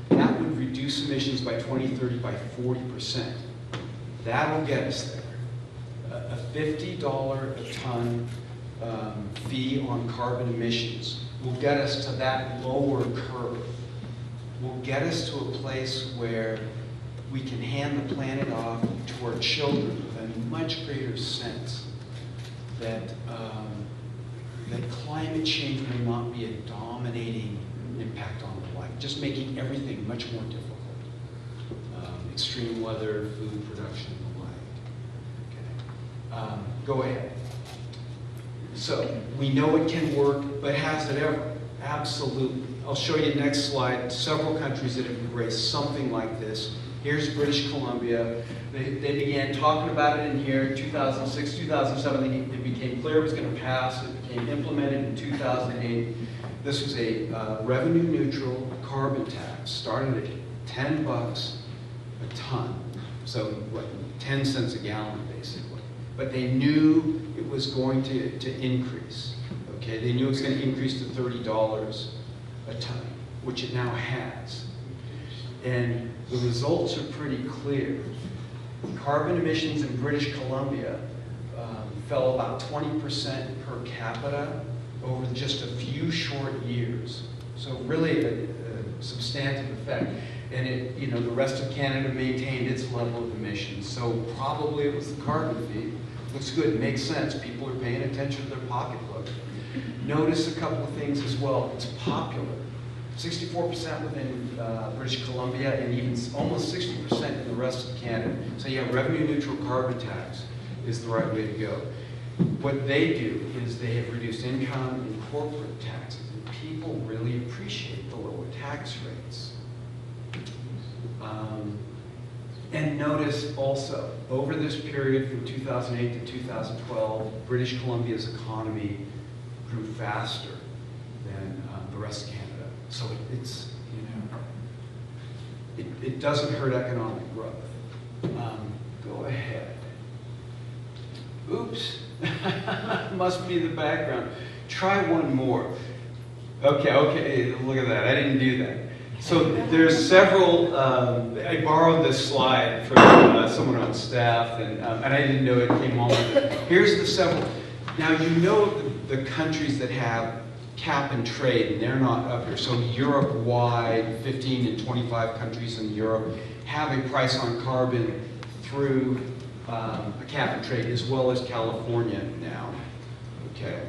That would reduce emissions by 2030 by 40%. That'll get us there. A $50 a ton fee on carbon emissions will get us to that lower curve. Will get us to a place where we can hand the planet off to our children with a much greater sense that, that climate change will not be a dominating impact on life, just making everything much more difficult. Extreme weather, food production, and the like. Okay. Go ahead. So we know it can work, but has it ever? Absolutely. I'll show you next slide several countries that have embraced something like this. Here's British Columbia. They began talking about it in here in 2006, 2007. It became clear it was going to pass. It became implemented in 2008. This was a revenue-neutral carbon tax, started at $10 a ton. So what, 10 cents a gallon, basically. But they knew it was going to increase. Okay, they knew it was going to increase to $30 a ton, which it now has. And the results are pretty clear. Carbon emissions in British Columbia fell about 20% per capita over just a few short years. So really a substantive effect. And the rest of Canada maintained its level of emissions. So probably it was the carbon fee. Looks good, makes sense. People are paying attention to their pocketbook. Notice a couple of things as well. It's popular. 64% within British Columbia and even almost 60% in the rest of Canada. So yeah, revenue-neutral carbon tax is the right way to go. What they do is they have reduced income and corporate taxes, and people really appreciate the lower tax rates. And notice also, over this period from 2008 to 2012, British Columbia's economy grew faster than the rest of Canada. So it's, it doesn't hurt economic growth. Go ahead. Oops, must be the background. Try one more. Okay, look at that, I didn't do that. So there's several, I borrowed this slide from someone on staff, and I didn't know it came on with it. Here's the several. Now you know the countries that have cap and trade, and they're not up here. So Europe-wide, 15 and 25 countries in Europe have a price on carbon through a cap and trade, as well as California now. Okay.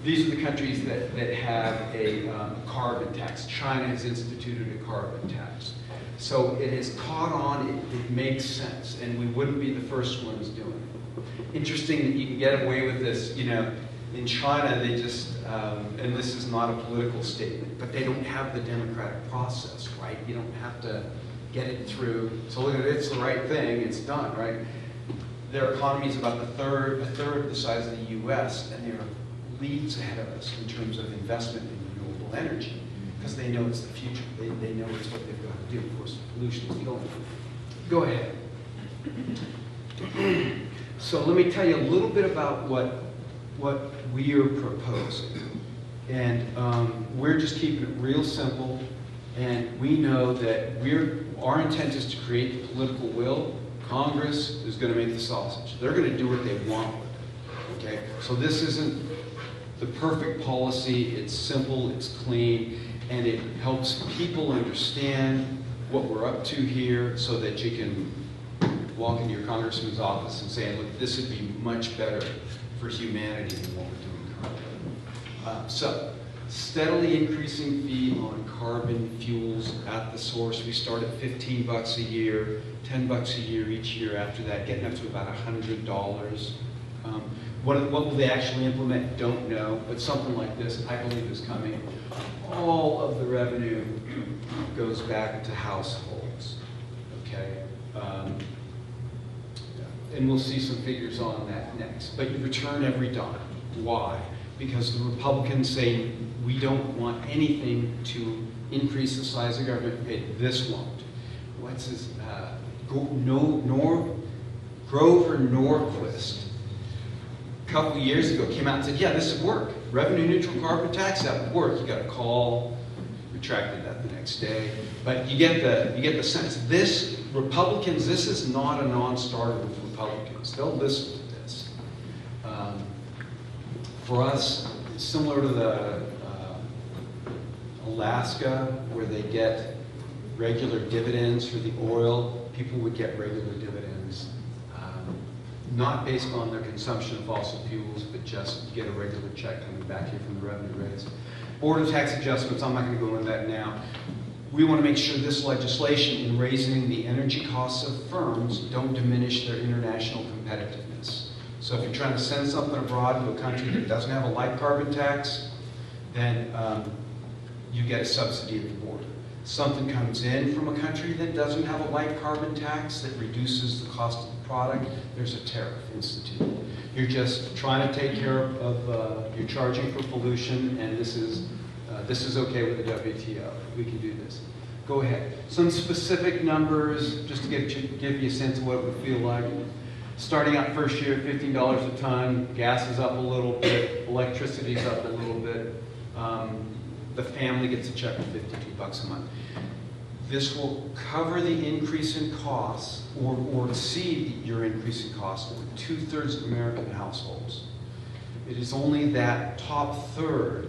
these are the countries that have a carbon tax. China has instituted a carbon tax. So it has caught on, it makes sense, and we wouldn't be the first ones doing it. Interesting that you can get away with this, you know, in China they just, and this is not a political statement, but they don't have the democratic process, right? You don't have to get it through, so look at it, it's the right thing, it's done, right? Their economy is about a third the size of the US, and they're leagues ahead of us in terms of investment in renewable energy, because they know it's the future. They know it's what they've got to do. Of course, pollution is killing them. Go ahead. So let me tell you a little bit about what we are proposing. And we're just keeping it real simple. And we know that our intent is to create the political will. Congress is going to make the sausage. They're going to do what they want with it. Okay? So this isn't the perfect policy. It's simple, it's clean, and it helps people understand what we're up to here so that you can walk into your congressman's office and say, look, this would be much better for humanity than what we're doing currently. So, steadily increasing fee on carbon fuels at the source. We start at $15 a year, $10 a year each year after that, getting up to about $100. What will they actually implement? Don't know, but something like this, I believe, is coming. All of the revenue goes back to households, okay? And we'll see some figures on that next. But you return every dime. Why? Because the Republicans say we don't want anything to increase the size of government. Okay, this won't. What's his? Grover Norquist, a couple of years ago, came out and said, yeah, this would work. Revenue neutral carbon tax, that would work. You got a call, retracted that the next day. But you get the sense. This, Republicans, this is not a non-starter with Republicans. They'll listen to this. For us, it's similar to the Alaska, where they get regular dividends for the oil. People would get regular dividends, not based on their consumption of fossil fuels, but just get a regular check coming back here from the revenue raise. Border tax adjustments, I'm not going to go into that now. We want to make sure this legislation in raising the energy costs of firms don't diminish their international competitiveness. So if you're trying to send something abroad to a country that doesn't have a light carbon tax, then you get a subsidy at the border. Something comes in from a country that doesn't have a light carbon tax that reduces the cost of the product, there's a tariff instituted. You're just trying to take care of you're charging for pollution, and this is okay with the WTO. We can do this. Go ahead. Some specific numbers, just to give you a sense of what it would feel like. Starting out first year, $15 a ton. Gas is up a little bit. Electricity is up a little bit. The family gets a check of $52 a month. This will cover the increase in costs, or exceed your increase in costs, for 2/3 of American households. It is only that top third,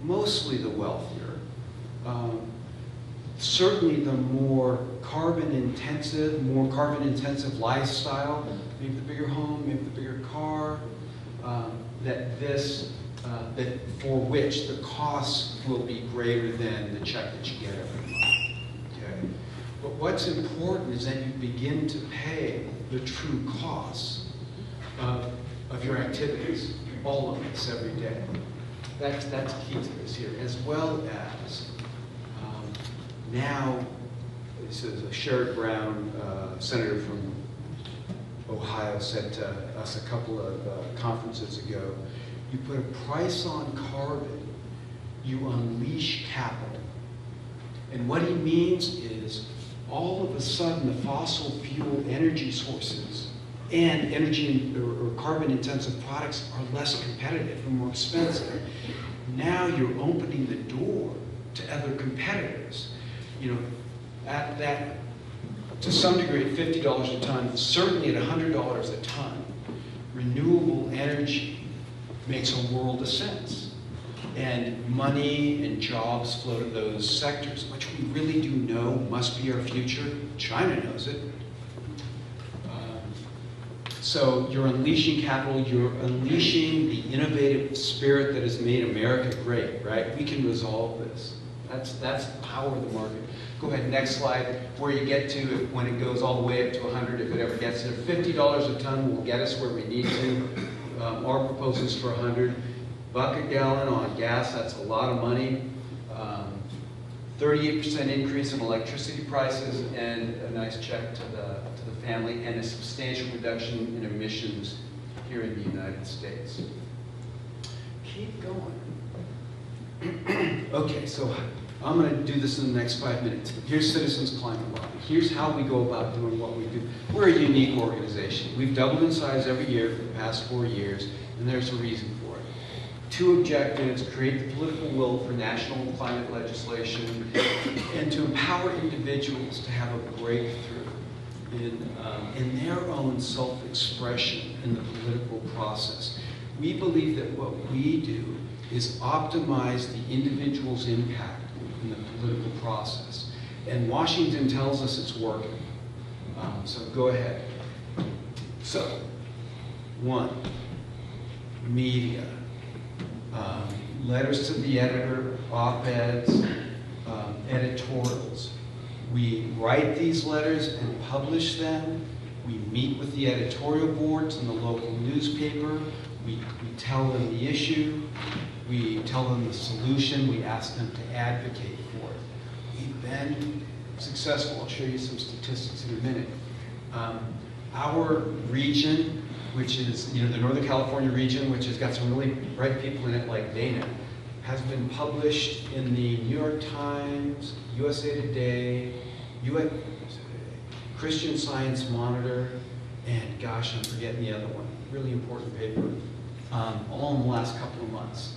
mostly the wealthier, certainly the more carbon intensive lifestyle, maybe the bigger home, maybe the bigger car, that for which the costs will be greater than the check that you get every month. Okay? But what's important is that you begin to pay the true costs of your activities, all of us every day. That's key to this here, as well as now, this is Sherrod Brown, senator from Ohio, said to us a couple of conferences ago, you put a price on carbon, you unleash capital. And what he means is, all of a sudden, the fossil fuel energy sources and energy or carbon intensive products are less competitive and more expensive. Now you're opening the door to other competitors. You know, at that, to some degree, at $50 a ton, certainly at $100 a ton, renewable energy makes a world of sense. And money and jobs flow to those sectors, which we really do know must be our future. China knows it. So you're unleashing capital, you're unleashing the innovative spirit that has made America great, right? We can resolve this. That's the power of the market. Go ahead, next slide, where you get to when it goes all the way up to 100, if it ever gets there. $50 a ton will get us where we need to. Our proposal is for 100. $1 a gallon on gas, that's a lot of money. 38% increase in electricity prices, and a nice check to the family, and a substantial reduction in emissions here in the United States. Keep going. Okay, so I'm going to do this in the next 5 minutes. Here's Citizens Climate Lobby. Here's how we go about doing what we do. We're a unique organization. We've doubled in size every year for the past 4 years, and there's a reason for it. 2 objectives: create the political will for national climate legislation, and to empower individuals to have a breakthrough in their own self-expression in the political process. We believe that what we do is optimize the individual's impact in the political process. And Washington tells us it's working. So go ahead. So, 1, media. Letters to the editor, op-eds, editorials. We write these letters and publish them. We meet with the editorial boards in the local newspaper. We tell them the issue. We tell them the solution. We ask them to advocate for it. We've been successful. I'll show you some statistics in a minute. Our region, which is the Northern California region, which has got some really bright people in it like Dana, has been published in the New York Times, USA Today, Christian Science Monitor, and gosh, I'm forgetting the other one. Really important paper, all in the last couple of months.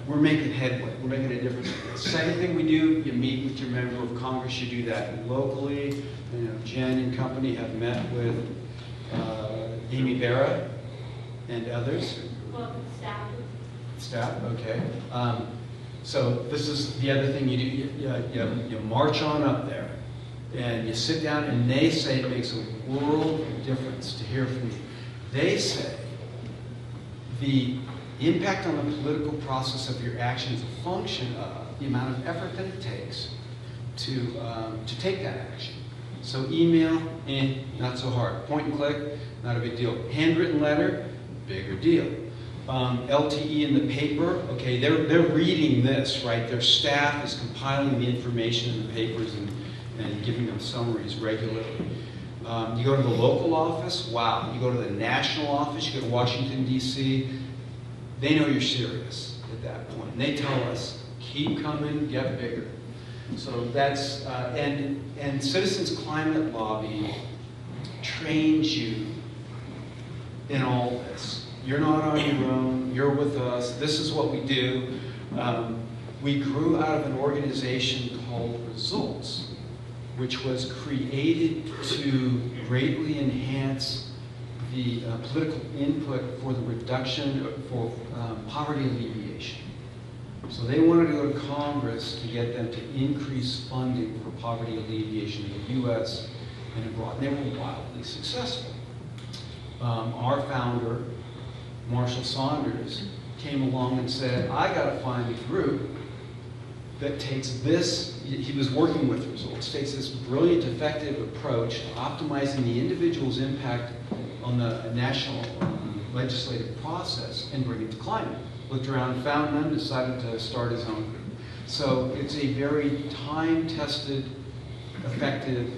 We're making headway. We're making a difference. Second thing we do, you meet with your member of Congress. You do that locally. Jen and company have met with Amy Barra and others. Well, staff. Staff, okay. So this is the other thing you do. You march on up there, and you sit down, and they say it makes a world of difference to hear from you. They say the impact on the political process of your action is a function of the amount of effort that it takes to take that action. So email, not so hard. Point and click, not a big deal. Handwritten letter, bigger deal. LTE in the paper, okay, they're reading this, right? Their staff is compiling the information in the papers and giving them summaries regularly. You go to the local office, wow. You go to the national office, you go to Washington, D.C., they know you're serious at that point. And they tell us, keep coming, get bigger. So that's, and Citizens Climate Lobby trains you in all this. You're not on your own, you're with us, this is what we do. We grew out of an organization called Results, which was created to greatly enhance the political input for the reduction, for poverty alleviation. So they wanted to go to Congress to get them to increase funding for poverty alleviation in the U.S. and abroad. And they were wildly successful. Our founder, Marshall Saunders, came along and said, I got to find a group that takes this, he was working with Results, takes this brilliant, effective approach to optimizing the individual's impact on the national legislative process and bring it to climate. Looked around, found none, decided to start his own group. So it's a very time-tested, effective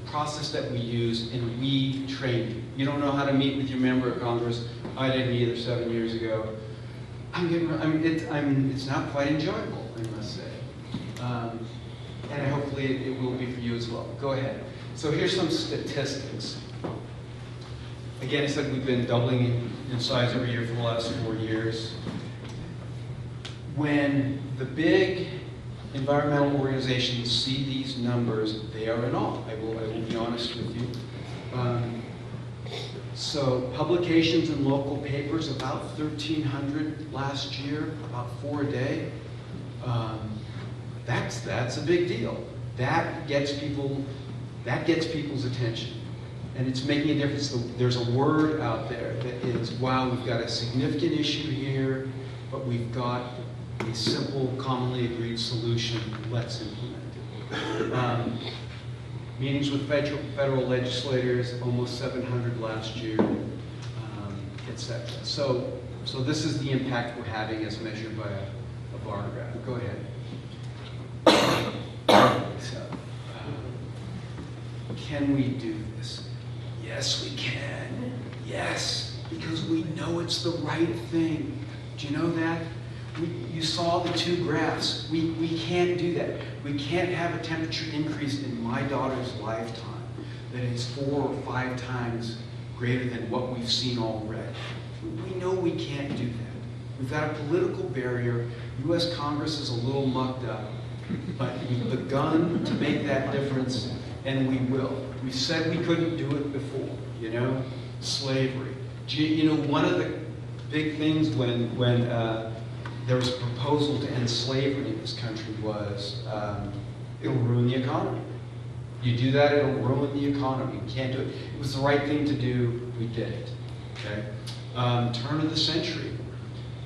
process that we use, and we train you. You don't know how to meet with your member of Congress. I didn't either 7 years ago. It's not quite enjoyable, I must say. And hopefully it will be for you as well. Go ahead. So here's some statistics. Again, I said we've been doubling in size every year for the last 4 years. When the big environmental organizations see these numbers, they are in awe. I will be honest with you. So publications in local papers, about 1,300 last year, about 4 a day. That's a big deal. That gets people's attention. and it's making a difference. There's a word out there that is, wow, we've got a significant issue here, but we've got a simple, commonly agreed solution. Let's implement it. Meetings with federal legislators, almost 700 last year, etc. So this is the impact we're having as measured by a bar graph. Go ahead. So, can we do this? Yes, we can. Yes, because we know it's the right thing. Do you know that? You saw the two graphs. We can't do that. We can't have a temperature increase in my daughter's lifetime that is 4 or 5 times greater than what we've seen already. We know we can't do that. We've got a political barrier. U.S. Congress is a little mucked up, but we've begun to make that difference, and we will. We said we couldn't do it before, you know? Slavery. You know, one of the big things when there was a proposal to end slavery in this country was it'll ruin the economy. You do that, it'll ruin the economy. We can't do it. It was the right thing to do. We did it. Okay. Turn of the century.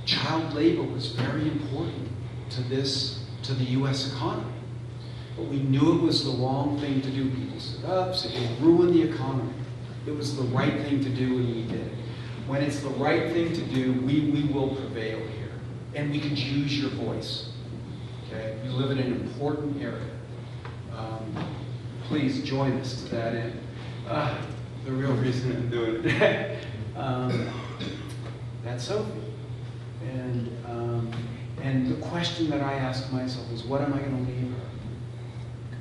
Child labor was very important to the U.S. economy. But we knew it was the wrong thing to do. People said, oops, it will ruin the economy. It was the right thing to do, and we did it. When it's the right thing to do, we will prevail here. And we could use your voice. Okay? You live in an important area. Please join us to that end. The real reason I'm doing it. That's Sophie. And the question that I ask myself is, what am I going to leave her?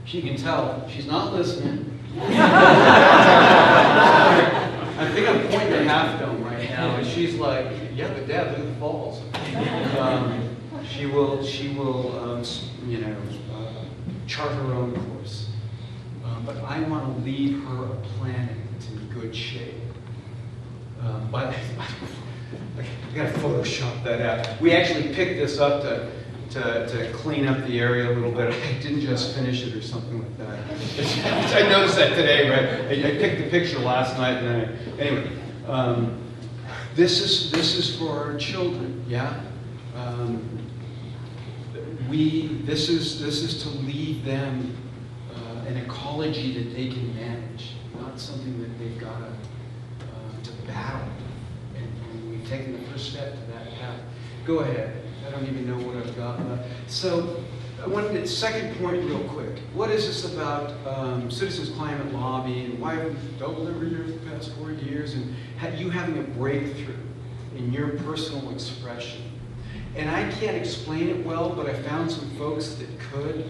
She can tell she's not listening. I think I'm pointing to Half Dome right now, and she's like, yeah, but Dad, look at the falls. She will, chart her own course. But I want to leave her a planet that's in good shape. But I got to Photoshop that out. We actually picked this up to clean up the area a little bit. I didn't just finish it or something like that. I noticed that today, right? I picked the picture last night, and then anyway. This is for our children, yeah. This is to lead them an ecology that they can manage, not something that they've got to battle. And we've taken the first step to that path. Go ahead. I don't even know what I've got left. So I wanted to, second point real quick. What is this about Citizens Climate Lobby, and why have we doubled every year for the past 4 years, and you having a breakthrough in your personal expression? And I can't explain it well, but I found some folks that could.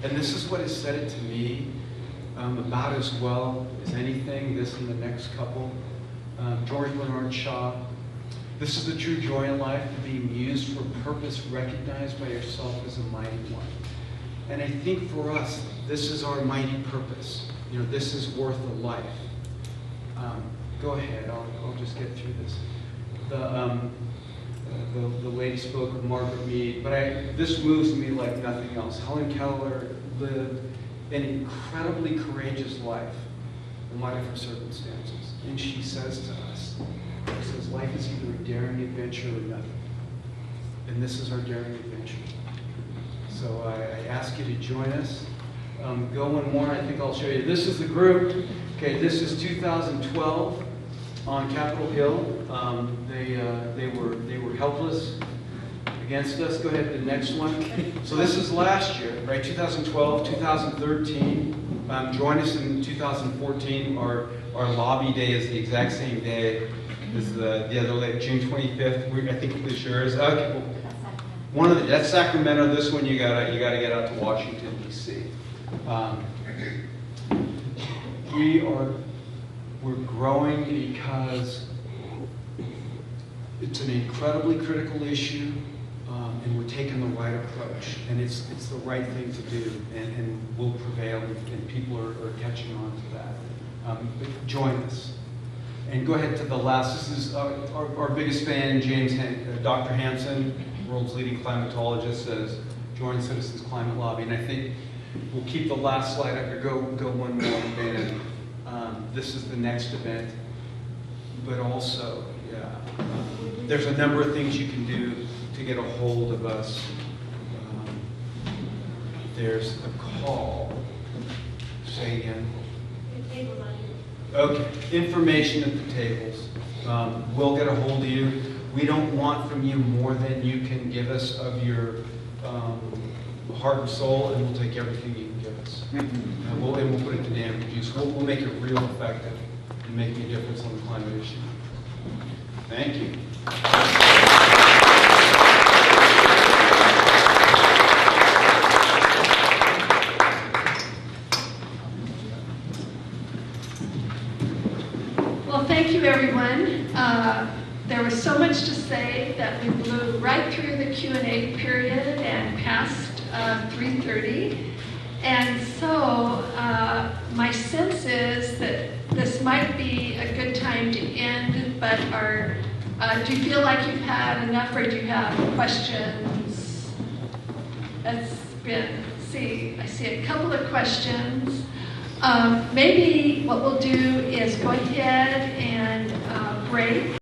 And this is what has said it to me about as well as anything, this and the next couple. George Bernard Shaw. This is the true joy in life, being used for purpose, recognized by yourself as a mighty one. And I think for us, this is our mighty purpose. You know, this is worth a life. Go ahead, I'll just get through this. The lady spoke of Margaret Mead, but this moves me like nothing else. Helen Keller lived an incredibly courageous life in light of her circumstances. And she says to us, she says, life is either a daring adventure or nothing. And this is our daring adventure. So I ask you to join us. Go one more, I think I'll show you. This is the group. Okay, this is 2012 on Capitol Hill. They were helpless against us. Go ahead to the next one. So this is last year, right? 2012, 2013. Join us in 2014. Our lobby day is the exact same day as the other day, June 25th. I think it's yours. Okay, well, one of that's Sacramento. This one you gotta get out to Washington D.C. We're growing because it's an incredibly critical issue, and we're taking the right approach, and it's the right thing to do, and we'll prevail, and people are catching on to that. But join us. And go ahead to the last. This is our biggest fan, Dr. Hansen, world's leading climatologist, says, join Citizens Climate Lobby. And I think we'll keep the last slide up here. Go one more, Ben. This is the next event. But also, there's a number of things you can do to get a hold of us. There's a call. Say again. Okay, information at the tables. We'll get a hold of you. We don't want from you more than you can give us of your heart and soul, and we'll take everything you can give us. And we'll put it to damn good use. We'll make it real effective and make a difference on the climate issue. Thank you. Well, thank you, everyone. There was so much to say that we blew right through the Q&A period and past 3:30. And so my sense is that this might be a good time to end, but do you feel like you've had enough, or do you have questions? I see a couple of questions. Maybe what we'll do is go ahead and break